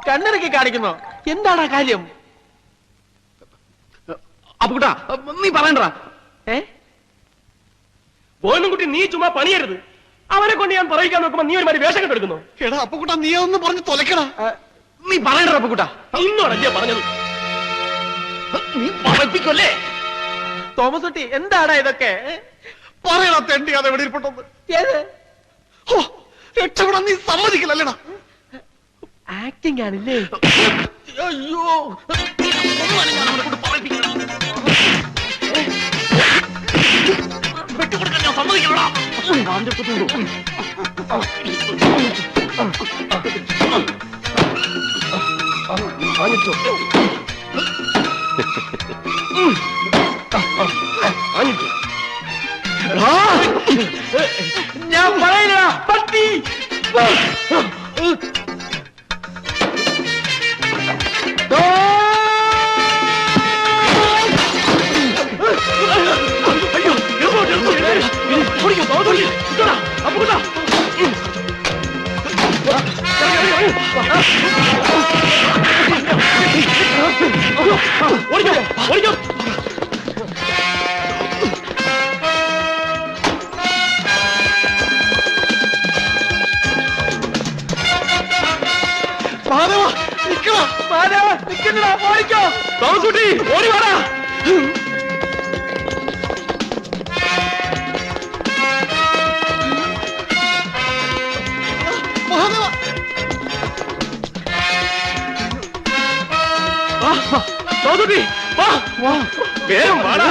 കണ്ണിറക്കി കാണിക്കുന്നോ? എന്താണ് കാര്യം? അപ്പുകുട്ടാ, നീ പറയണ്ടാ. ഗോവിന്ദൻകുട്ടി, നീ ചുമ്മാ പണിയരുത്. അവനെ കൊണ്ട് ഞാൻ പറയിക്കാൻ നോക്കുമ്പോ നീ ഒരു മാതിരി വേഷം കെട്ടെടുക്കുന്നു. എടാ അപ്പുകുട്ടാ, നീ ഒന്ന് പറഞ്ഞ് തൊലക്കടാ. നീ പറയണ്ട അപ്പുകുട്ടാ. ഇന്നോടല്ലേ പറഞ്ഞത്? നീ പറയിപ്പിക്കല്ലേ? തോമസ് കുട്ടി, എന്താടാ ഇതൊക്കെ? പറയടാ തെണ്ടി, അത് എവിടെ ഇരിപ്പുണ്ടെന്ന്. ഏത്? രക്ഷപ്പെടാൻ നീ സമ്മതിക്കില്ലല്ലേടാ. ആക്ടിംഗ് ആണല്ലേ? അയ്യോ, ഞാൻ അവനെ കൊണ്ട് പറയിപ്പിക്കണം. വെട്ടിക്കൊടുക്കാൻ ഞാൻ സമ്മതിക്കില്ലടാ. ഞാൻ പറയില്ല പട്ടി. ഓടി വാടാ. വേഗം വാടാ.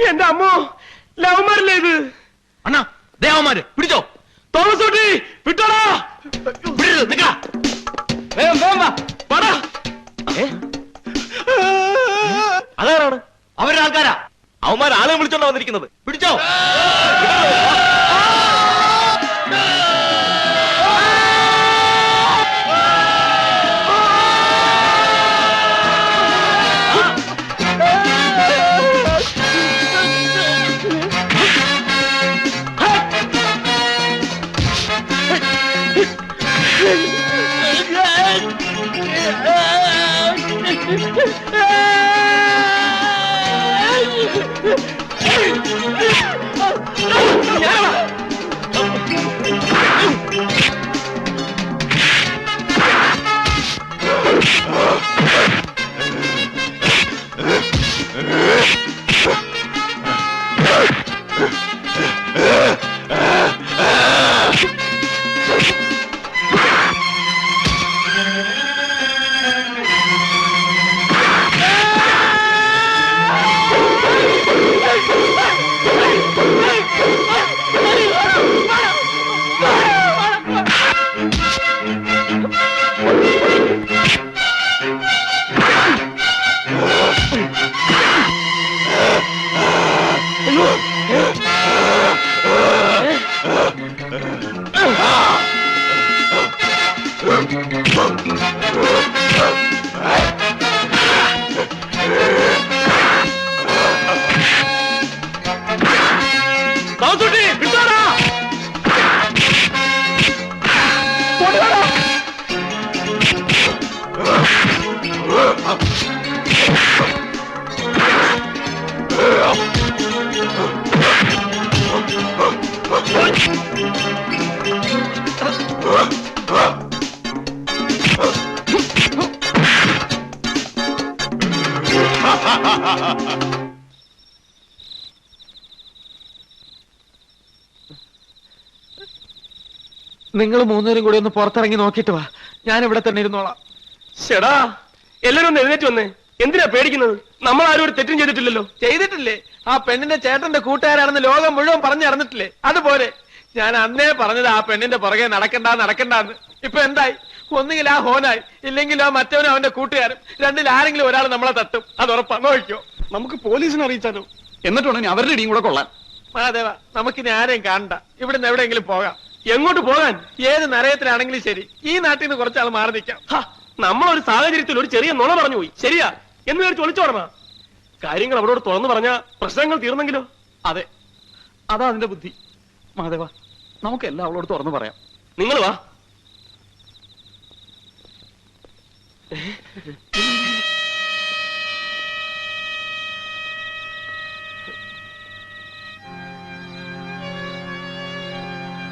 എന്റെ അമ്മോ, ലവന്മാരല്ലേ ഇത്? അണ്ണാ, ദേവന്മാര് പിടിച്ചോ. തോമസ് കുട്ടി വിട്ടോടാ. വേഗം വേഗം വാ. വാടാ. അതാരാണ്? അവരുടെ ആൾക്കാരാ. അവന്മാർ ആളെ വിളിച്ചോണ്ടാ വന്നിരിക്കുന്നത്. പിടിച്ചോ. നിങ്ങൾ മൂന്നുപേരും കൂടി ഒന്ന് പുറത്തിറങ്ങി നോക്കിയിട്ട് വാ. ഞാൻ ഇവിടെ തന്നെ ഇരുന്നോളാം. ചേടാ, എല്ലാരും ഒന്ന് എഴുന്നേറ്റ് വന്നേ. എന്തിനാ പേടിക്കുന്നത്? നമ്മൾ ആരും ഒരു തെറ്റും ചെയ്തിട്ടില്ലല്ലോ. ചെയ്തിട്ടില്ലേ? ആ പെണ്ണിന്റെ ചേട്ടന്റെ കൂട്ടുകാരാണെന്ന് ലോകം മുഴുവൻ പറഞ്ഞറിഞ്ഞിട്ടില്ലേ? അതുപോലെ ഞാൻ അന്നേ പറഞ്ഞത് ആ പെണ്ണിന്റെ പുറകെ നടക്കണ്ടാന്ന്. ഇപ്പൊ എന്തായി? ഒന്നുകിൽ ആ ഹോനായി, ഇല്ലെങ്കിൽ ആ മറ്റവനും അവന്റെ കൂട്ടുകാരും. രണ്ടിൽ ആരെങ്കിലും ഒരാൾ നമ്മളെ തട്ടും, അത് ഉറപ്പാ. നോക്കിക്കോ. നമുക്ക് പോലീസിനെ അറിയിച്ചാലോ? എന്നിട്ടുണ്ടെങ്കിൽ അവരുടെ ഇടിയും കൂടെ കൊള്ളാൻ. മഹാദേവ, നമുക്കിനി ആരെയും കാണണ്ട. ഇവിടുന്ന് എവിടെയെങ്കിലും പോകാം. എങ്ങോട്ട് പോകാൻ? ഏത് നരയത്തിലാണെങ്കിലും ശരി, ഈ നാട്ടിൽ നിന്ന് കുറച്ചാൾ മാറി നിൽക്കാം. നമ്മളൊരു സാഹചര്യത്തിൽ ഒരു ചെറിയ നുണ പറഞ്ഞു പോയി, ശരിയാ എന്ന് വിചാരിച്ച് ഒളിച്ചോടണ. കാര്യങ്ങൾ അവരോട് തുറന്നു പറഞ്ഞ പ്രശ്നങ്ങൾ തീർന്നെങ്കിലോ? അതെ, അതാ അതിന്റെ ബുദ്ധി. മഹാദേവ, നമുക്ക് എല്ലാം അവളോട് തുറന്നു പറയാം. നിങ്ങൾ വാ.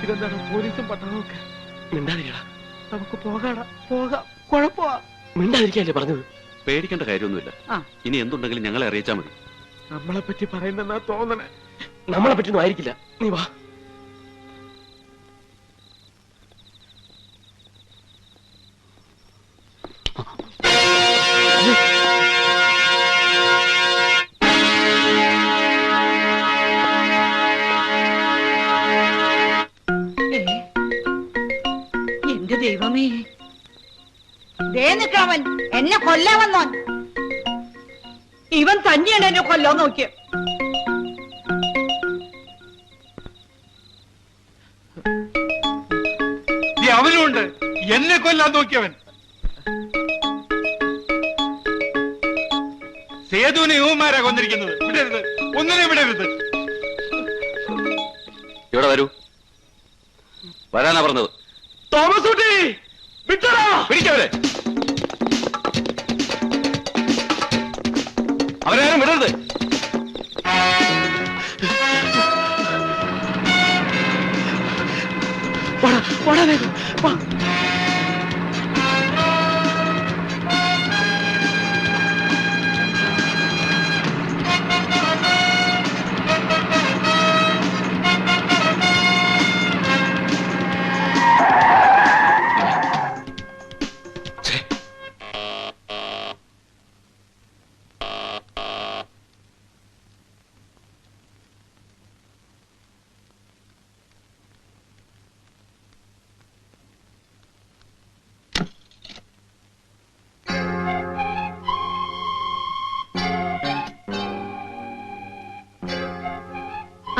ഇതെന്താണ് പോലീസും പട്ടാളമൊക്കെ? മിണ്ടാതിരിക്കടാ. നമുക്ക് പോകാടാ, പോകാം. കുഴപ്പമാ. മിണ്ടാതിരിക്കല്ലേ പറഞ്ഞത്? പേടിക്കേണ്ട കാര്യമൊന്നുമില്ല. ഇനി എന്തുണ്ടെങ്കിലും ഞങ്ങളെ അറിയിച്ചാൽ മതി. നമ്മളെ പറ്റി പറയുന്നെന്നാ തോന്നണേ. നമ്മളെ പറ്റിയൊന്നും ആയിരിക്കില്ല. നീ വാ. എന്റെ ദൈവമേ, ദേ നിൽക്കാവൻ എന്നെ കൊല്ലാൻ വന്നോൻ. ഇവൻ തന്നെയാണ് എന്നെ കൊല്ലാൻ നോക്കിയ. അവനുണ്ട് എന്നെ കൊല്ലാൻ നോക്കിയവൻ. സേതുവിനെ യുവമാരാ കൊന്നിരിക്കുന്നത്. വിടരുത്, ഒന്നിനെ വിടരുത്. ഇവിടെ വരൂ. വരാനാ പറഞ്ഞത്. തോമസ് കുട്ടി, വിട്ടടാ. പിടിക്കവരെ. അവരാരും വിടരുത്.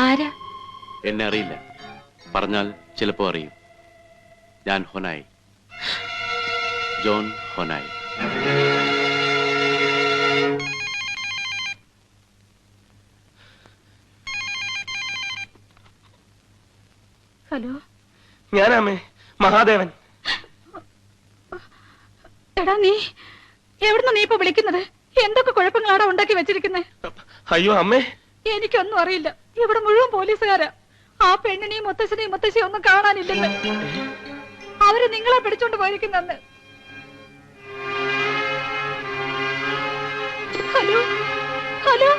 ആരാ? എന്നെ അറിയില്ല. പറഞ്ഞാൽ ചിലപ്പോ അറിയും. ഞാൻ ഹൊനായി, ജോൺ ഹൊനായി. ഹലോ, ഞാനാമേ, മഹാദേവൻ. എടാ, നീ എവിടുന്ന നീ ഇപ്പൊ വിളിക്കുന്നത്? എന്തൊക്കെ കുഴപ്പങ്ങളാടാ ഉണ്ടാക്കി വെച്ചിരിക്കുന്നേ? അയ്യോ അമ്മേ, എനിക്കൊന്നും അറിയില്ല. ഇവിടെ മുഴുവൻ പോലീസുകാരാ. ആ പെണ്ണിനെയും മുത്തശ്ശനെയും മുത്തശ്ശിയും ഒന്നും കാണാനില്ലെന്ന്. അവര് നിങ്ങളെ പിടിച്ചോണ്ട് പോയിരിക്കുന്നെന്ന്. ഹലോ ഹലോ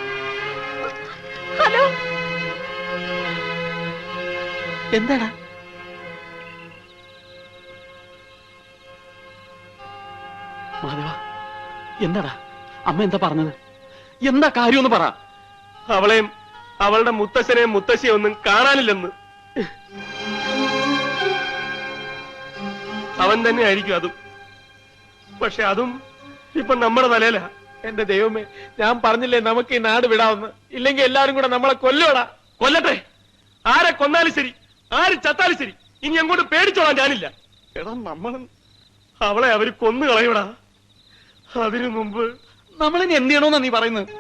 ഹലോ, എന്താടാ? മാധവ, എന്താടാ? അമ്മ എന്താ പറഞ്ഞത്? എന്താ കാര്യമെന്ന് പറ. അവളെയും അവളുടെ മുത്തശ്ശനെയും മുത്തശ്ശിയെ ഒന്നും കാണാനില്ലെന്ന്. അവൻ തന്നെ ആയിരിക്കും അതും. പക്ഷെ അതും ഇപ്പൊ നമ്മുടെ തലയിലാ. എന്റെ ദൈവമേ, ഞാൻ പറഞ്ഞില്ലേ നമുക്ക് ഈ നാട് വിടാമെന്ന്. ഇല്ലെങ്കിൽ എല്ലാരും കൂടെ നമ്മളെ കൊല്ലുവടാ. കൊല്ലട്ടെ. ആരെ കൊന്നാലും ശരി, ആര് ചത്താലും ശരി, ഇനി അങ്ങോട്ട് പേടിച്ചോളാൻ ഞാനില്ല. എടാ, നമ്മൾ അവളെ അവര് കൊന്നു കളയൂടാ. അതിനു മുമ്പ് നമ്മളിനി എന്ത് ചെയ്യണമെന്നാ നീ പറയുന്നത്?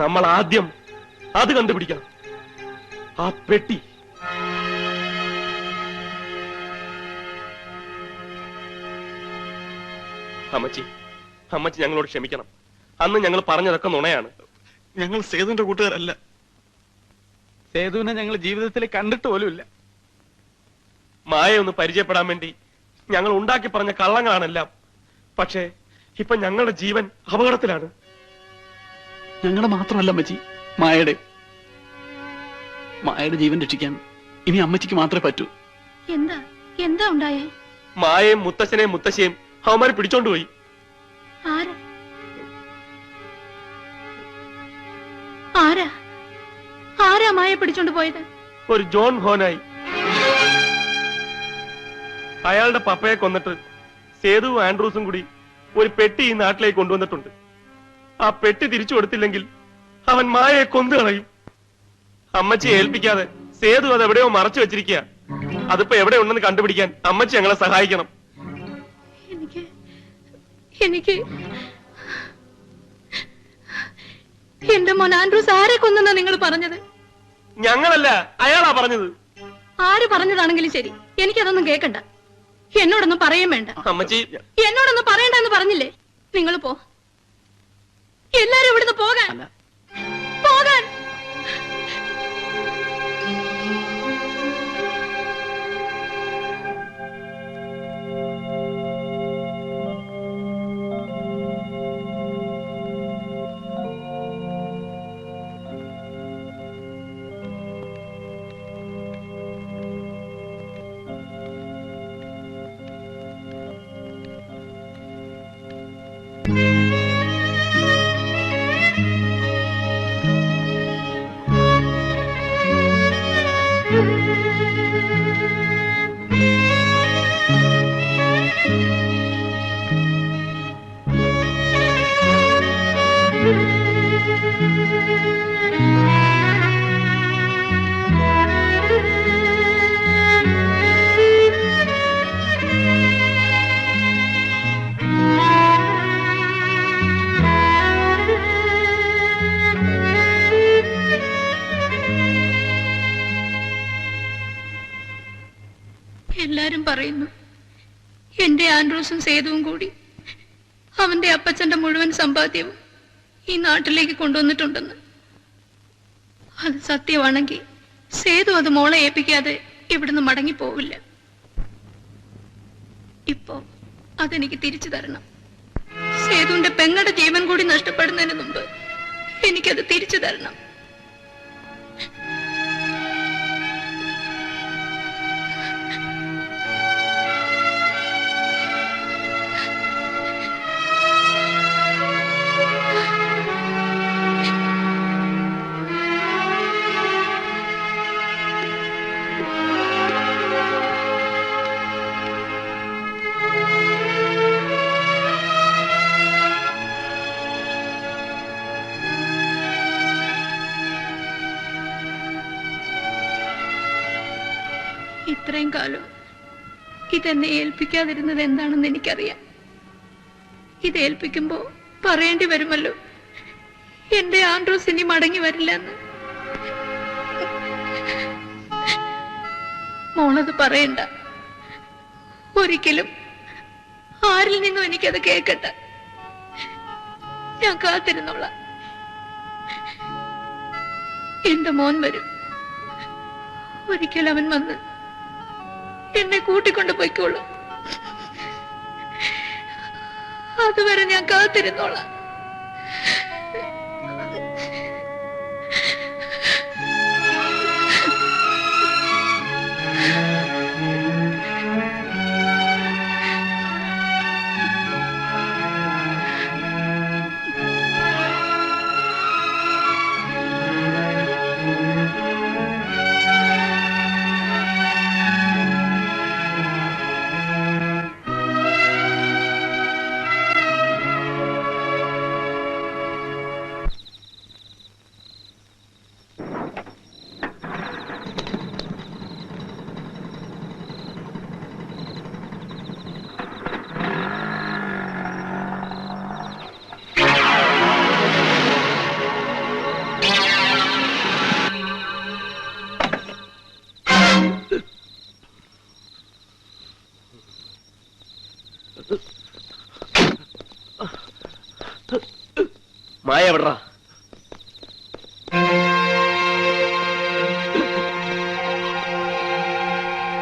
നമ്മൾ ആദ്യം അത് കണ്ടുപിടിക്കണം. ആ പെട്ടി. അമ്മച്ചി ഞങ്ങളോട് ക്ഷമിക്കണം. അന്ന് ഞങ്ങൾ പറഞ്ഞതൊക്കെ നുണയാണ്. ഞങ്ങൾ സേതുവിന്റെ കൂട്ടുകാരല്ല. സേതുവിനെ ഞങ്ങൾ ജീവിതത്തിൽ കണ്ടിട്ട് പോലുമില്ല. മായയെ ഒന്ന് പരിചയപ്പെടാൻ വേണ്ടി ഞങ്ങൾ ഉണ്ടാക്കി പറഞ്ഞ കള്ളങ്ങളാണെല്ലാം. പക്ഷേ ഇപ്പൊ ഞങ്ങളുടെ ജീവൻ അപകടത്തിലാണ്. ഞങ്ങളുടെ മാത്രമല്ല അമ്മച്ചി, മായയുടെ ജീവൻ രക്ഷിക്കാൻ ഇനി അമ്മച്ചിക്ക് മാത്രമേ പറ്റൂ. എന്താ എന്താ ഉണ്ടായേ? മായയും മുത്തശ്ശനെയും മുത്തശ്ശിയും അവന്മാര് പിടിച്ചോണ്ടുപോയി. ആരാ ആരാ ആരാ ആരാ മായ പിടിച്ചോണ്ട് പോയത്? ഒരു ജോൺ ഹോനായി. അയാളുടെ പപ്പയെ കൊന്നിട്ട് സേതുവും ആൻഡ്രൂസും കൂടി ഒരു പെട്ടി ഈ നാട്ടിലേക്ക് കൊണ്ടുവന്നിട്ടുണ്ട്. ആ പെട്ടി തിരിച്ചു കൊടുത്തില്ലെങ്കിൽ അവൻ മായയെ കൊന്നു കളയും. അമ്മച്ചിയെ ഏൽപ്പിക്കാതെ സേതു അത് എവിടെയോ മറച്ചു വെച്ചിരിക്കുക. അതിപ്പോ എവിടെ ഉണ്ടെന്ന് കണ്ടുപിടിക്കാൻ അമ്മച്ചി ഞങ്ങളെ സഹായിക്കണം. എനിക്ക് എന്റെ മോൻ ആൻഡ്രൂസ് ആരെ കൊന്നെന്നാ നിങ്ങൾ പറഞ്ഞത്? ഞങ്ങളല്ല, അയാളാ പറഞ്ഞത്. ആര് പറഞ്ഞതാണെങ്കിലും ശരി, എനിക്കതൊന്നും കേൾക്കണ്ട. എന്നോടൊന്നും പറയും വേണ്ട. അമ്മച്ചി, എന്നോടൊന്നും പറയണ്ടെന്ന് പറഞ്ഞില്ലേ? നിങ്ങൾ പോ, എല്ലാരും ഇവിടുന്ന് പോകാൻ. പോകാൻ. എല്ലാരും പറയുന്നു എന്റെ ആൻഡ്രൂസും സേതുവും കൂടി അവന്റെ അപ്പച്ചന്റെ മുഴുവൻ സമ്പാദ്യവും ഈ നാട്ടിലേക്ക് കൊണ്ടുവന്നിട്ടുണ്ടെന്ന്. അത് സത്യമാണെങ്കിൽ സേതു അത് മോളെ ഏൽപ്പിക്കാതെ ഇവിടുന്ന് മടങ്ങി പോവില്ല. ഇപ്പോ അതെനിക്ക് തിരിച്ചു തരണം. സേതുവിന്റെ പെങ്ങളുടെ ജീവൻ കൂടി നഷ്ടപ്പെടുന്നതിന് മുമ്പ് എനിക്കത് തിരിച്ചു തരണം. ഇത്രയും കാലം ഇതെന്നെ ഏൽപ്പിക്കാതിരുന്നത് എന്താണെന്ന് എനിക്കറിയാം. ഇത് ഏൽപ്പിക്കുമ്പോ പറയേണ്ടി വരുമല്ലോ എന്റെ ആൻഡ്രൂസ് ഇനി മടങ്ങി വരില്ല എന്ന്. മോളത് പറയണ്ട, ഒരിക്കലും ആരിൽ നിന്നും എനിക്കത് കേൾക്കട്ടെ. ഞാൻ കാത്തിരുന്നോളാം. എന്റെ മോൻ വരും. ഒരിക്കൽ അവൻ വന്ന് എന്നെ കൂട്ടിക്കൊണ്ട് പോയിക്കോളൂ. അതുവരെ ഞാൻ കാത്തിരുന്നോളാം. മായ എവിടാ?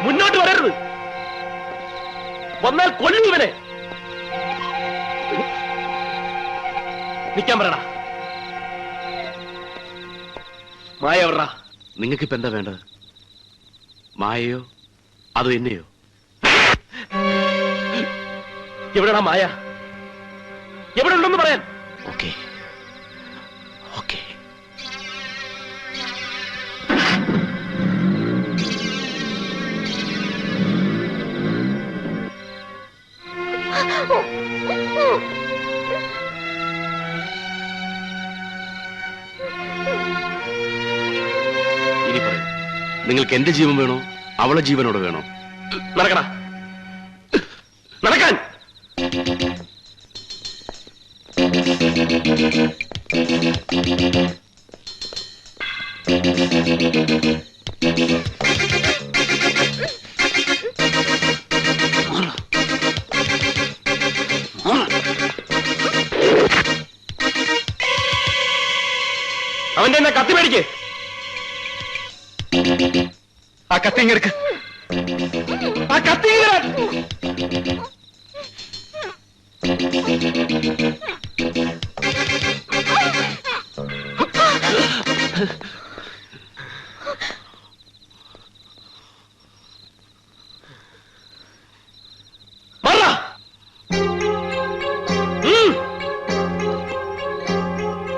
മുന്നോട്ട് വരരുത്. വന്നാൽ കൊല്ലു ഇവനെ. നിൽക്കാൻ പറയടാ. മായ എവിടാ? നിങ്ങൾക്കിപ്പോ എന്താ വേണ്ടത്? മായയോ അതോ എന്നെയോ? എവിടെടാ മായ? എവിടെ ഉണ്ടെന്ന് പറയാൻ. ഓക്കെ ഓക്കെ നിങ്ങൾക്ക് എന്റെ ജീവൻ വേണോ അവളെ ജീവനോട് വേണോ? നടക്കടാ, നടക്കാൻ. അവന്റെ എന്നാ കത്തി മേടിക്ക്. ആ കത്തി ഇങ്ങെടുക്ക്. ആ കത്തി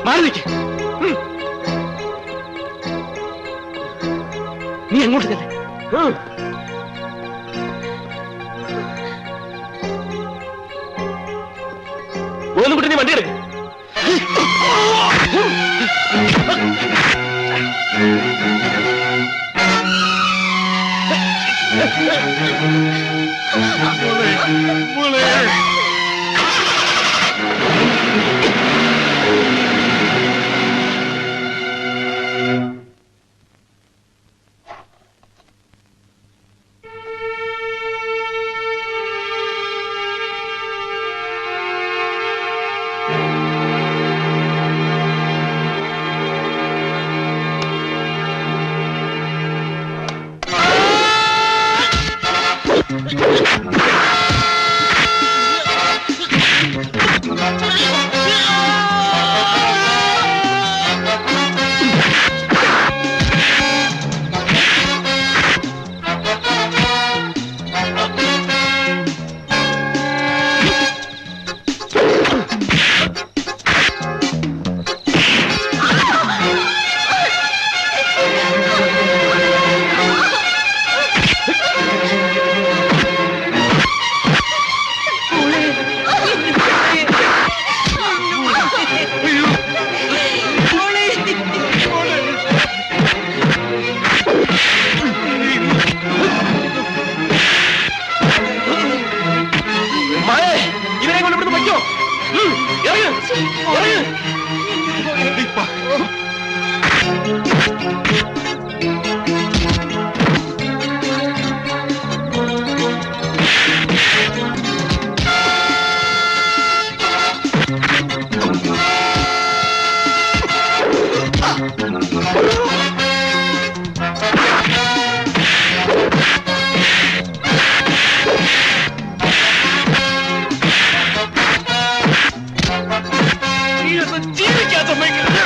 മാറി നിൽക്ക്. നീ അങ്ങോട്ട് തന്നെ. ഒന്നും കുട്ടി നീ വണ്ടി എടുക്കും. ഇവരെ കൊണ്ട് ഇവിടുന്ന് വയ്ക്കോ. ജീവിക്കാൻ സമ്മതിക്കില്ല.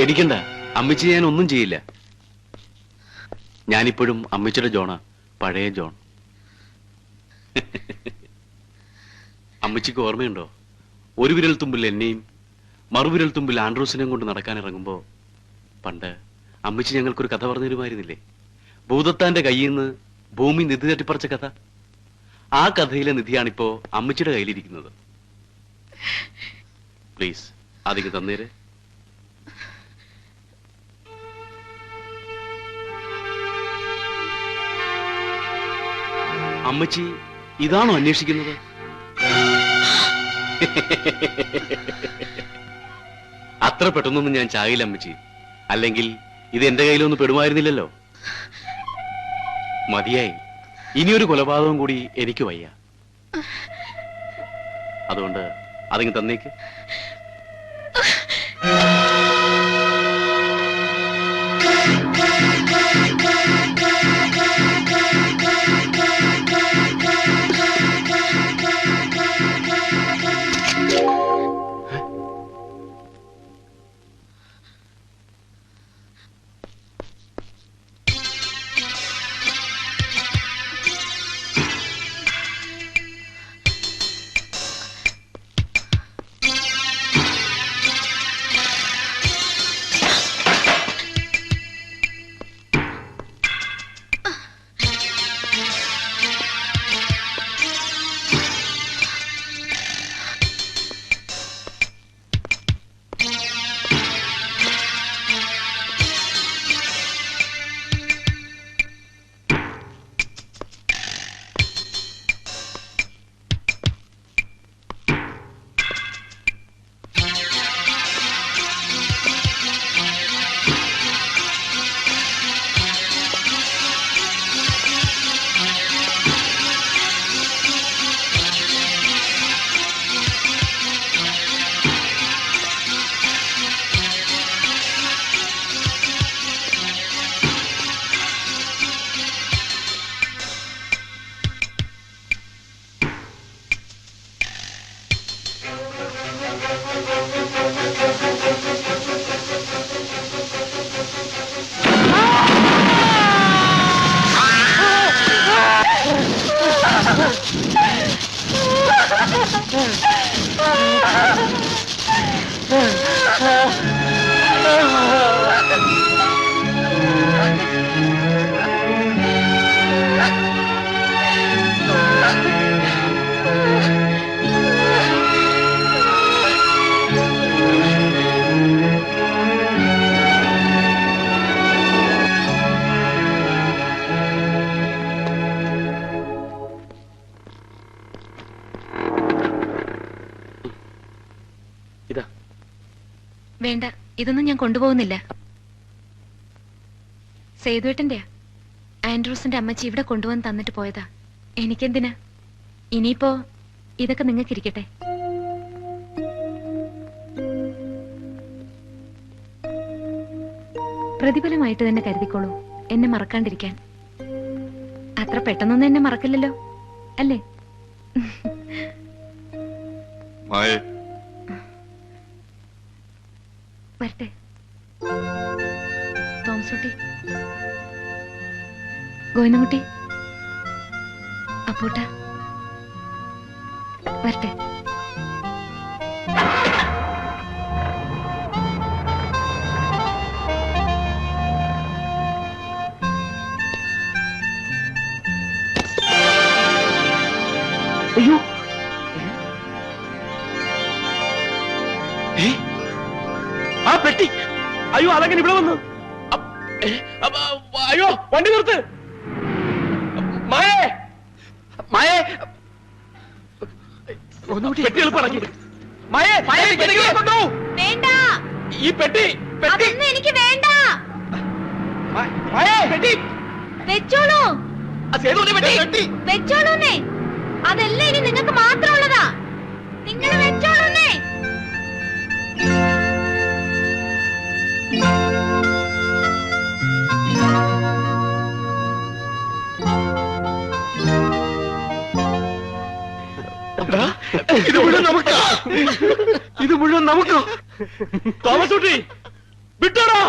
പേടിക്കണ്ട, അമ്മച്ചി ഞാൻ ഒന്നും ചെയ്യില്ല. ഞാനിപ്പോഴും അമ്മച്ചിയുടെ ജോണാ, പഴയ ജോൺ. അമ്മച്ചിക്ക് ഓർമ്മയുണ്ടോ, ഒരു വിരൽ തുമ്പിൽ എന്നെയും മറുവിരൽ തുമ്പിൽ ആൻഡ്രൂസിനെയും കൊണ്ട് നടക്കാൻ ഇറങ്ങുമ്പോ പണ്ട് അമ്മച്ചി ഞങ്ങൾക്കൊരു കഥ പറഞ്ഞു തരുമായിരുന്നില്ലേ? ഭൂതത്താന്റെ കയ്യിൽ നിന്ന് ഭൂമി നിധി തട്ടിപ്പറിച്ച കഥ. ആ കഥയിലെ നിധിയാണിപ്പോ അമ്മച്ചിയുടെ കയ്യിലിരിക്കുന്നത്. പ്ലീസ് അതിക്ക് തന്നേരെ. അമ്മച്ചി ഇതാണോ അന്വേഷിക്കുന്നത്? അത്ര പെട്ടെന്നൊന്നും ഞാൻ ചാകില്ല അമ്മച്ചി. അല്ലെങ്കിൽ ഇത് എന്റെ കയ്യിലൊന്നും പെടുമായിരുന്നില്ലല്ലോ. മതിയായി, ഇനിയൊരു കൊലപാതകം കൂടി എനിക്ക് വയ്യ. അതുകൊണ്ട് അതിങ്ങ് തന്നേക്ക്. വേണ്ട, ഇതൊന്നും ഞാൻ കൊണ്ടുപോകുന്നില്ല. സേതുവേട്ടന്റെയാ. ആൻഡ്രൂസിന്റെ അമ്മച്ചി ഇവിടെ കൊണ്ടുവന്ന് തന്നിട്ട് പോയതാ. എനിക്കെന്തിനാ? ഇനിയിപ്പോ ഇതൊക്കെ നിങ്ങൾക്കിരിക്കട്ടെ. പ്രതിഫലമായിട്ട് തന്നെ കരുതിക്കോളൂ, എന്നെ മറക്കാണ്ടിരിക്കാൻ. അത്ര പെട്ടെന്നൊന്നും എന്നെ മറക്കില്ലല്ലോ അല്ലേ? വരട്ടെ തോമസുട്ടി, ഗോവിന്ദൻകുട്ടി, അപ്പൂട്ട, വരട്ടെ. അയ്യോ, ആ പെട്ടി! അയ്യോ, അതെങ്ങനെ ഇവിടെ വന്നു? അയ്യോ, വണ്ടി നിർത്ത്! മായേ, മായേ, പെട്ടി എളുപ്പമാക്കി. മായേ, വേണ്ട, ഈ പെട്ടി പെട്ടി എനിക്ക് വേണ്ട. മായേ, പെട്ടി വെച്ചോളൂ, വെച്ചോളൂന്നേ. അതെല്ലാം ഇനി നിങ്ങൾക്ക് മാത്രമുള്ളതാ. നിങ്ങൾ വെച്ചോളൂന്നേ. ഇത് മുഴുവൻ നമുക്ക് തോമസ് കുട്ടി, വിട്ടോടാ